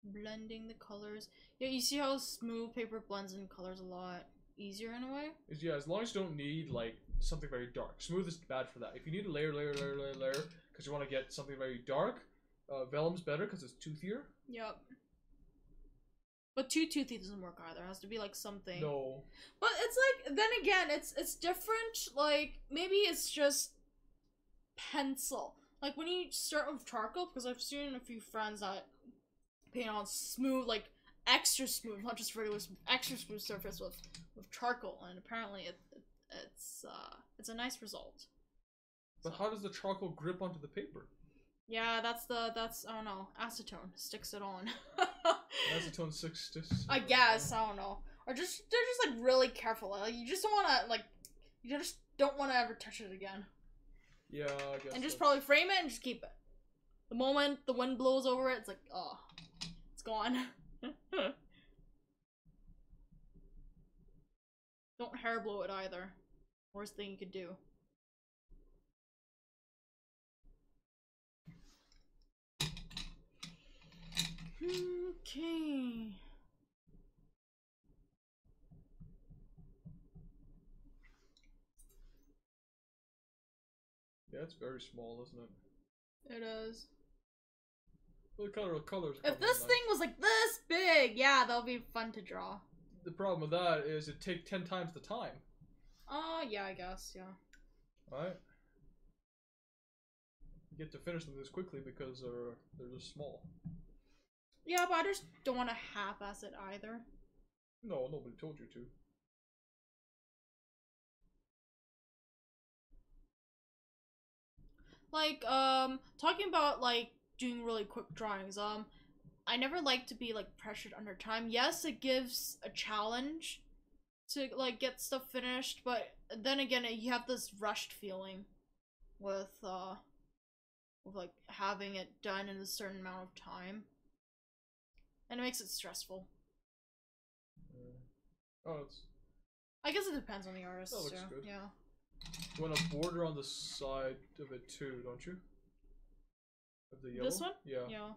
Blending the colors. Yeah, you see how smooth paper blends in colors a lot easier in a way? Yeah, as long as you don't need like something very dark. Smooth is bad for that. If you need a layer, because you want to get something very dark, vellum's better because it's toothier. Yep. But too toothy doesn't work either. It has to be like something. No. But it's like, then again, it's different. Like, maybe it's just pencil. Like when you start with charcoal, because I've seen a few friends that paint on smooth, like extra smooth, not just regular smooth, extra smooth surface with charcoal, and apparently it's a nice result. But how does the charcoal grip onto the paper? Yeah, that's I don't know, acetone sticks it on. Acetone 6 I guess, I don't know. Or they're just like really careful. Like you just don't wanna you just don't wanna ever touch it again. Yeah, I guess. And just probably frame it and just keep it. The moment the wind blows over it, it's like, oh, it's gone. Don't hair blow it either. Worst thing you could do. Okay. Yeah, it's very small, isn't it? It is. What colors? If this thing was like this big, yeah, that'll be fun to draw. The problem with that is it take 10 times the time. Yeah, I guess, yeah. Right? You get to finish them this quickly because they're just small. Yeah, but I just don't want to half-ass it either. No, nobody told you to. Like, talking about, like, doing really quick drawings, I never like to be, like, pressured under time. Yes, it gives a challenge to, like, get stuff finished, but then again, you have this rushed feeling with like, having it done in a certain amount of time. And it makes it stressful. Oh, it's... I guess it depends on the artist, That looks too. good. Yeah. You want a border on the side of it too, don't you? Of the yellow? This one? Yeah. Yeah.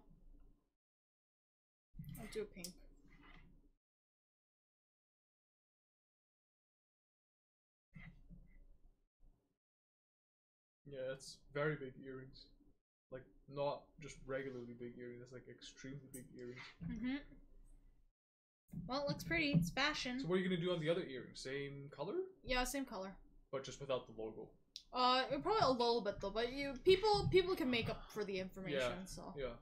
I'll do a pink. Yeah, it's very big earrings. Like, not just regularly big earrings, it's like extremely big earrings. Mm-hmm. Well, it looks pretty. It's fashion. So what are you gonna do on the other earring? Same color? Yeah, same color. But just without the logo. Probably a little bit though, but people can make up for the information, Yeah. so. Yeah.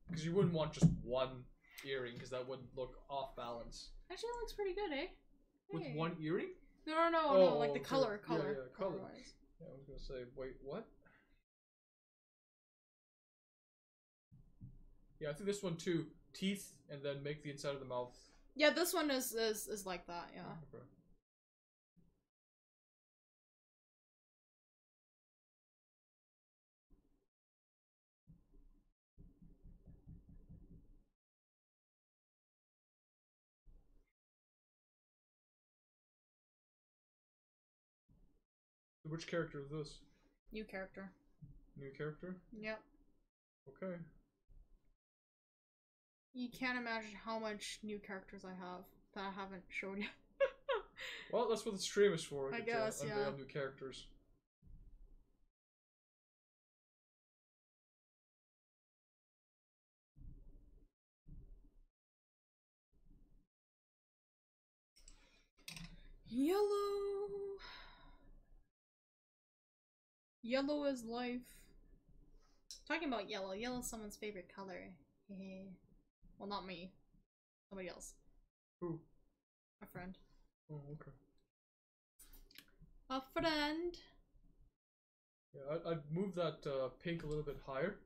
Because you wouldn't want just one earring, because that would look off balance. Actually, it looks pretty good, eh? With Hey. one earring? No, like the okay. color. Yeah, color. Color-wise. Yeah, I was gonna say, wait, what? Yeah, I think this one too. Teeth, and then make the inside of the mouth. Yeah, this one is like that, yeah. Okay. Which character is this? New character. New character? Yep. Okay. You can't imagine how much new characters I have that I haven't shown yet. Well, that's what the stream is for. I get to guess, unveil yeah. new characters. Yellow. Yellow is life. Talking about yellow. Yellow is someone's favorite color. Well, not me. Somebody else. Who? A friend. Oh, okay. A friend. Yeah, I'd move that pink a little bit higher.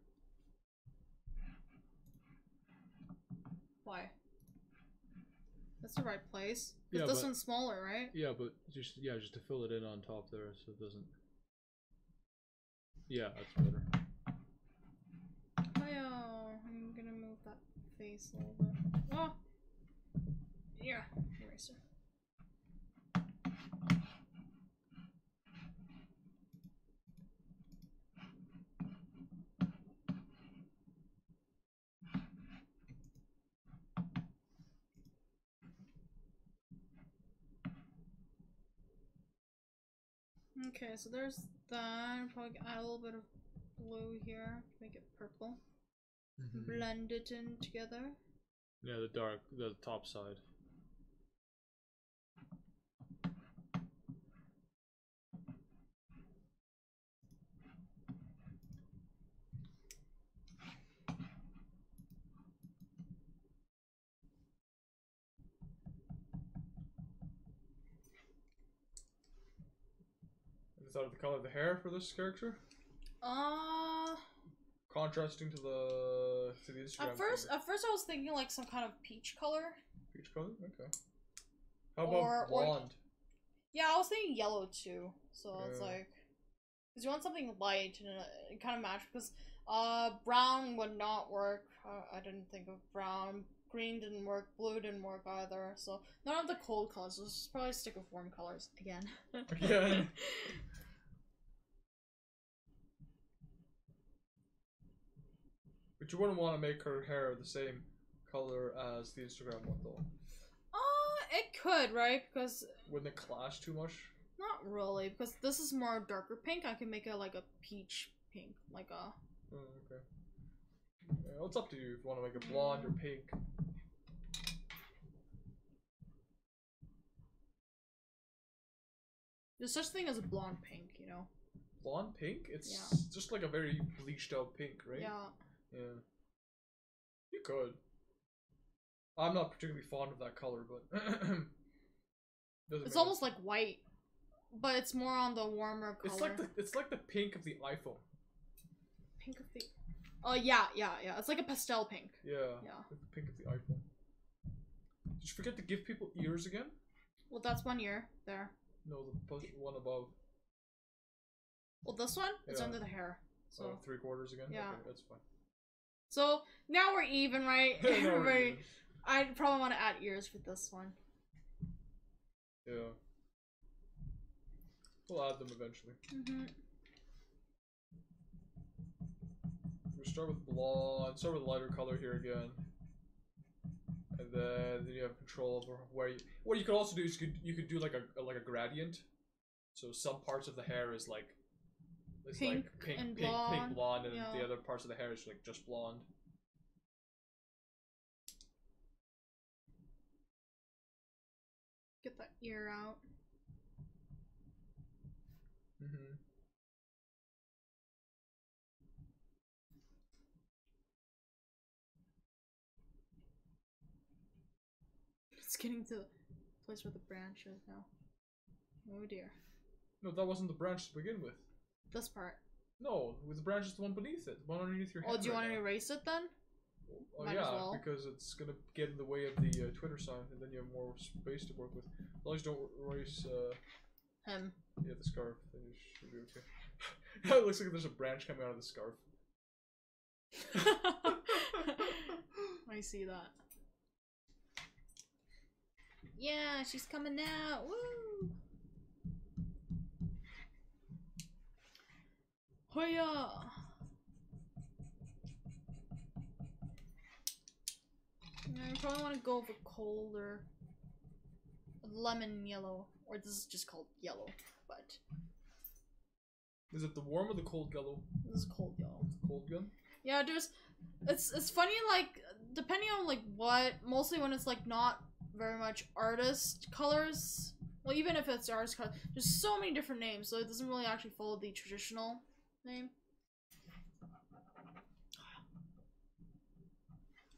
Why? That's the right place. Yeah, This but- one's smaller, right? Yeah, but just to fill it in on top there, so it doesn't. Yeah, that's better. Oh, I'm gonna move that face a little bit. Oh! Yeah, eraser. Okay, so there's that. Probably add a little bit of blue here to make it purple. Blend it in together. Yeah, the top side. Is that the color of the hair for this character? Contrasting to the Instagram. At first I was thinking like some kind of peach color. Peach color? Okay. How Or- about blonde? Yeah, I was thinking yellow too. So it's Yeah. like, because you want something light and it kind of match. Because brown would not work. I didn't think of brown. Green didn't work. Blue didn't work either. So none of the cold colors. Let's just probably stick with warm colors again. Again. But you wouldn't want to make her hair the same color as the Instagram one, though. It could, right? Because Wouldn't it clash too much? not really. Because this is more darker pink. I can make it like a peach pink, like a. Oh, okay. It's up to you if you want to make it blonde or pink. There's such thing as a blonde pink, you know. Blonde pink? It's Yeah. just like a very bleached out pink, right? Yeah. Yeah. You could. I'm not particularly fond of that color, but It's almost like white, but it's more on the warmer color. It's like the pink of the iPhone. Pink of the. Oh yeah. It's like a pastel pink. Yeah. Yeah. Like the pink of the iPhone. Did you forget to give people ears again? Well, that's 1 year there. No, the one above. Well, this one, it's Yeah. under the hair. So, 3/4 again. Yeah. Okay, that's fine. so now we're even, right? Now we're Everybody, even. I probably want to add ears for this one. Yeah. We'll add them eventually. We'll start with blonde. Start with a lighter color here again. And then you have control over where you. What you could also do is you could do like a gradient. So some parts of the hair is like Pink and blonde, and yeah. the other parts of the hair is like just blonde. Get that ear out. Mm-hmm. It's getting to the place where the branch is now. Oh dear. No, that wasn't the branch to begin with. This part. No, with the branch is the one beneath it, the one underneath your head. Oh, do you right want to now. erase it then? Oh Might yeah, as well. because it's gonna get in the way of the Twitter sign, and then you have more space to work with. As long as you don't erase Him. yeah, the scarf, then you should be okay. It looks like there's a branch coming out of the scarf. I see that. Yeah, she's coming out. Woo! Hoya! I probably want to go for colder lemon yellow, or this is just called yellow, but Is it the warm or the cold yellow? this is cold yellow. Cold gun? Yeah, it's funny, like, depending on, like, what, mostly when it's, like, not very much artist colors, well, even if it's artist colors, there's so many different names, so it doesn't really actually follow the traditional name.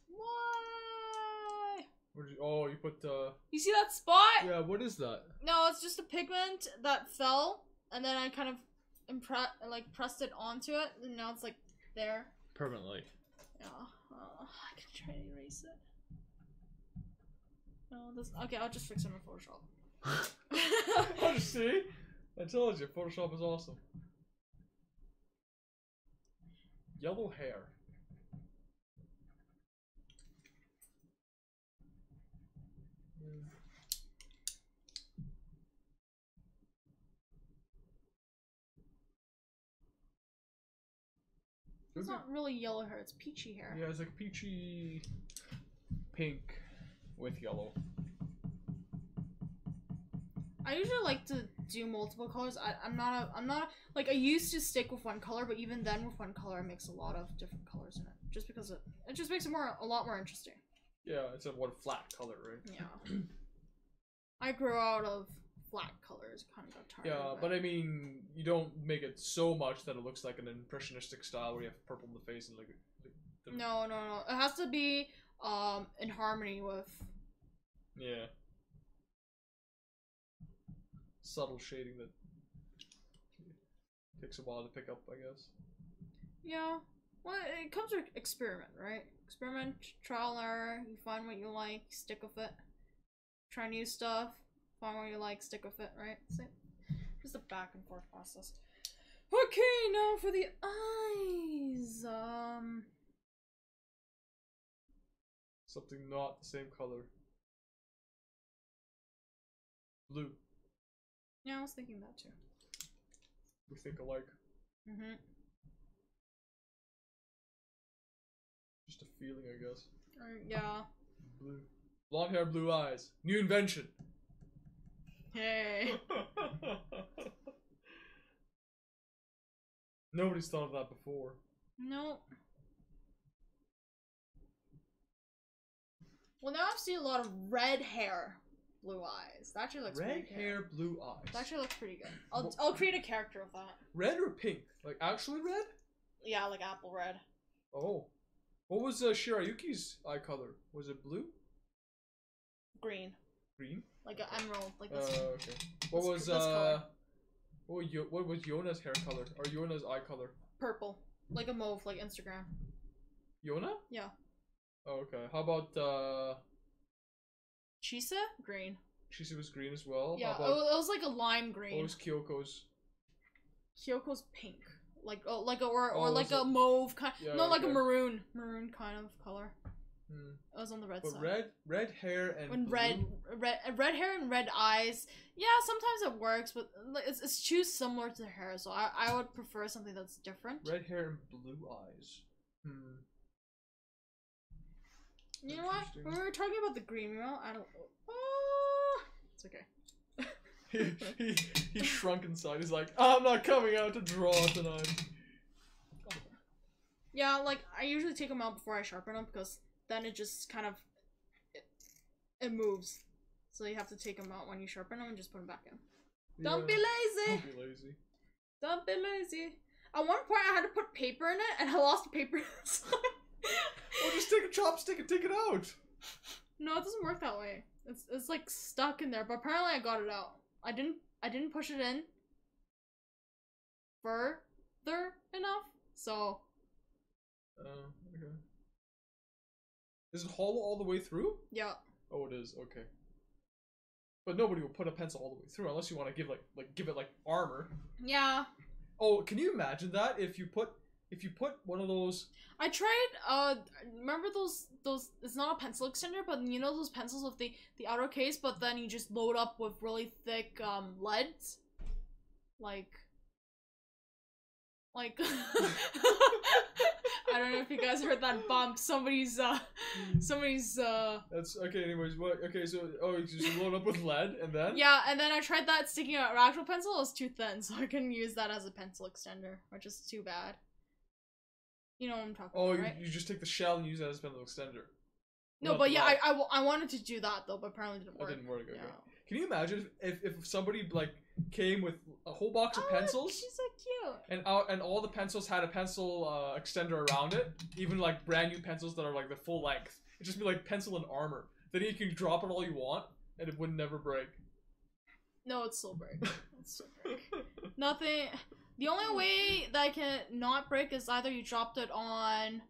Why? Where'd you, oh, you put You see that spot? Yeah, what is that? No, it's just a pigment that fell, and then I kind of pressed it onto it, and now it's, like, there. Permanently. Yeah, I can try to erase it. No, this. Okay, I'll just fix it in Photoshop. Oh, see? I told you, Photoshop is awesome. Yellow hair. It's not really yellow hair; it's peachy hair. Yeah, it's like peachy pink with yellow. I usually like to do multiple colors. I'm not like I used to stick with one color, but even then with one color, I mix a lot of different colors in it, just because it just makes it a lot more interesting. Yeah, it's a one flat color, right? Yeah. I grew out of flat colors, kind of got tired. Yeah, of but it. I mean, you don't make it so much that it looks like an impressionistic style where you have purple in the face and like the... No. It has to be in harmony with. Yeah. Subtle shading that takes a while to pick up, I guess. Yeah. Well, it comes with experiment, right? Experiment, trial and error. You find what you like, stick with it. Try new stuff. Find what you like, stick with it, right? So, just a back and forth process. Okay, now for the eyes. Something not the same color. Blue. Yeah, I was thinking that too. We think alike. Mhm. Just a feeling, I guess. Yeah. Blue. Blonde hair, blue eyes. New invention. Hey. Nobody's thought of that before. Nope. Well, now I've seen a lot of red hair, blue eyes. That actually looks Red pretty good. hair, blue eyes. That actually looks pretty good. I'll create a character of that. Red or pink? Like actually red? Yeah, like apple red. Oh. What was Shirayuki's eye color? Was it blue? Green. Green? Like an emerald. Like this. Okay. What was this color. what was Yona's hair color? Or Yona's eye color? Purple. Like a mauve, like Instagram. Yona? Yeah. Oh, okay. How about Chisa? Green. Chisa was green as well? Yeah, How it about, was like a lime what green. was Kyoko's? Kyoko's pink. Like or Oh, like was a it? mauve kind. Yeah, no, like a okay. maroon kind of color. Hmm. It was on the red But side. red hair and And blue? red hair and red eyes. Yeah, sometimes it works, but like, it's too similar to the hair, so I would prefer something that's different. Red hair and blue eyes. Hmm. You know what? Interesting. When we were talking about the green mural, I don't. It's okay. he shrunk inside. He's like, I'm not coming out to draw tonight. Yeah, like I usually take them out before I sharpen them because then it just kind of it moves. So you have to take them out when you sharpen them and just put them back in. Don't be lazy. Don't be lazy. Don't be lazy. At one point, I had to put paper in it, and I lost the paper. Well, just take a chopstick and take it out. No, it doesn't work that way. It's like stuck in there. But apparently, I got it out. I didn't push it in further enough. So Okay. Is it hollow all the way through? yeah. Oh, it is. Okay. But nobody will put a pencil all the way through unless you want to give give it like armor. Yeah. Oh, can you imagine that if you put one of those? I tried, remember those, it's not a pencil extender, but you know those pencils with the outer case, but then you just load up with really thick, leads? Like, I don't know if you guys heard that bump, somebody's, That's okay. Anyways, what? Okay, so you just load up with lead and then. yeah, and then I tried that sticking out actual pencil, it was too thin, so I couldn't use that as a pencil extender, which is too bad. You know what I'm talking Oh, about, right? you just take the shell and use that as a pencil extender. No, Not but the yeah, lead. I wanted to do that though, but apparently it didn't work. That didn't work. Okay. Yeah. Can you imagine if somebody like came with a whole box of pencils She's so cute. and all the pencils had a pencil extender around it, even like brand new pencils that are like the full length. It'd just be like pencil and armor. Then you can drop it all you want and it would never break. No, it's still break. It's still break. Nothing. The only way that I can not break is either you dropped it on.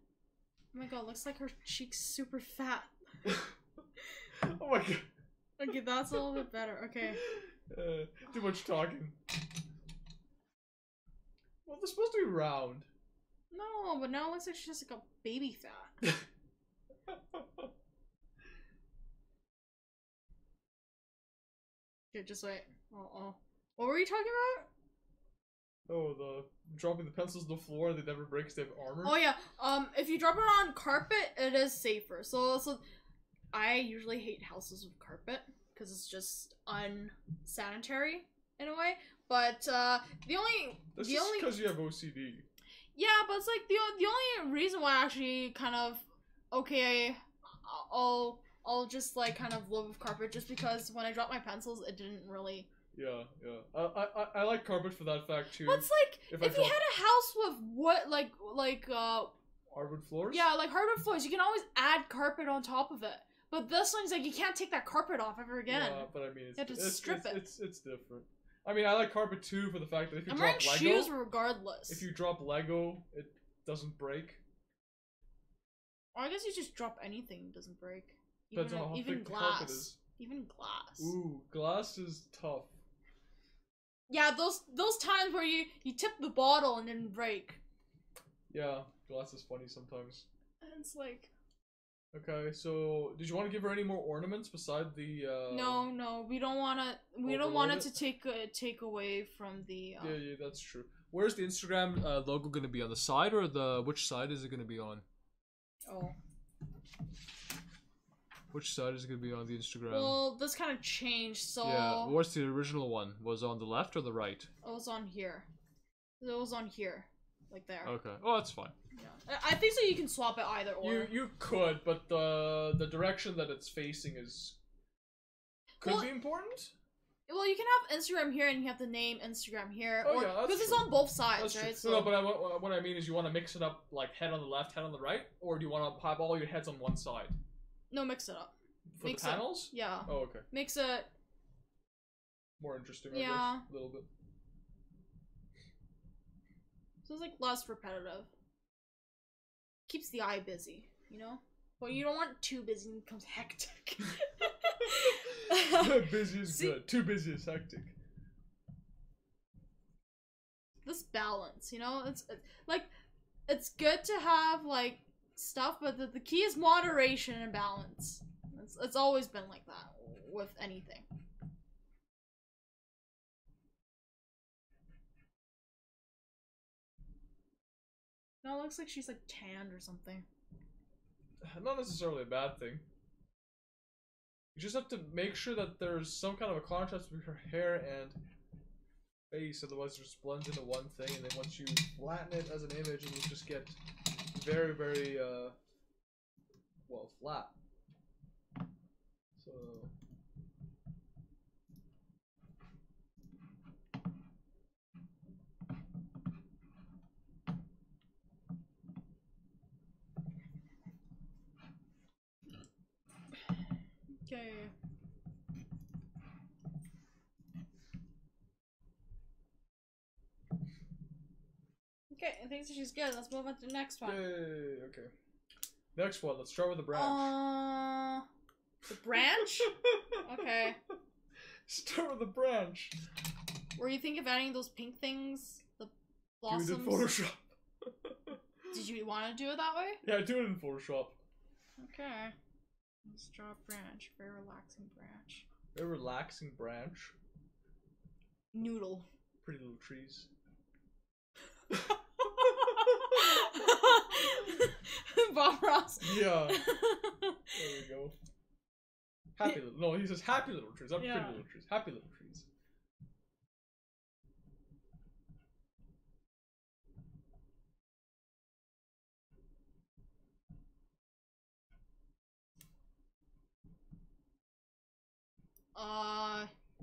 Oh my god, looks like her cheek's super fat. Oh my god. Okay, that's a little bit better. Okay. Too much talking. Well, they're supposed to be round. No, but now it looks like she's just like a baby fat. Okay, just wait. Oh. What were you talking about? Oh, the dropping the pencils to the floor and they never break because they have armor. Oh yeah. If you drop it on carpet, it is safer. So I usually hate houses with carpet because it's just unsanitary in a way. But the only That's the just only because you have OCD. yeah, but it's like the only reason why I actually kind of okay, I'll just like kind of live with carpet just because when I dropped my pencils, it didn't really. Yeah. I like carpet for that fact too. But it's like If I if you drop- had a house with what like hardwood floors. yeah, like hardwood floors, you can always add carpet on top of it. But this one's like you can't take that carpet off ever again. Yeah, but I mean, You have to strip it. It's different. I mean, I like carpet too for the fact that if you I'm drop wearing Lego, shoes regardless. if you drop Lego, it doesn't break. Or I guess you just drop anything, it doesn't break. Depends on how Even thick the carpet glass. is. Even glass. Ooh, glass is tough. Yeah, those times where you tip the bottle and then break. Yeah, glass is funny sometimes. And it's like Okay, so did you want to give her any more ornaments beside the? no, we don't want to. We don't want it to take away from the. Yeah, that's true. Where's the Instagram logo gonna be on the side or which side is it gonna be on? Oh. Which side is it gonna be on the Instagram? Well, this kind of changed, so Yeah, what's the original one? Was it on the left or the right? it was on here. It was on here. like there. Okay. Oh, that's fine. Yeah. I think so. You can swap it either or. You could, but the direction that it's facing could be important. Well, you can have Instagram here, and you have the name Instagram here, Oh, yeah, that's because it's true. on both sides, That's right? true. So No, but what I mean is, you want to mix it up, like head on the left, head on the right, or do you want to have all your heads on one side no, mix it up. for Mix the it. panels? Yeah, Oh, okay. mix it. More interesting, I Yeah. guess. A little bit. So it's like less repetitive. Keeps the eye busy, you know. But you don't want too busy and it becomes hectic. Busy is good. Too busy is hectic. This balance, you know, it's like it's good to have like stuff, but the key is moderation and balance. It's always been like that with anything. No, it looks like she's like tanned or something. Not necessarily a bad thing. You just have to make sure that there's some kind of a contrast between her hair and face, otherwise it just blends into one thing, and then once you flatten it as an image, it will just get very, very, well, flat. So... Okay. Okay, I think she's good. Let's move on to the next one. Yay, okay. Next one, let's start with the branch. The branch? Okay. Start with the branch. Were you thinking of adding those pink things? The Do blossoms? it in Photoshop. Did you want to do it that way? Yeah, do it in Photoshop. Okay. Let's draw a branch. Very relaxing branch. Very relaxing branch. Noodle. Pretty little trees. Bob Ross. Yeah. There we go. Happy little. No, he says happy little trees. Not Yeah. pretty little trees. Happy little trees.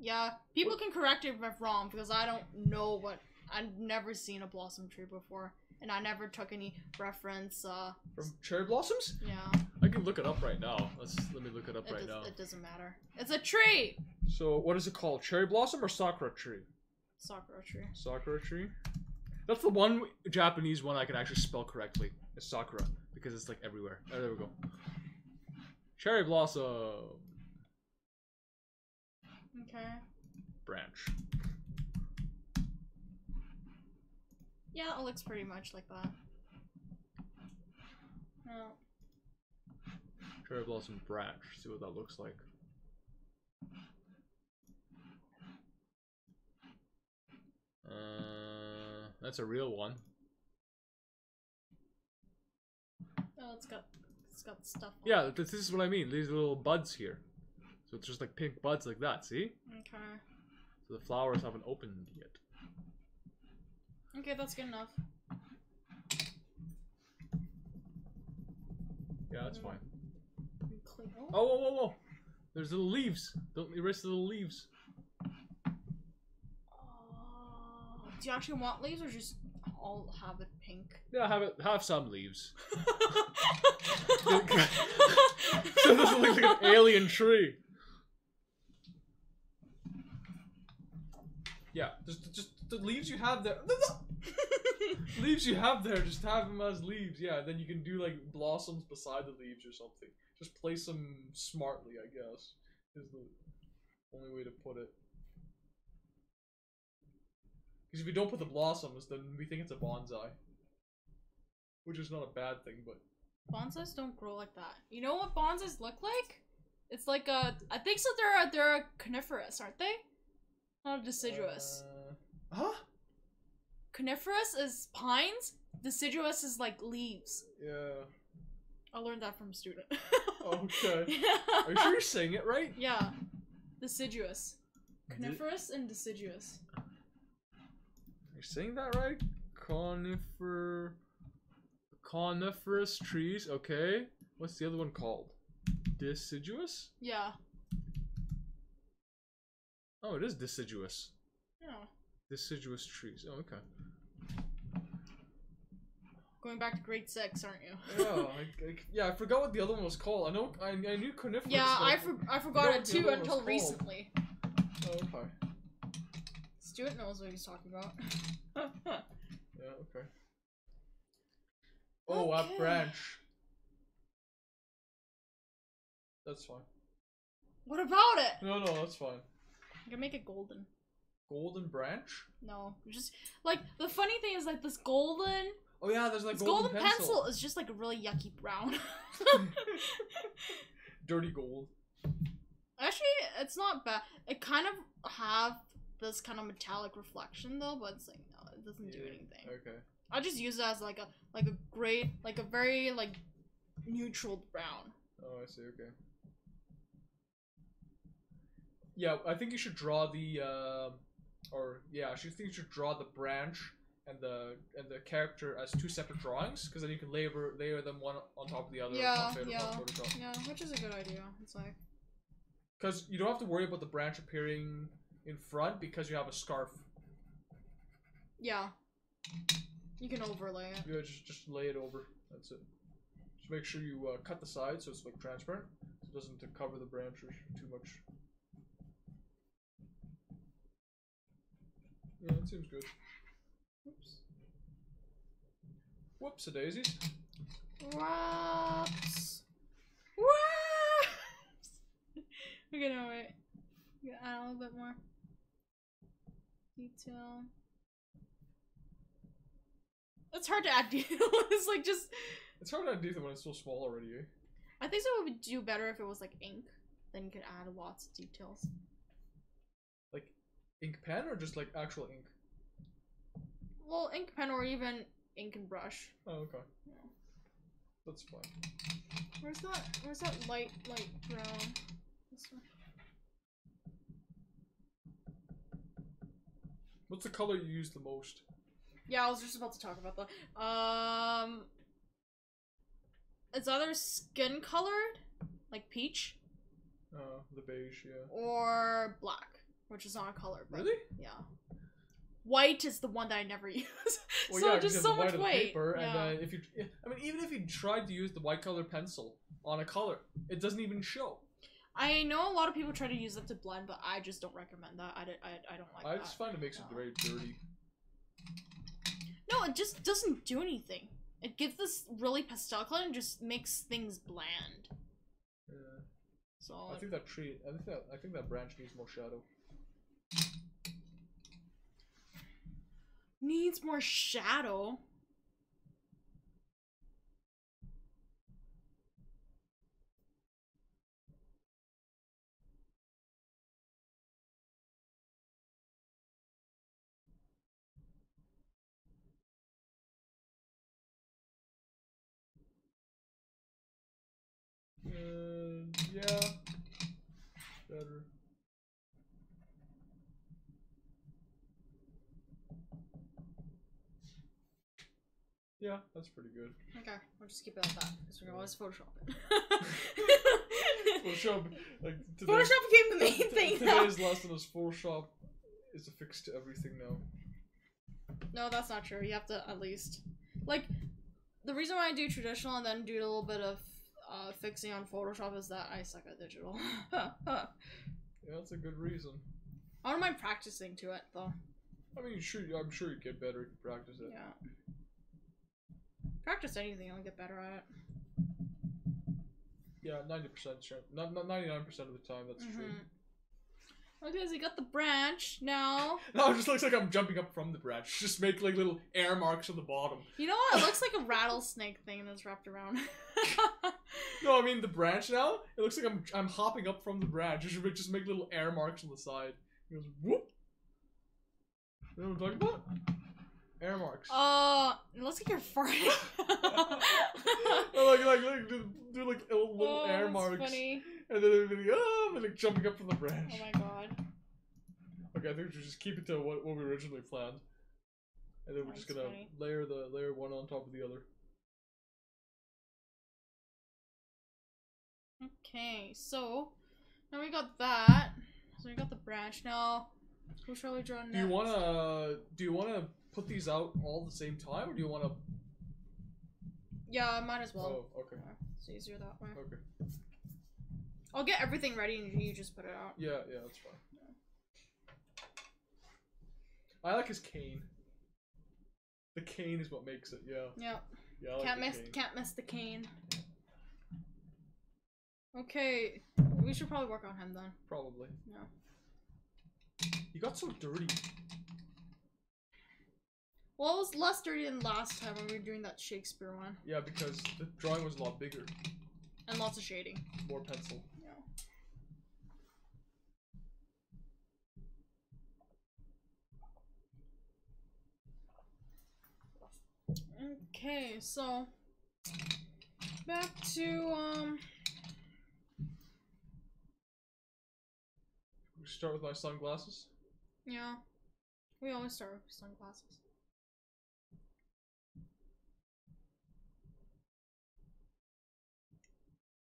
Yeah. People can correct it if I'm wrong because I don't know what. I've never seen a blossom tree before, and I never took any reference. From cherry blossoms? Yeah. I can look it up right now. Let me look it up right now. It doesn't matter. It's a tree. So, what is it called? Cherry blossom or sakura tree? Sakura tree. Sakura tree? That's the one Japanese one I can actually spell correctly. It's sakura. Because it's like everywhere. Oh, there we go. Cherry blossom. Okay. Branch. Yeah, it looks pretty much like that. No. Cherry blossom branch. See what that looks like. That's a real one. Oh, it's got stuff on Yeah, this is what I mean. These little buds here. So it's just like pink buds like that, see? Okay. So the flowers haven't opened yet. Okay, that's good enough. Yeah, that's fine. Clean. Oh, whoa, whoa, whoa! There's little leaves. Don't erase the little leaves. Do you actually want leaves or just all have it pink? Yeah, have some leaves. So it doesn't look like an alien tree. Yeah, just the leaves you have there. Leaves you have there, just have them as leaves. Yeah, then you can do like blossoms beside the leaves or something. Just place them smartly, I guess, is the only way to put it. Because if you don't put the blossoms, then we think it's a bonsai. Which is not a bad thing, but... Bonsais don't grow like that. You know what bonsais look like? It's like a... I think so they're a coniferous, aren't they? Not a deciduous. Huh? Coniferous is pines. Deciduous is like leaves. Yeah. I learned that from a student. Okay. Yeah. Are you sure you're saying it right? Yeah. Deciduous. Coniferous and deciduous. You're saying that right? Coniferous trees. Okay. What's the other one called? Deciduous? Yeah. Oh, it is deciduous. Yeah. Deciduous trees. Oh, okay. Going back to grade 6, aren't you? Yeah, I forgot what the other one was called. I knew coniferous. Yeah, but I forgot it what the too other one was until called. recently. Oh, okay. Stuart knows what he's talking about. Yeah, okay. Oh, Okay. a branch. That's fine. What about it? No, that's fine. You can make it golden. Golden branch? No, just like the funny thing is like this golden. Oh yeah, there's like This golden pencil is just like a really yucky brown. Dirty gold. Actually, it's not bad. It kind of have this kind of metallic reflection though, but it's like no, it doesn't do anything. Okay. I just use it as like a gray, like a very like neutral brown. Oh, I see. Okay. Yeah, I think you should draw the I think you should draw the branch and the character as 2 separate drawings, because then you can layer them one on top of the other. Yeah, on Photoshop. yeah, which is a good idea. It's like because you don't have to worry about the branch appearing in front because you have a scarf. yeah, you can overlay it. Yeah, just lay it over. That's it. Just make sure you cut the sides so it's like transparent, so it doesn't cover the branch too much. Yeah, that seems good. Whoops. Whoops-a-daisies. Whoops. Whoops. Okay, no, wait. You gotta add a little bit more detail. It's hard to add detail. It's like just. It's hard to add detail when it's so small already, eh? I think so. It would do better if it was like ink. Then you could add lots of details. Like ink pen or just like actual ink? Well, ink pen or even ink and brush. Oh, okay. Yeah. That's fine. Where's that light brown? This one. What's the color you use the most? Yeah, I was just about to talk about that. It's either skin colored, like peach, The beige, yeah. or black, which is not a color. But Really? yeah. White is the one that I never use. Well, So yeah, 'cause just you have so the white much of the weight. paper, Yeah. and then if you, I mean, even if you tried to use the white color pencil on a color, it doesn't even show. I know a lot of people try to use them to blend, but I just don't recommend that. I don't like I that. just find it makes it very dirty. No, it just doesn't do anything. It gives this really pastel color and just makes things bland. Yeah. So I think that tree. I think that branch needs more shadow. needs more shadow. Yeah. Better. Yeah, that's pretty good. Okay, we'll just keep it like that because we can always Photoshop it. Photoshop, like Photoshop became the main thing now. Today's lesson is Photoshop is a fix to everything now. No, that's not true. You have to at least like the reason why I do traditional and then do a little bit of fixing on Photoshop is that I suck at digital. Yeah, that's a good reason. I don't mind practicing to it though. I mean, I'm sure you'd get better if you practice it. Yeah. Practice anything, I'll get better at it. Yeah, 90% sure. Not 99% of the time. That's true. Okay, so you got the branch now. No, it just looks like I'm jumping up from the branch. Just make like little air marks on the bottom. You know what? It looks like a rattlesnake thing that's wrapped around. No, I mean the branch now. It looks like I'm hopping up from the branch. Just make little air marks on the side. It goes whoop. You know what I'm talking about? Air marks. It looks like you're farting. like do like little air that's marks. Funny. And then it'll be like jumping up from the branch. Oh my god. Okay, I think we should just keep it to what we originally planned. and then we're just gonna layer one on top of the other. Okay, so now we got that. So we got the branch. Now, who shall we draw next? Do you wanna put these out all at the same time, or do you wanna? Yeah, might as well. Oh, okay. Yeah, it's easier that way. Okay. I'll get everything ready and you just put it out. Yeah, that's fine. I like his cane. The cane is what makes it. Yeah. Yep. Yeah. I like Can't miss the cane. Okay, we should probably work on him then. Probably. Yeah. He got so dirty. Well, it was less dirty than last time when we were doing that Shakespeare one. Yeah, because the drawing was a lot bigger. And lots of shading. More pencil. Yeah. Okay, so back to We start with my sunglasses. yeah. We always start with sunglasses.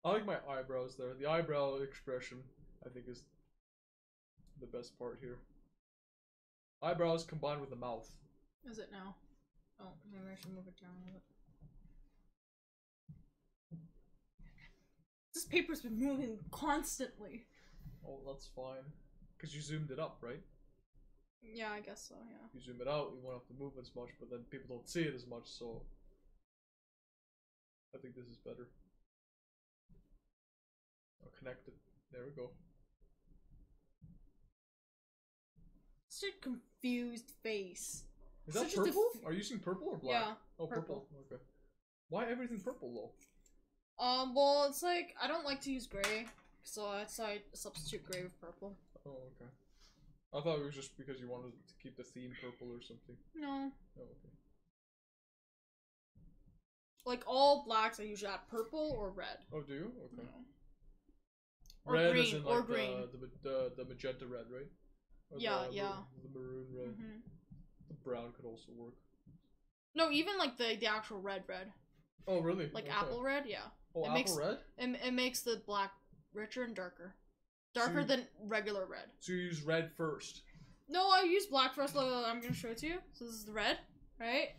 I like my eyebrows there. The eyebrow expression, I think, is the best part here. Eyebrows combined with the mouth. Is it now? Oh, maybe I should move it down a little bit. This paper's been moving constantly. Oh, that's fine. Because you zoomed it up, right? Yeah, I guess so, yeah. You zoom it out, you won't have to move as much, but then people don't see it as much, so I think this is better. I'll connect it. There we go. Such a confused face. Is that purple? Are you using purple or black? Yeah. Oh, purple. Okay. Why everything purple though? Well, it's like I don't like to use gray, so I substitute gray with purple. Oh, okay. I thought it was just because you wanted to keep the theme purple or something. No. Oh, okay. Like all blacks, I usually add purple or red. Oh, do you? Okay. No. Or red green, is in like or green. The magenta red, right? Or Yeah, the, yeah. The maroon red. Mm-hmm. The brown could also work. No, even like the actual red. Oh, really? Like okay. apple red, yeah. Oh, apple red? It makes the black richer and darker. Darker than regular red. So you use red first? No, I use black first. Look, I'm gonna show it to you. So this is the red, right?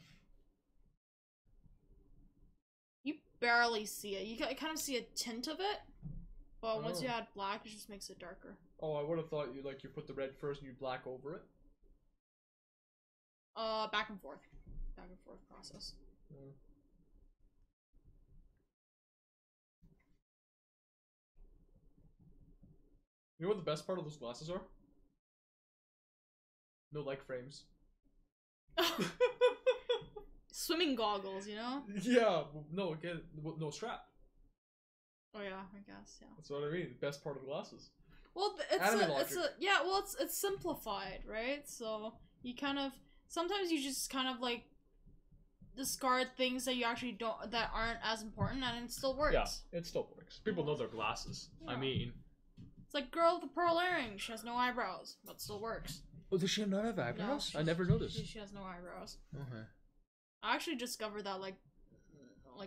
You barely see it. You kind of see a tint of it, but once you add black, it just makes it darker. Oh, I would have thought you put the red first and you black over it. Back and forth process. Mm. You know what the best part of those glasses are? No leg frames. Swimming goggles, you know? Yeah, no, again, no strap. Oh yeah, I guess, yeah. That's what I mean. The best part of the glasses. Well, it's simplified, right? So you kind of sometimes you just kind of like discard things that you actually that aren't as important, and it still works. Yeah, it still works. People know their glasses. Yeah. I mean, it's like girl with the pearl earrings. She has no eyebrows, but still works. Oh, does she not have eyebrows? No, I never noticed. She has no eyebrows. Okay. I actually discovered that like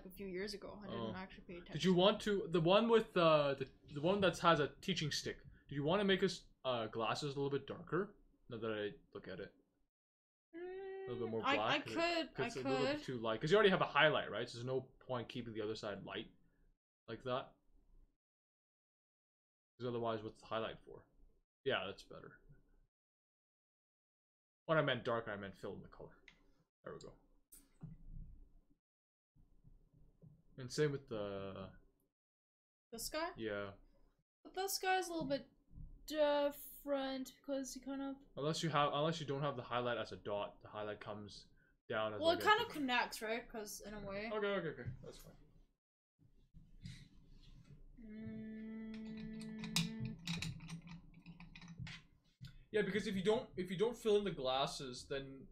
a few years ago. I didn't actually pay attention. Did you want to the one with the one that has a teaching stick? Did you want to make his glasses a little bit darker? Now that I look at it, a little bit more black. I could. It's a little bit too light because you already have a highlight, right? So there's no point keeping the other side light like that. Because otherwise, what's the highlight for? Yeah, that's better. When I meant dark, I meant fill in the color. There we go. And same with this guy? Yeah. But this guy's a little bit different because he kind of unless you don't have the highlight as a dot, the highlight comes down as well, it kind of connects, right? Because in a way. Okay, that's fine. Yeah, because if you don't fill in the glasses, then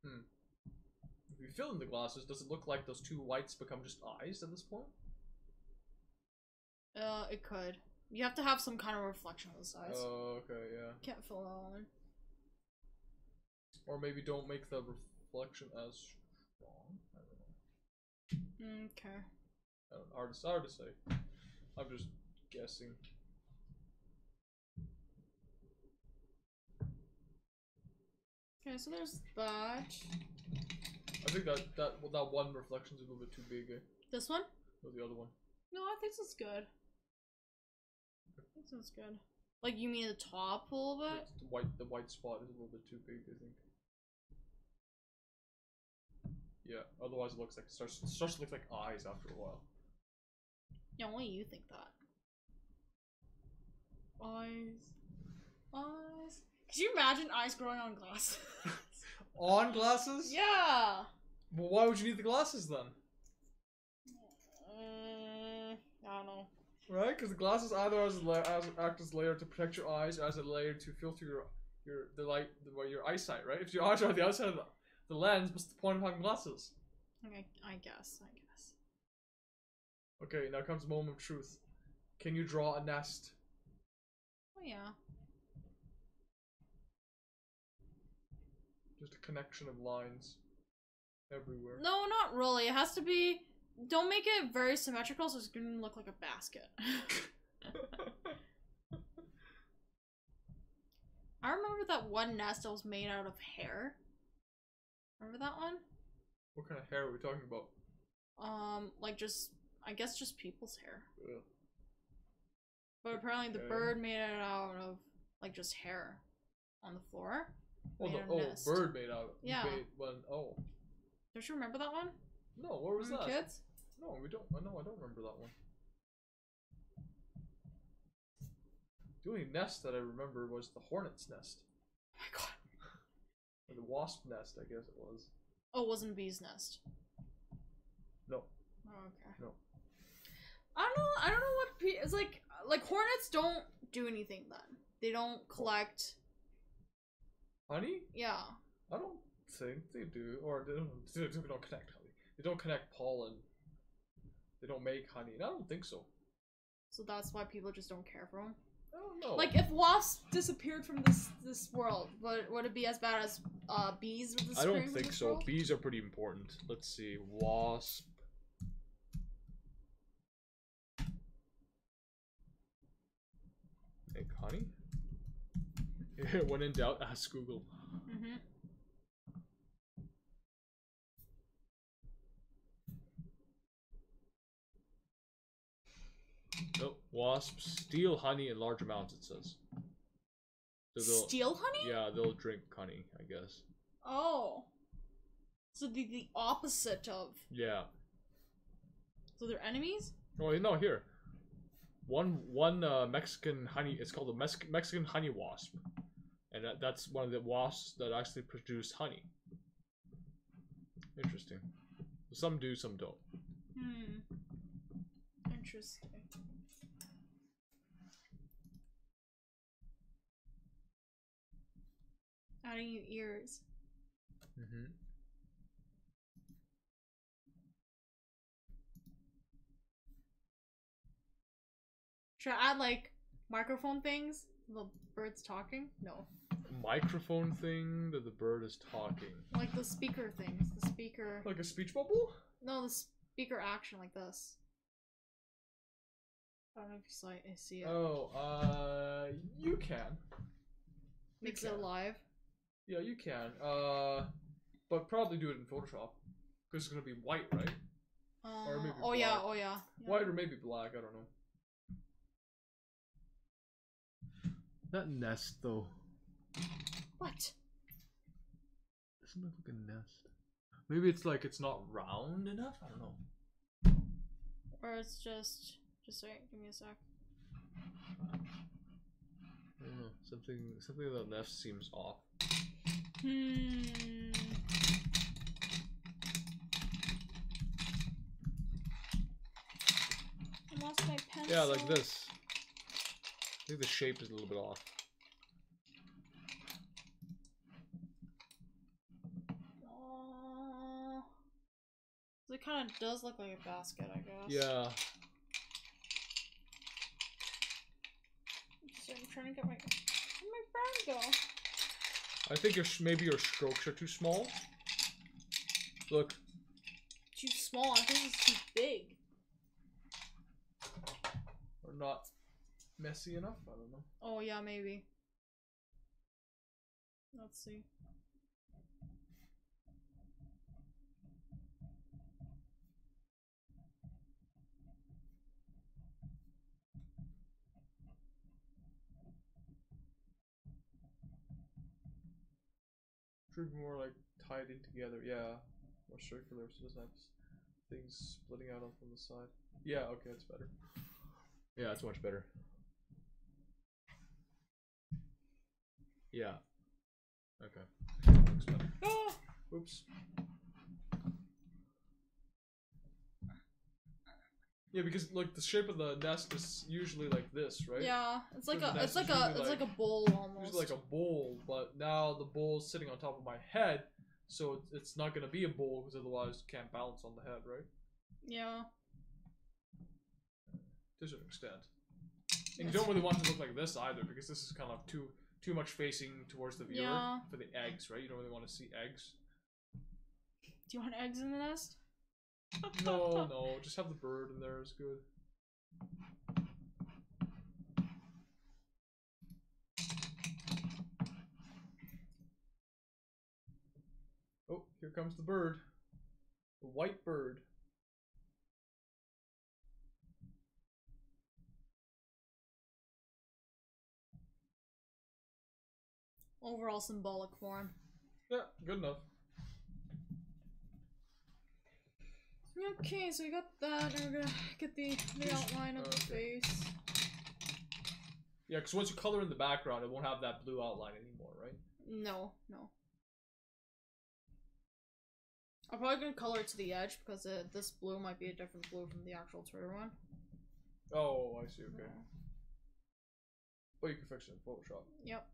if you fill in the glasses, does it look like those two whites become just eyes at this point? It could. You have to have some kind of reflection on the sides. Oh, okay, yeah. Can't fill it all in. Or maybe don't make the reflection as strong. I don't know. Okay. Hard to say. I'm just guessing. Okay, so there's that. I think that one reflection's a little bit too big. This one? Or the other one. No, I think this is good. This one's good. Like, you mean the top a little bit? The white spot is a little bit too big, I think. Yeah, otherwise it looks like starts to look like eyes after a while. Yeah, only you think that. Eyes. Eyes. Could you imagine eyes growing on glasses? On glasses? Yeah! Well, why would you need the glasses then? I don't know. Right? Because the glasses either act as a layer to protect your eyes, or as a layer to filter your eyesight. Right? If your eyes are on the outside of the lens, what's the point of having glasses? Okay, I guess. Okay, now comes the moment of truth. Can you draw a nest? Oh yeah. Just a connection of lines everywhere. No, not really. It has to be. Don't make it very symmetrical, so it's gonna look like a basket. I remember that one nest that was made out of hair. Remember that one? What kind of hair are we talking about? Like I guess just people's hair. Ugh. But apparently the Okay. bird made it out of, like, just hair on the floor. Made out of nest. Bird made out. Yeah. Don't you remember that one? No, where was that? Kids? No, we don't. No, I don't remember that one. The only nest that I remember was the hornet's nest. Oh my god. Or the wasp nest, I guess it was. Oh, it wasn't a bee's nest. No. Oh, okay. No. I don't know what it's like hornets don't do anything then. They don't collect. Honey? Yeah. I don't think they do. Or they don't connect honey. They don't connect pollen. They don't make honey. I don't think so. So that's why people just don't care for them. I don't know. Like, if wasps disappeared from this world, would it be as bad as bees with I don't think so. World? Bees are pretty important. Let's see. Wasp. Make honey? When in doubt, ask Google. Mm-hmm. Oh, wasps steal honey in large amounts, it says. So Steal honey? Yeah, they'll drink honey, I guess. Oh. So the opposite of. Yeah. So they're enemies? Oh, no, here. One Mexican honey, it's called a Mexican honey wasp. And that's one of the wasps that actually produce honey. Interesting. Some do, some don't. Interesting. Adding you ears. Mm-hmm. Should I add, like, microphone things? The bird's talking? No. Microphone thing that the bird is talking. Like the speaker things. The speaker. Like a speech bubble? No, the speaker action like this. I don't know if you see it. Oh, you can. Makes it alive. Yeah, you can. But probably do it in Photoshop. Because it's gonna be white, right? Or maybe oh black. yeah, oh yeah. White or maybe black, I don't know. That nest, though. What? Doesn't look like a nest. Maybe it's like it's not round enough? I don't know. Or it's just wait, give me a sec. I don't know. Something about the nest seems off. I lost my pencil. Yeah, like this. I think the shape is a little bit off. So it kind of does look like a basket, I guess. Yeah. So I'm trying to get where'd my friend go? I think maybe your strokes are too small. Look. Too small. I think it's too big. Or not messy enough. I don't know. Oh yeah, maybe. Let's see. Should be more like tied in together. Yeah, more circular, so it doesn't have things splitting out on from the side. Yeah, okay, that's better. Yeah, that's much better. Yeah. Okay. Looks better. Ah! Oops. Yeah, because look, the shape of the nest is usually like this, right? Yeah, it's like The a nest it's is like a usually it's like a bowl almost. Usually like a bowl, but now the bowl's sitting on top of my head, so it's not gonna be a bowl because otherwise you can't balance on the head, right? Yeah. To a certain extent. And you don't really want it to look like this either, because this is kind of too much facing towards the viewer for the eggs, right? You don't really want to see eggs. Do you want eggs in the nest? No, no, just have the bird in there is good. Oh, here comes the bird. The white bird. Overall symbolic form. Yeah, good enough. Okay, so we got that, and we're gonna get the outline of the face. Yeah, because once you color in the background, it won't have that blue outline anymore, right? No, no. I'm probably gonna color it to the edge because this blue might be a different blue from the actual Twitter one. Oh, I see, okay. Well, you can fix it in Photoshop. Yep.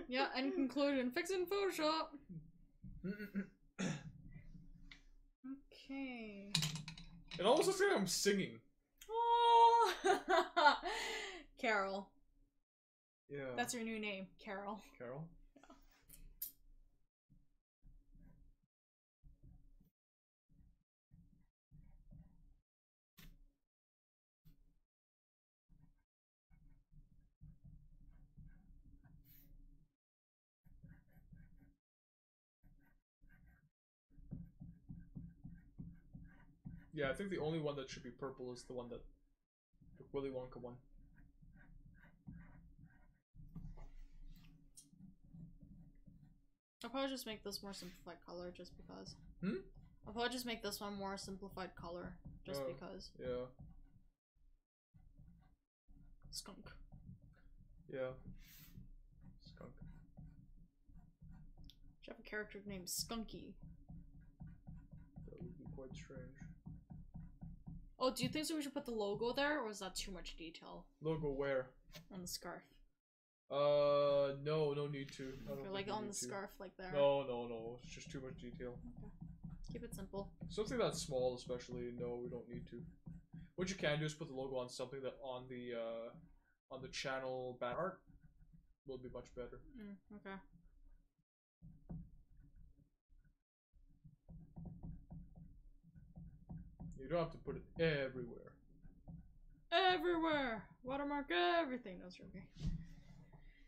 Yeah, and conclusion, fix it in Photoshop. Okay. It almost looks like I'm singing. Oh, Carol. Yeah. That's your new name, Carol. Carol? Yeah, I think the only one that should be purple is the one that the Willy Wonka one. I'll probably just make this more simplified color just because. I'll probably just make this one more simplified color just because. Yeah. Skunk. Yeah. Skunk. Should have a character named Skunky. That would be quite strange. Oh, do you think so we should put the logo there, or is that too much detail? Logo where? On the scarf. No, no need to. Or like on the scarf, like there. No, no, no. It's just too much detail. Okay. Keep it simple. Something that's small, especially. No, we don't need to. What you can do is put the logo on something that on the channel banner art will be much better. Okay. You don't have to put it everywhere. Everywhere! Watermark everything. That's okay.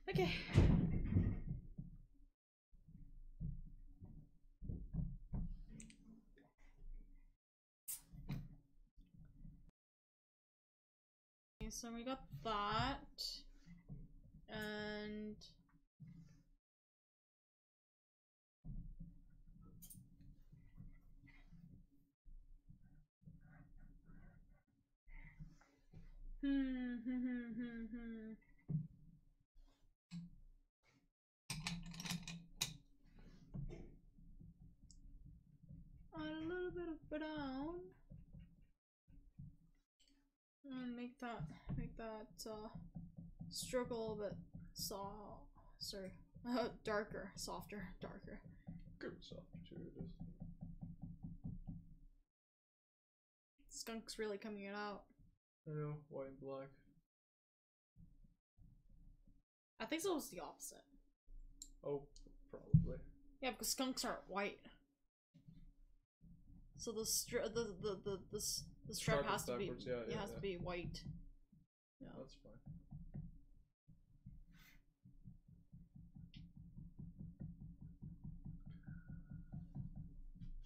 Okay. Okay, so we got that. And add a little bit of brown and make that stroke a little bit darker, softer, darker. Good softer too. It is. Skunk's really coming it out. I know, white and black. I think so was the opposite. Oh, probably. Yeah, because skunks aren't white. So the strip Stripe has is to be backwards, yeah, has to be white. Yeah. That's fine.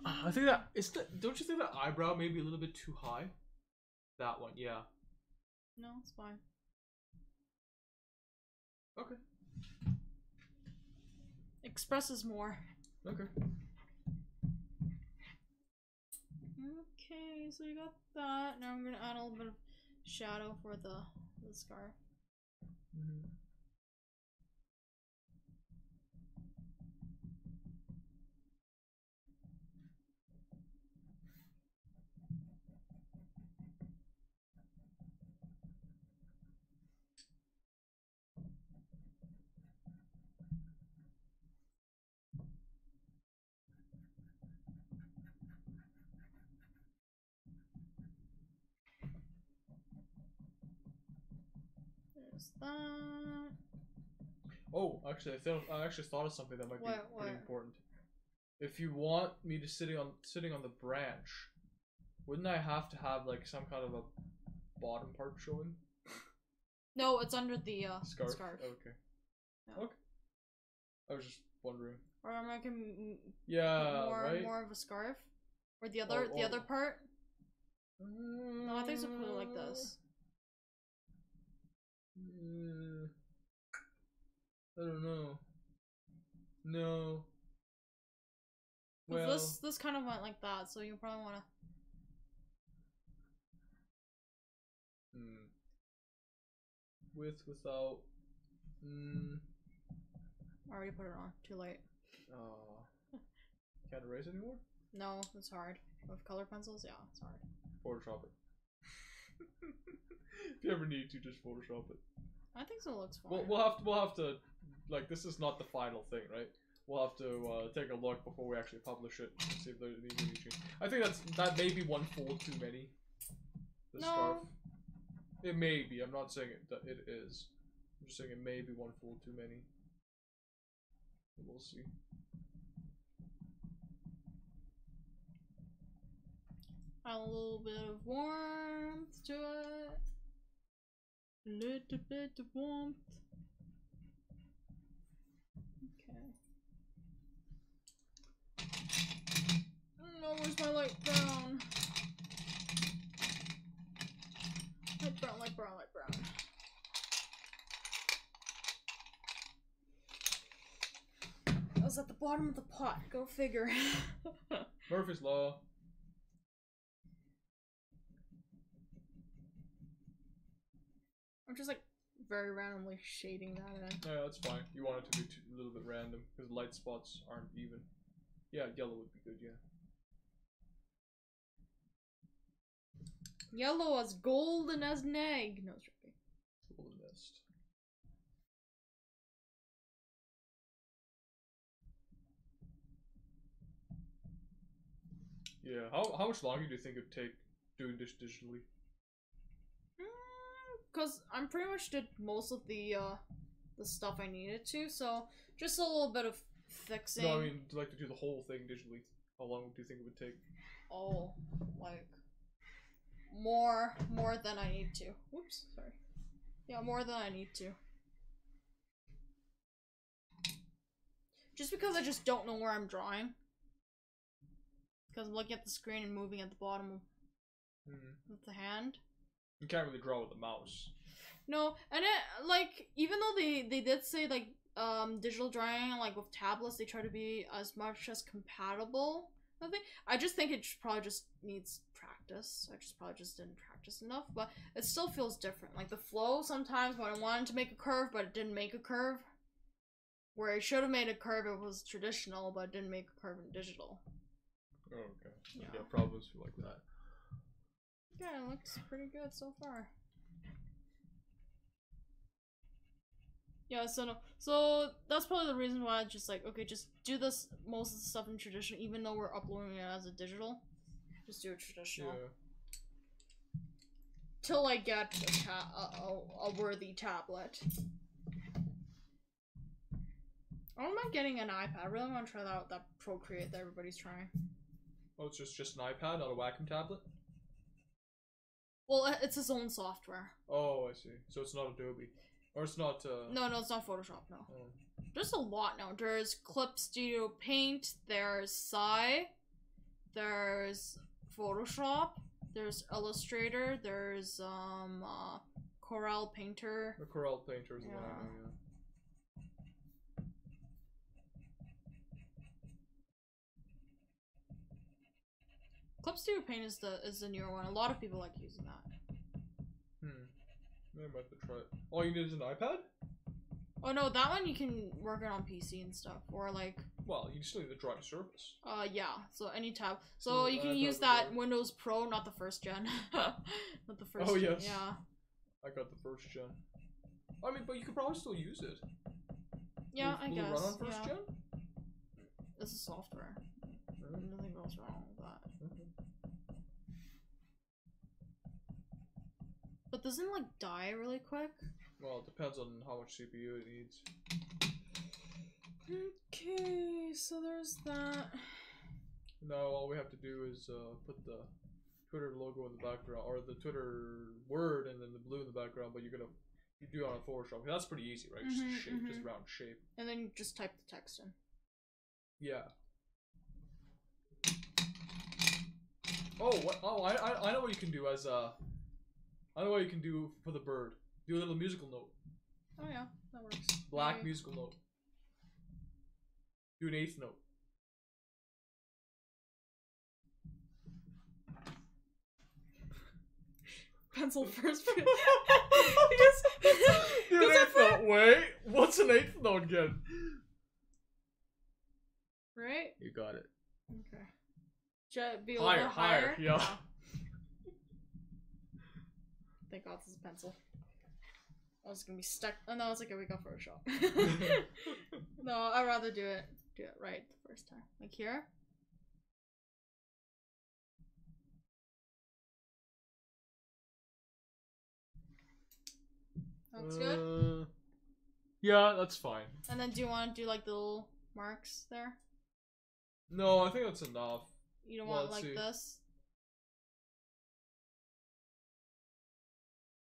I think that it's the. Don't you think that eyebrow may be a little bit too high? That one, yeah. No, it's fine. Okay. Expresses more. Okay. Okay, so you got that. Now I'm gonna add a little bit of shadow for the scarf. Mm-hmm. There's that. Oh, actually, I actually thought of something that might be pretty important. If you want me to sitting on the branch, wouldn't I have to have like some kind of a bottom part showing? No, it's under the Scarf. scarf. Okay. Yeah. Okay. I was just wondering. Or am I can Yeah, more right. more of a scarf, or the other part. No, I think it's put it like this. I don't know. No. Well, Well, this kind of went like that, so you probably want to. With, without. I already put it on. Too late. Can't erase anymore? No, it's hard. With color pencils, yeah, it's hard. Photoshop it. If you ever need to, just Photoshop it. I think so. It looks fine. We'll have to, like, this is not the final thing, right? We'll have to take a look before we actually publish it and see if there needs any change. I think that may be one fold too many. The scarf. It may be. I'm not saying that it is. I'm just saying it may be one fold too many. We'll see. Add a little bit of warmth to it. A little bit of warmth. Okay. No, where's my light brown? Light brown, light brown, light brown. That was at the bottom of the pot. Go figure. Murphy's Law. I'm just like very randomly shading that in. Yeah, that's fine. You want it to be a little bit random because light spots aren't even. Yeah, yellow would be good, yeah. Yellow as golden as an egg. No, it's joking. Golden mist. Yeah, how much longer do you think it would take doing this digitally? Because I'm pretty much did most of the stuff I needed to, so just a little bit of fixing. No, I mean, like to do the whole thing digitally. How long do you think it would take? Oh, like more than I need to. Whoops, sorry. Yeah, more than I need to. Just because I just don't know where I'm drawing. Because I'm looking at the screen and moving at the bottom with the hand. You can't really draw with the mouse. No, and it, like, even though they did say, like, digital drawing, like, with tablets, they try to be as much as compatible. I just think it probably just needs practice. I probably just didn't practice enough, but it still feels different. Like, the flow sometimes when I wanted to make a curve, but it didn't make a curve. Where I should have made a curve, it was traditional, but it didn't make a curve in digital. Oh, okay. Yeah, problems like that. Yeah, it looks pretty good so far. Yeah, so that's probably the reason why I just like, okay, just do this most of the stuff in traditional, even though we're uploading it as a digital. Just do it traditional. Yeah. Till I get a worthy tablet. I don't mind getting an iPad. I really want to try that out, that Procreate that everybody's trying. Oh, it's just an iPad, not a Wacom tablet? Well, it's its own software. Oh, I see. So it's not Adobe. Or it's not, No, it's not Photoshop, no. Oh. There's a lot now. There's Clip Studio Paint, there's Psy, there's Photoshop, there's Illustrator, there's, Corel Painter. The Corel Painter is the one I know, yeah. Clip Studio Paint is the newer one. A lot of people like using that. Maybe I might have to try it. All you need is an iPad? Oh no, that one you can work it on PC and stuff, or like. Well, you still need the drawing surface. Yeah. So any tab. So you can use that Windows Pro, not the first gen. Not the first. Oh gen. yes. Yeah. I got the first gen. I mean, but you could probably still use it. Yeah, will I guess. It run on first gen? This is software. Nothing goes wrong with that. But doesn't it, like, die really quick? Well, it depends on how much CPU it needs. Okay, so there's that. Now all we have to do is put the Twitter logo in the background, or the Twitter word, and then the blue in the background. But you do it on Photoshop. That's pretty easy, right? Just shape, just round shape. And then you just type the text in. Yeah. Oh, what? Oh, I know what you can do as I know what you can do for the bird. Do a little musical note. Oh yeah, that works. Black musical note. Do an eighth note. Pencil first. Do an eighth note. Wait, what's an eighth note again? Right? You got it. Okay. Should it be a Higher, little higher? yeah. Thank God this is a pencil. I was gonna be stuck. Oh no, it's okay. We got Photoshop. No, I'd rather do it right the first time. Like here. Looks good. Yeah, that's fine. And then do you want to do like the little marks there? No, I think that's enough. You don't Well, want let's like see. this?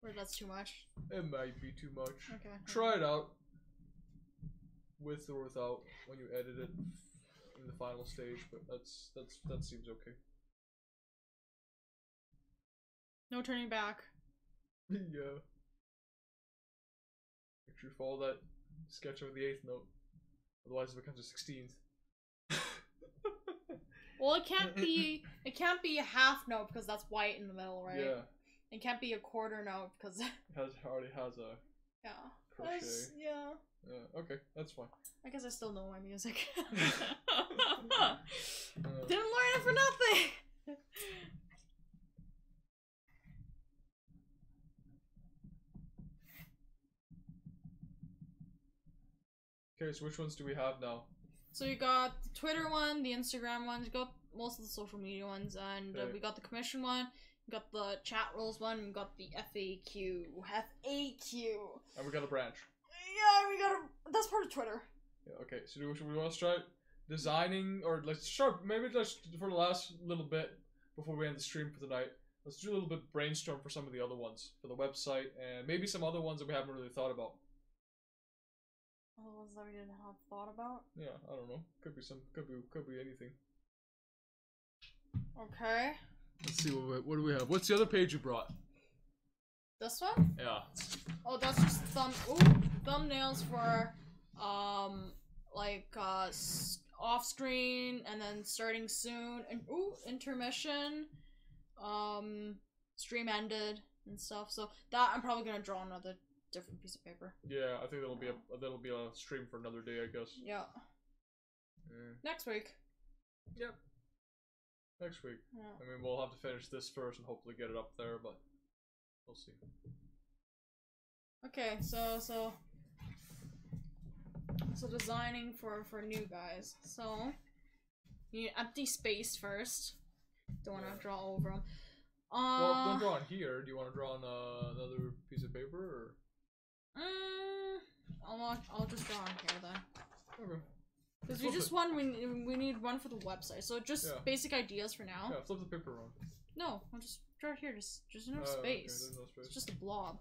Or that's too much? It might be too much. Okay. Try it out. With or without when you edit it in the final stage, but that seems okay. No turning back. Yeah. Make sure you follow that sketch of the eighth note. Otherwise it becomes a 16th. Well, it can't be a half note because that's white in the middle, right? Yeah. It can't be a quarter note because It already has a yeah. crochet. Yeah. Yeah, okay, that's fine. I guess I still know my music. Uh, Didn't learn it for nothing. okay, so which ones do we have now? So you got the Twitter one, the Instagram ones, you got most of the social media ones, and Okay. we got the commission one, we got the chat rules one, and we got the FAQ. And we got a branch. Yeah, we got that's part of Twitter. Yeah, okay, so do we want to start designing, or let's start, maybe just for the last little bit before we end the stream for the night, let's do a little bit brainstorm for some of the other ones, for the website, and maybe some other ones that we haven't really thought about. All the ones that we didn't have thought about. Yeah, I don't know. Could be anything. Okay. Let's see, what do we have? What's the other page you brought? This one? Yeah. Oh, that's just thumbnails for, off screen, and then starting soon, and intermission, stream ended, and stuff. So that I'm probably gonna draw another different piece of paper. Yeah, I think that'll be a stream for another day, I guess. Yeah. Next week. Yep. Next week. Yeah. I mean, we'll have to finish this first and hopefully get it up there, but we'll see. Okay, so designing for new guys. So you need empty space first. Don't want to draw over them. Well, don't draw on here. Do you want to draw on another piece of paper, or? I'll just draw on here then. Okay. Because we just want we need one for the website. So just Yeah. basic ideas for now. Yeah, flip the paper around. No, I'll just draw it here. Just no Okay, space. there's no space. It's just a blob.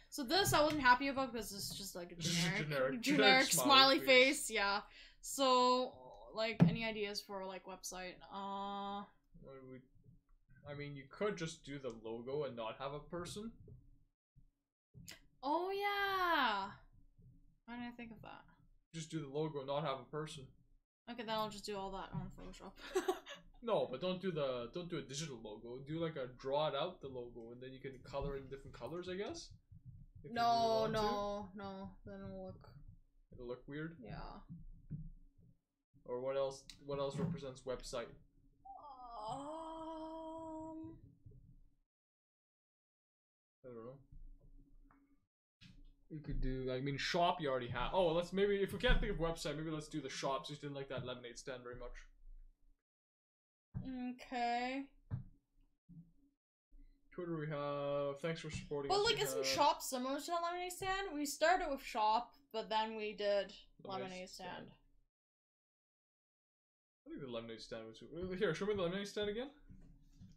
So this I wasn't happy about because it's just like a Just a generic, generic smiley smiley face. Yeah. So like any ideas for like website? What do we? I mean, you could just do the logo and not have a person. Oh yeah. Why didn't I think of that? Just do the logo and not have a person. Okay, then I'll just do all that on Photoshop. No, but don't do a digital logo. Do like a draw it out the logo, and then you can color in different colors, I guess. If you No, really want to. no. Then it'll look. It'll look weird. Yeah. Or what else? What else represents website? I don't know. You could do. I mean, shop. You already have. Oh, let's maybe if we can't think of website, maybe let's do the shops. Just didn't like that lemonade stand very much. Okay. Twitter, we have. Thanks for supporting. But us. like, We isn't have shop similar to a lemonade stand? We started with shop, but then we did lemonade stand. I think the lemonade stand was. Here, show me the lemonade stand again.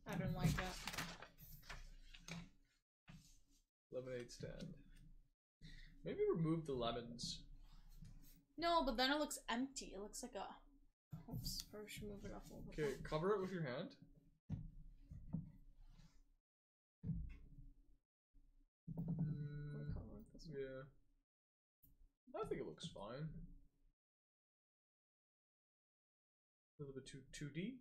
I don't like that. Lemonade stand. Maybe remove the lemons. No, but then it looks empty. It looks like a. Oops, probably should move it up a little bit. Okay, cover it with your hand. Yeah. I think it looks fine. A little bit too 2D.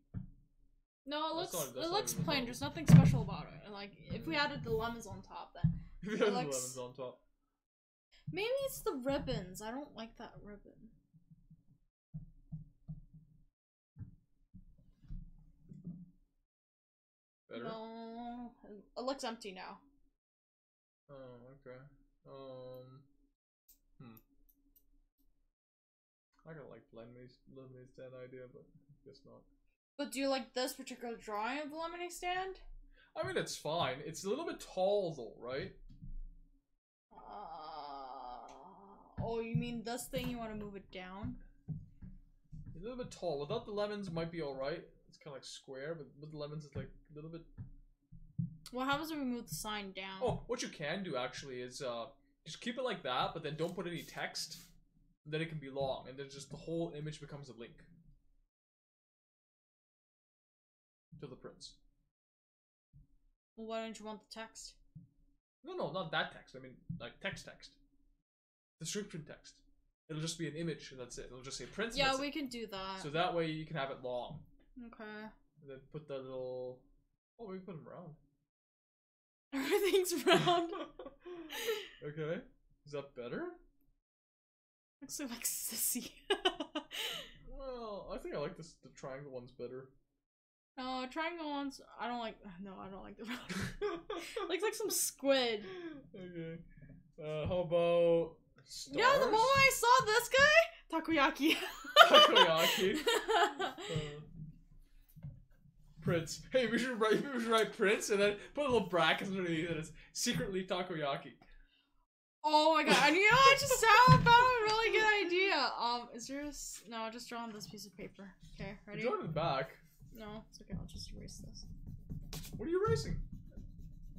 No, it That's looks not it looks even a plain. problem. There's nothing special about it. And like, if we added the lemons on top, then If you have the looks- lemons on top. maybe it's the ribbons. I don't like that ribbon. Better? No, it looks empty now. Oh, okay. I kinda like lemonade stand idea, but I guess not. But do you like this particular drawing of the lemonade stand? I mean, it's fine. It's a little bit tall though, right? Oh, you mean this thing? You want to move it down? A little bit tall. Without the lemons, might be alright. It's kind of like square, but with the lemons, it's like a little bit. What happens if we move the sign down? Oh, what you can do actually is just keep it like that, but then don't put any text. Then it can be long, and then just the whole image becomes a link to the prints. Well, why don't you want the text? No, not that text. I mean, like text. Description text. It'll just be an image, and that's it. It'll just say prints. Yeah, and we that's can do that. it. So that way you can have it long. Okay. And then put the little. Oh, we can put them round. Everything's round. Okay. Is that better? Looks like sissy. Well, I think I like this. The triangle one's better. No, triangle ones. I don't like. No, I don't like the round. Looks like some squid. Okay. How about stars? Yeah, the moment I saw this guy, takoyaki. Takoyaki. Prince. Hey, we should write Prince and then put a little brackets underneath and it's secretly takoyaki. Oh my god! And you know, I just found a really good idea. Is yours? No, just draw on this piece of paper. Okay, ready? Draw it back. No, it's okay. I'll just erase this. What are you erasing?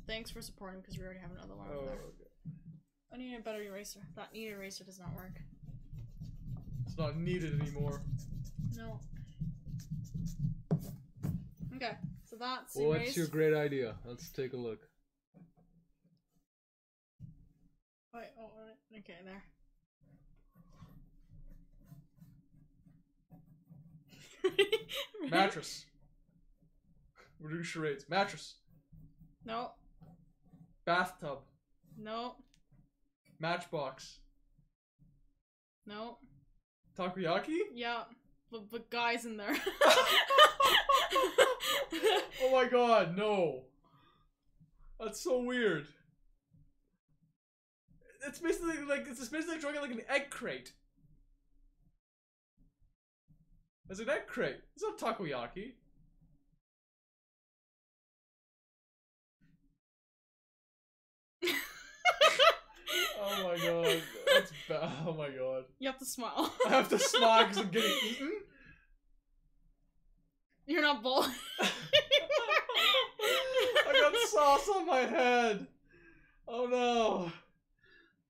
Thanks for supporting, because we already have another one over Oh, there. okay. I need a better eraser. That neat eraser does not work. It's not needed anymore. No. Okay, so that's Well, erased. what's your great idea? Let's take a look. Wait, oh, okay, there. Mattress. We're doing charades. Mattress. No, Bathtub. no, Matchbox. no. Takoyaki? Yeah, the guy's in there. Oh my god, no. That's so weird. It's basically like drawing like an egg crate. It's an egg crate. It's not takoyaki. Oh my god, that's Oh my god. You have to smile. I have to smile because I'm getting eaten? You're not bold. I got sauce on my head. Oh no.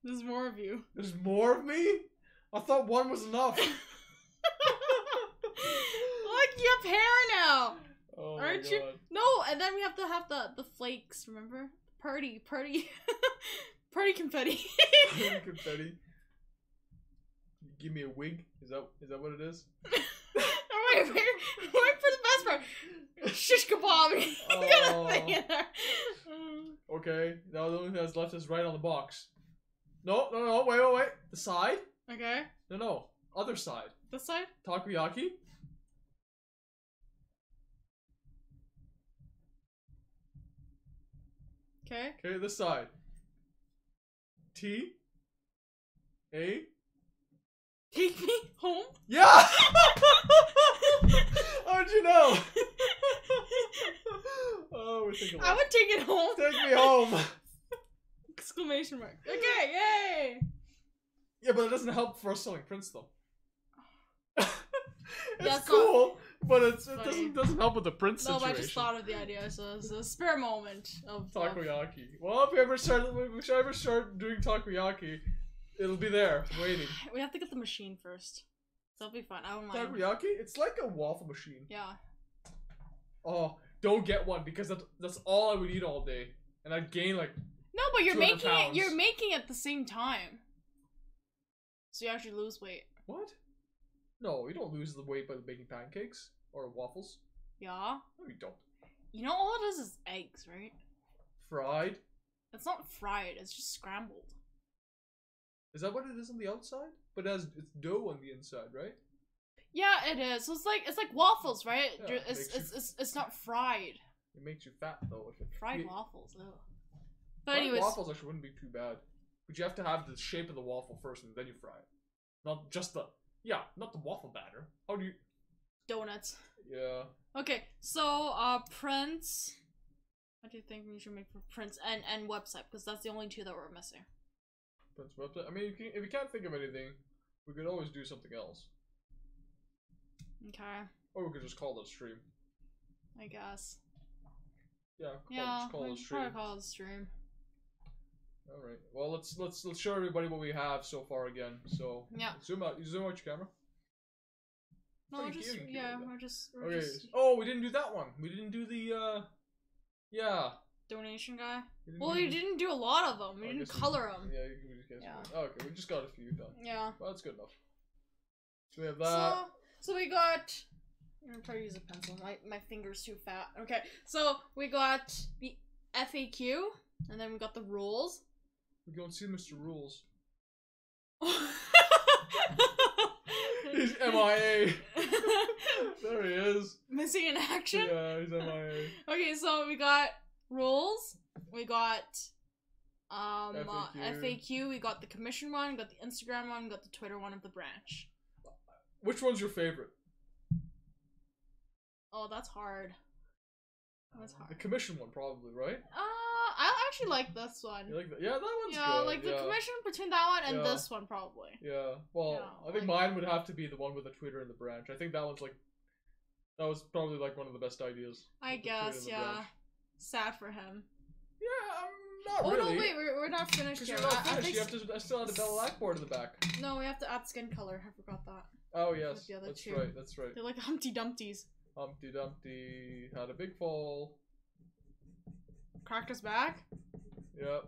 There's more of you. There's more of me? I thought one was enough. Look, you have hair now. Oh Aren't my you? god. No, and then we have to have the flakes. Remember? Party, party confetti. Party confetti. Give me a wig. Is that what it is? Oh, wait for the best part. Shish kebab. You got a thing in there. Okay. Now the only thing that's left is right on the box. No. Wait. The side? Okay. No. Other side. This side? Takoyaki? Okay. Okay, this side. T. A. Take me home? Yeah! How'd you know? Oh, we're thinking I would take it home. Take me home. Exclamation mark. Okay, yay! Yeah, but it doesn't help for us selling prints though. It's That's cool, but it funny. doesn't help with the print No, situation. but I just thought of the idea, so it's a spare moment of Takoyaki. Well, if we ever start doing takoyaki, it'll be there waiting. We have to get the machine first. That'll be fun. I don't mind. Takoyaki? It's like a waffle machine. Yeah. Oh, don't get one because that's all I would eat all day, and I'd gain like. No, but you're 200 making pounds. it. You're making it at the same time, so you actually lose weight. What? No, you don't lose the weight by making pancakes or waffles. Yeah. No, you don't. You know, all it is eggs, right? Fried? It's not fried. It's just scrambled. Is that what it is on the outside? But it's dough on the inside, right? Yeah, it is. So it's like waffles, right? Yeah, It's not fried. It makes you fat though. If it, Fried waffles. Ew. But fried anyways, waffles actually wouldn't be too bad. But you have to have the shape of the waffle first, and then you fry it. Not just the not the waffle batter. How do you? donuts. Yeah. Okay, so prints. What do you think we should make for prints and website? Because that's the only two that we're missing. Prince website. I mean, if you can't think of anything, we could always do something else. Okay. Or we could just call it a stream. I guess. Yeah. Yeah, Call it a we stream. probably call it a stream. All right. Well, let's show everybody what we have so far again. So Yeah. zoom out your camera. No, Oh, we're you just can yeah, do that. we're just Okay. Oh, we didn't do that one. We didn't do the yeah. donation guy. We Well, do we didn't do a lot of them. We I didn't guess we- color them. Yeah, we just Yeah. Oh, okay, we just got a few done. Yeah. Well, that's good enough. So we have that. So we got. I'm gonna try to use a pencil. My finger's too fat. Okay, so we got the FAQ, and then we got the rules. We go and see Mr. Rules. He's MIA. There he is. Missing in action. Yeah, he's MIA. Okay, so we got rules. We got FAQ. We got the commission one. We got the Instagram one. We got the Twitter one of the branch. Which one's your favorite? Oh, that's hard. That's The hard. commission one, probably, right? I actually like this one. You like that? Yeah, that one's Yeah, good. like the yeah. commission between that one and Yeah. this one, probably. Yeah. Well, Yeah, I think like- mine would have to be the one with the Twitter and the branch. I think that one's like. That was probably like one of the best ideas. I with the Twitter guess, and the yeah. branch. Sad for him. Yeah, not Oh really. no, wait, we're not finished Because yet. you're not I finished. think You have to. I still had a Bella Blackboard in the back. No, we have to add skin color. I forgot that. Oh yes, With the other that's two. right. That's right. They're like Humpty Dumpties. Humpty Dumpty had a big fall. Cracked us back. Yep.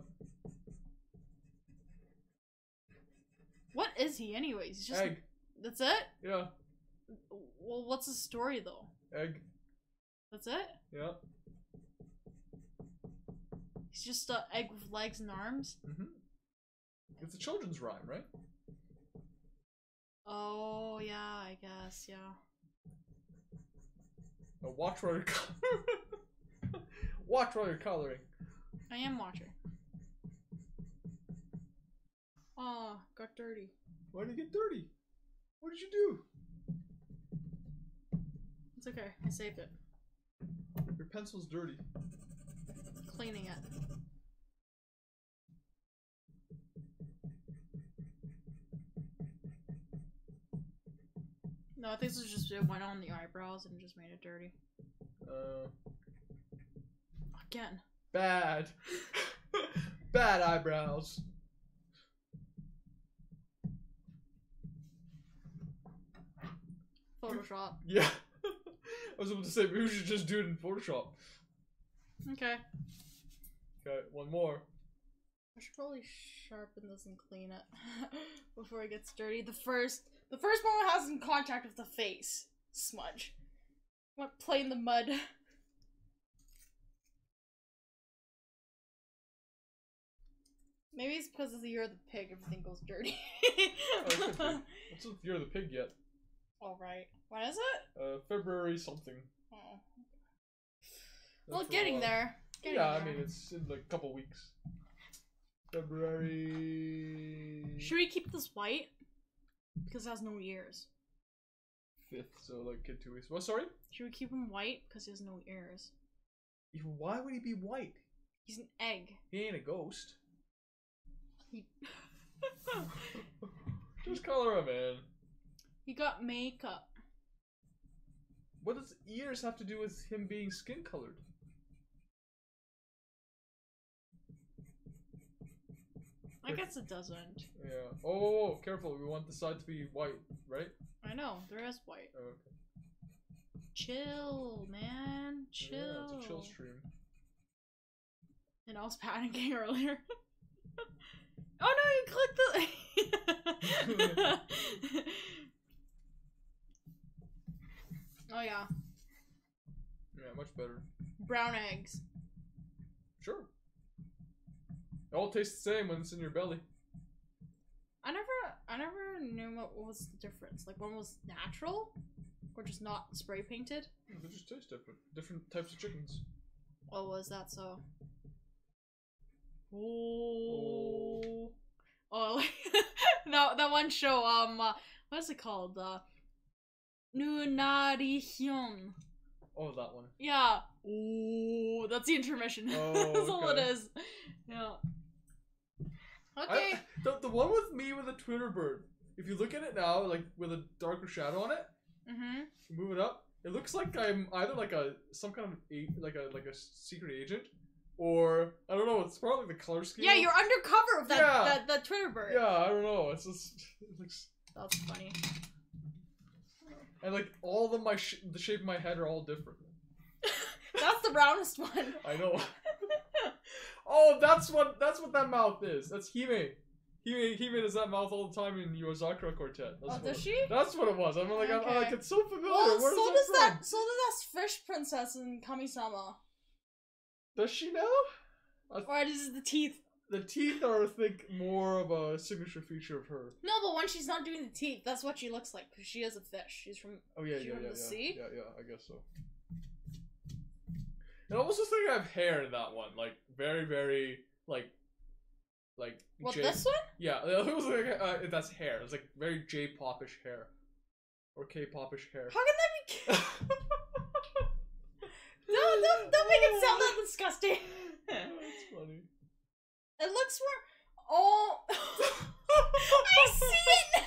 What is he, anyways? He's just. Egg. That's it. Yeah. Well, what's his story though? Egg. That's it. Yeah. He's just an egg with legs and arms. It's a children's rhyme, right? Oh yeah, I guess yeah. Now watch while you're watch while you're coloring. I am watching. Oh, got dirty. Why did you get dirty? What did you do? It's okay. I saved it. Your pencil's dirty. Cleaning it. No, I think this is just it went on the eyebrows and just made it dirty. Again. Bad. Bad eyebrows. Photoshop. Yeah. I was about to say, maybe we should just do it in Photoshop. Okay. Okay, one more. I should probably sharpen this and clean it before it gets dirty. The first one has in contact with the face. Smudge. Went play in the mud. Maybe it's because of the year of the pig, everything goes dirty. Oh, what's the year of the pig yet? Alright. When is it? February something. Oh. That's Well, for a getting while. there. Getting Yeah, there. I mean, it's in like a couple weeks. February... Should we keep this white? Because it has no ears. 5th, so like in 2 weeks. What, sorry? Should we keep him white? Because he has no ears. Why would he be white? He's an egg. He ain't a ghost. He Just color him, man. he got makeup. What does ears have to do with him being skin colored? I guess it doesn't. Yeah. Oh, careful. We want the side to be white, right? I know, there is white. Oh, okay. Chill, man. Chill. Yeah, it's a chill stream. And I was panicking earlier. Oh no, you clicked the. Oh yeah, Yeah, much better. brown eggs. Sure. It all tastes the same when it's in your belly. I never knew what was the difference. Like one was natural, or just not spray painted. They just taste different. Different types of chickens. Oh, was that so? Oh, oh, like that one show. What is it called? Nunarihyun. Oh, that one. Yeah. Ooh, that's the intermission. Oh, That's all it okay. is. Yeah. Okay. The one with me with a Twitter bird. If you look at it now, like with a darker shadow on it, Mm-hmm. move it up. It looks like I'm either like some kind of like a secret agent, or I don't know. It's probably like the color scheme. Yeah, you're undercover of that Yeah. that Twitter bird. Yeah, I don't know. It's just it looks, That's funny. and like all of them, the shape of my head are all different. That's the brownest one. I know. Oh, that's what that mouth is. That's Hime. Hime does that mouth all the time in Yozakura Quartet. Oh, does she? That's what it was. I'm like, I'm Okay. like, it's so familiar. Well, Where's so that does from? that. So does that fish princess in Kami-sama. Does she know? Or is it the teeth? The teeth are, I think, more of a signature feature of her. No, but when she's not doing the teeth, that's what she looks like. Because she is a fish. She's from. Oh yeah, She yeah, from yeah, the yeah. sea? Yeah, I guess so. And I also think I have hair in that one, like very, very, like. What, J- this one? Yeah, it was like that's hair. It was like very J-popish hair, or K-popish hair. How can that be? No, don't make it sound that disgusting. That's funny. It looks more. Oh, I see it.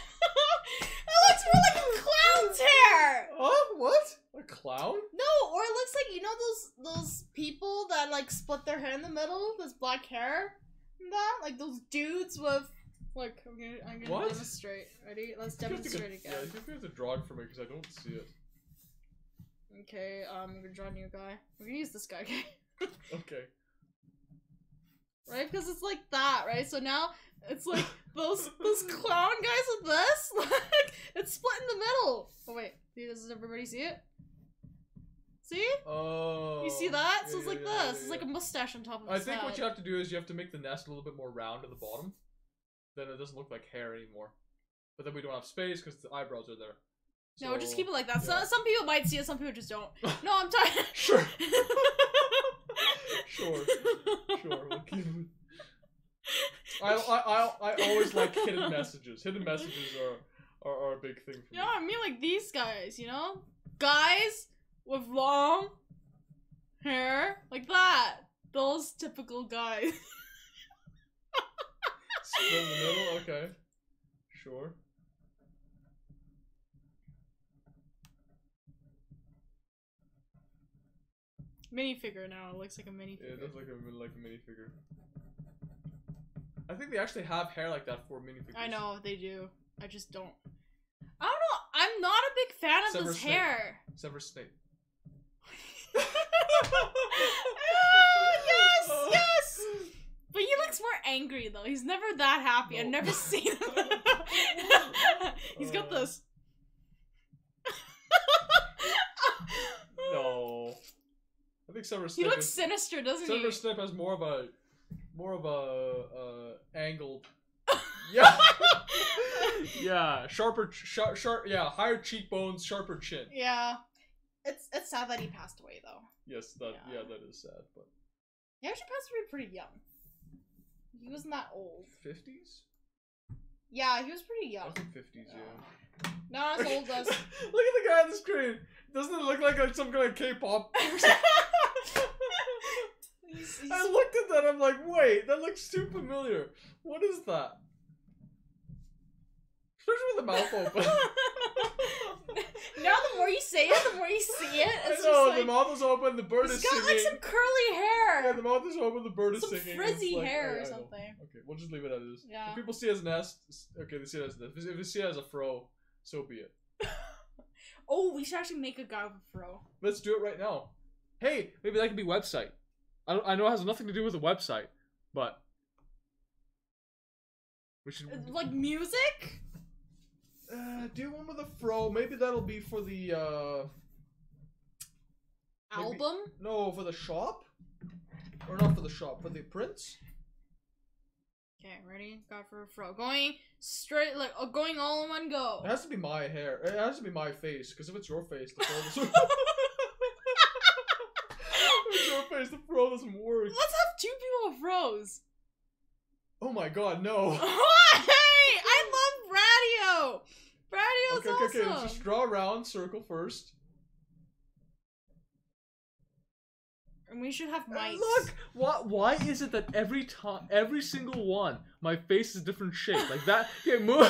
It looks more like a clown's hair. Oh, what? A clown? No, or it looks like, you know those people that like split their hair in the middle, this black hair, and that like those dudes with. Look, I'm gonna What? demonstrate. Ready? Let's You have to demonstrate Yeah, again. you have to draw it for me because I don't see it. Okay, I'm gonna draw a new guy. We're gonna use this guy, okay? Okay. Right? Because it's like that, right? So now it's like those clown guys with this, like it's split in the middle. Oh wait, does everybody see it? See? Oh. You see that? So yeah, it's like yeah, this. It's like a mustache on top of I his think head. what you have to do is you have to make the nest a little bit more round at the bottom. Then it doesn't look like hair anymore. But then we don't have space because the eyebrows are there. No, we'll just keep it like that. yeah. So some people might see it, some people just don't. No, I'm tired. Sure. Sure. Sure. We'll keep it. I always like hidden messages. Hidden messages are a big thing for You me. know, I mean like these guys, you know? Guys with long hair, like that. Those typical guys. Split in the middle. Okay. Sure. Minifigure now. It looks like a minifigure. Yeah, it does look like a minifigure. I think they actually have hair like that for minifigures. I know they do. I just don't. I don't know. I'm not a big fan of Severus this Snape. hair. Severus Snape. Yes. But he looks more angry though. He's never that happy. I've No. never seen him. He's got this. No. I think Severus He Snape. looks sinister, doesn't he? Severus Snape has more of a angled. Yeah. Yeah, sharper, sharp. Yeah, higher cheekbones, sharper chin. Yeah. It's sad that he passed away though. Yes, Yeah. that is sad, but He actually passed away pretty young. He wasn't that old. 50s? Yeah, he was pretty I young. think 50s, yeah. Not as old as. Look at the guy on the screen. Doesn't it look like some kind of K-pop? He's- I looked at that. I'm like, wait, that looks too familiar. What is that? Especially with the mouth open. Now the more you say it, the more you see it. I It's know, just the like mouth is open, the bird he's is got singing. like some curly hair. Yeah, the mouth is open, the bird is Some singing. frizzy It's like, hair or I know. something. Okay, we'll just leave it as is. Yeah. If people see it as an S, okay, they see it as an S. If they see it as a fro, so be it. Oh, we should actually make a guy with a fro. Let's do it right now. Hey, maybe that could be website. I know it has nothing to do with the website, but we should Like music? do one with a fro. Maybe that'll be for the maybe- Album? no, for the shop, or not for the shop, for the prints. Okay, ready? Got for a fro. Going straight, like going all in one go. It has to be my hair. It has to be my face, because if it's your face, the fro doesn't. If it's your face, the fro doesn't work. Let's have two people with fros. Oh my god, no. Hey, I love Bradio. Bradio's Okay, awesome. let's just draw a round circle first. And we should have mics. Look, why is it that every time, every single one, my face is a different shape like that? Okay, move.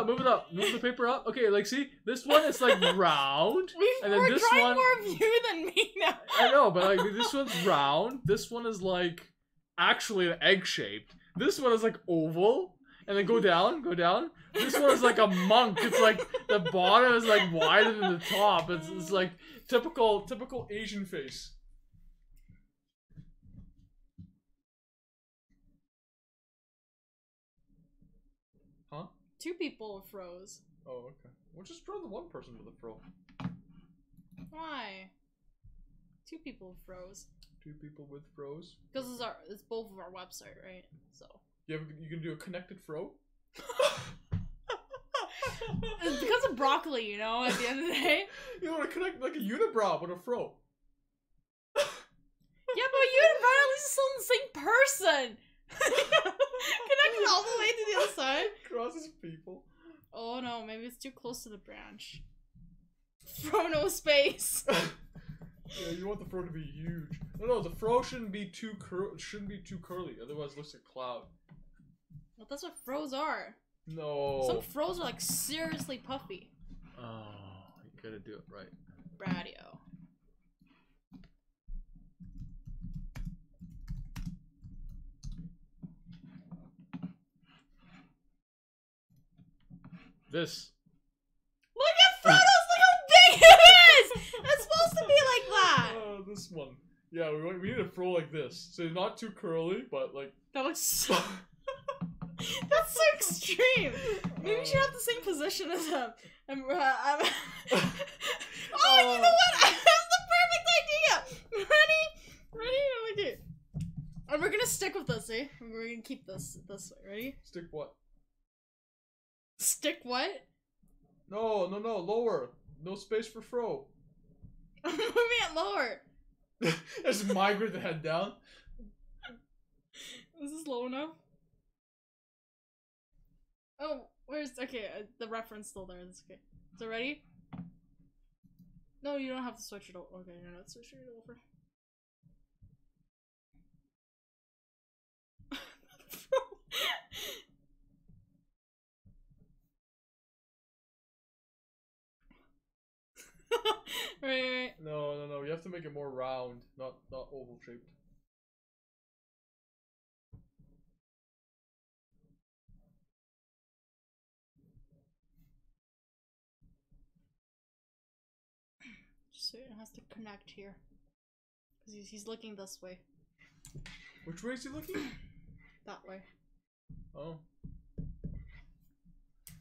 Move it up. Move the paper up. Okay, like see, this one is like round, and then We're this drawing one. more of you than me now. I know, but like this one's round. This one is like actually an egg shaped. This one is like oval, and then go down. This one is like a monk. It's like the bottom is like wider than the top. It's like Typical Asian face. Huh? Two people with fros. Oh, okay. We'll just draw the one person with a fro. Why? Two people with fros. Two people with fros. Because it's both of our website, right? So You can do a connected fro. it's because of broccoli, you know. At the end of the day, You want to connect like a unibrow with a fro. yeah, but you and Brian at least still in the same person. Connected all the way to the other side. Crosses people. Oh no, maybe it's too close to the branch. Fro no space. Yeah, you want the fro to be huge. No, the fro shouldn't be too curly. Otherwise, it looks like a cloud. Well, that's what fros are. No. Some fros are like seriously puffy. oh, you gotta do it right. Bradio. This. Look at Frodo's! Look how big it is! It's supposed to be like that! This one. Yeah, we need a fro like this. So not too curly, but like. That looks so... That's so extreme! Maybe we should have the same position as him. Oh, you know what? I have the perfect idea! Ready? Okay. And we're gonna stick with this, eh? We're gonna keep this way. Ready? Stick what? Stick what? No, lower. No space for fro. I'm moving it lower. Just migrate the head down. Is this low enough? Oh, where's... Okay, the reference still there. That's okay. So ready? No, you don't have to switch it over. Okay, you're not switching it over. have to make it more round, not oval shaped. So it has to connect here. Because he's looking this way. Which way is he looking? That way. Oh.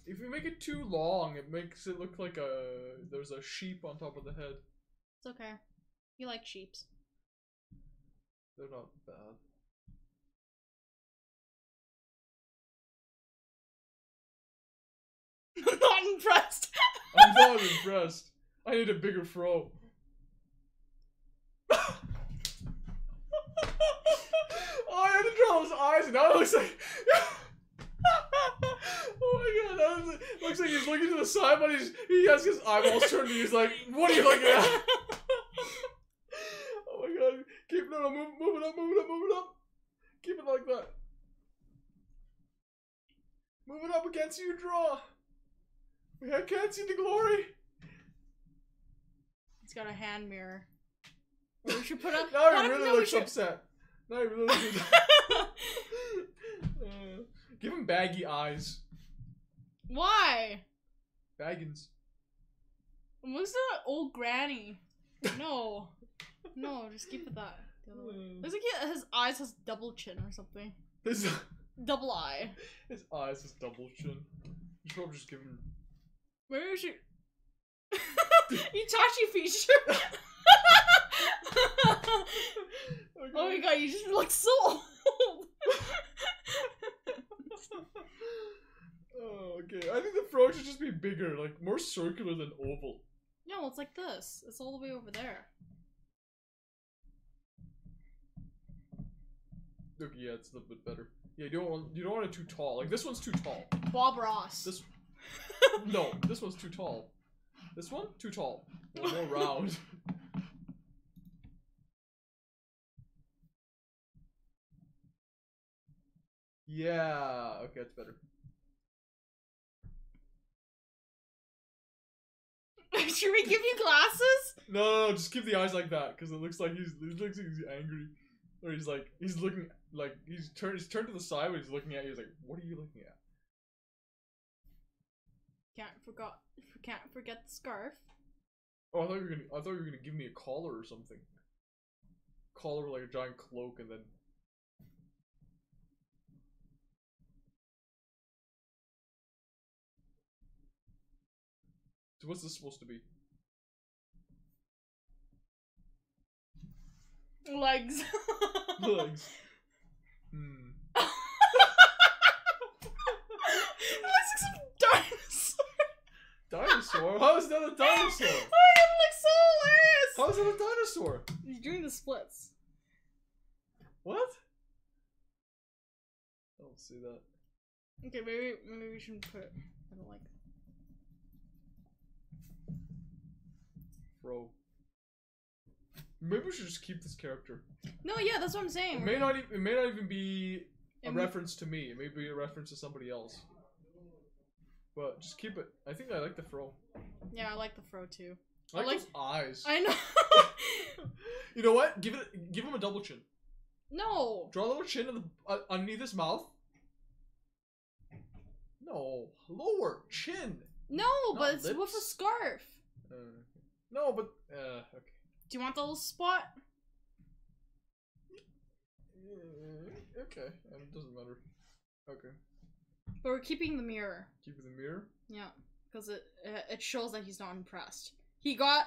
If you make it too long, it makes it look like there's a sheep on top of the head. It's okay. You like sheeps. They're not bad. I'm not impressed. I'm not impressed. I need a bigger fro. Oh, I had to draw those eyes, and now it looks like. Oh my god, looks like he's looking to the side, but he has his eyeballs turned and he's like, what are you looking at? Oh my god, move it up, move it up. Keep it like that. Move it up, I can't see you draw. I can't see the glory. He's got a hand mirror. Or we should put up. Now he really looks upset. Now he really looks give him baggy eyes. Why? Baggins. Looks like an old granny. No. No, just keep it that. Looks like his eyes has double chin or something. Double eye. His eyes has double chin. You should probably just give him. Maybe we should. Itachi feature. Okay. Oh my god, you just look so old. Oh, okay. I think the fro should just be bigger, like more circular than oval. No, it's like this. It's all the way over there. Okay, yeah, it's a little bit better. Yeah, you don't want it too tall. Like this one's too tall. Bob Ross. This no, this one's too tall. This one too tall. More round. Yeah. Okay, that's better. Should we give you glasses? No, just keep the eyes like that, because it looks like he looks like he's angry, or he's looking like he's turned to the side, but he's looking at you. He's like, "What are you looking at?" Can't forget the scarf. Oh, I thought you were gonna give me a collar or something. Collar like a giant cloak, and then. So what's this supposed to be? Legs. Legs. Hmm. It looks like some dinosaur. Dinosaur? How is that a dinosaur? Oh my god, it looks so hilarious. How is that a dinosaur? He's doing the splits. What? I don't see that. Okay, maybe we shouldn't put it. I don't like. Bro. Maybe we should just keep this character. No, yeah, that's what I'm saying. It may not even be a reference to me. It may be a reference to somebody else. But just keep it. I think I like the fro. Yeah, I like the fro too. I like those eyes. I know. You know what? Give him a double chin. No. Draw a little chin in the underneath his mouth. No, lower chin. No, Not but it's lips. with a scarf. No, but okay. Do you want the little spot? Okay, it doesn't matter. Okay. But we're keeping the mirror. Keep the mirror. Yeah, because it shows that he's not impressed. He went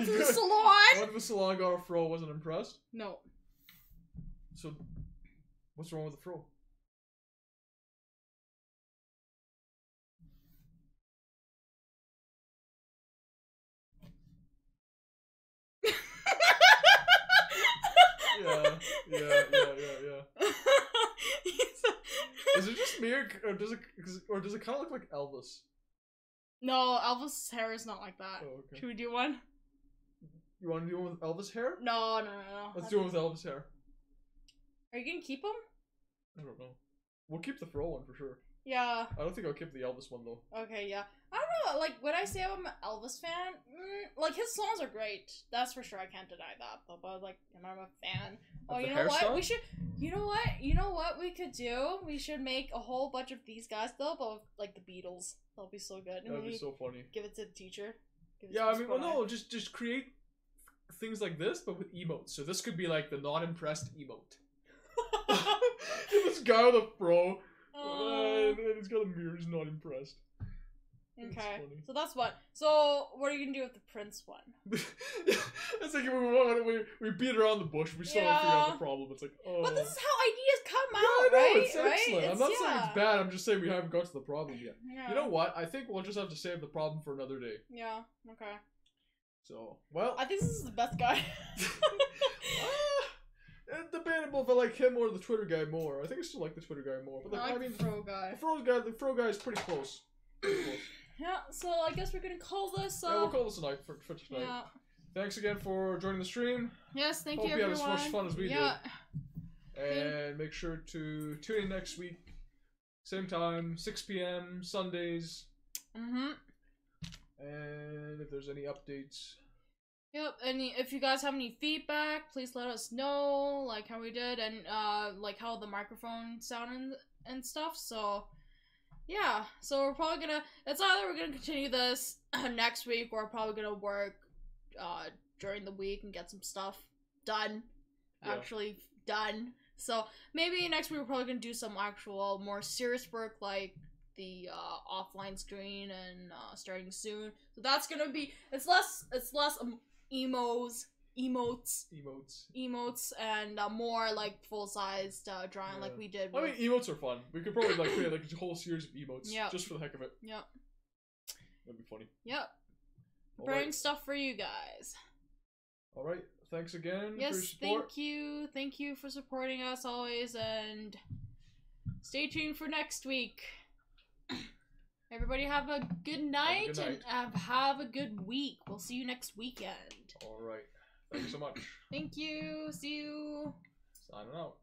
to the Went salon. to the salon, got a fro, wasn't impressed. No. So, what's wrong with the fro? Yeah. Is it just me, or does it kind of look like Elvis? No, Elvis' hair is not like that. Oh, okay. Should we do one? You want to do one with Elvis hair? No. Let's do one with Elvis hair. Are you gonna keep him? I don't know. We'll keep the fro one for sure. Yeah. I don't think I'll keep the Elvis one though. Okay, yeah. I don't know, like, when I say I'm an Elvis fan, like, his songs are great. That's for sure, I can't deny that. But like, I'm a fan. Oh, Of you the know what? hairstyle? We should, you know what we could do? We should make a whole bunch of these guys, though, but with, like, the Beatles. That'll be so good. And That'd be we so funny. give it to the teacher. Give it Yeah, to I mean, well, Squire. no, just create things like this, but with emotes. So this could be like the not impressed emote. This guy with a fro, Oh, and he's got a mirror. He's not impressed. It's okay. funny. So that's what. So, what are you gonna do with the Prince one? It's like we beat around the bush. We still don't figure out the problem. It's like, oh. But this is how ideas come Yeah, out, I know, right? it's excellent. I'm not saying yeah. it's bad. I'm just saying we haven't got to the problem yet. Yeah. You know what? I think we'll just have to save the problem for another day. Yeah. Okay. So, well, I think this is the best guy. it's debatable if I like him or the Twitter guy more. I think I still like the Twitter guy more. But I I like mean, the Fro guy. the Fro guy is pretty close. Pretty close. Yeah. So I guess we're gonna call this. Yeah, we'll call this a night for tonight. Yeah. Thanks again for joining the stream. Yes. Thank Hope you, you had everyone. as much fun as we yeah. And make sure to tune in next week. Same time, 6 p.m. Sundays. Mhm. And if there's any updates. Yep. If you guys have any feedback, please let us know, like how we did, and like how the microphone sounded and stuff. So, yeah. So we're probably gonna. It's either we're gonna continue this next week, or we're probably gonna work during the week and get some stuff done. Yeah. Actually done. So maybe next week we're probably gonna do some actual more serious work, like the offline screen and starting soon. So that's gonna be it's less emotes, and more like full-sized drawing, like Yeah. we did. I With, mean, emotes are fun. We could probably like create like a whole series of emotes Yeah. just for the heck of it. yep, That'd be funny. yep. All Bring right. stuff for you guys. All right. Thanks again for your Yes, support. thank you for supporting us always, and stay tuned for next week. Everybody have a good night, night. and have a good week. We'll see you next weekend. All right. Thanks so much. Thank you. See you. Signing out.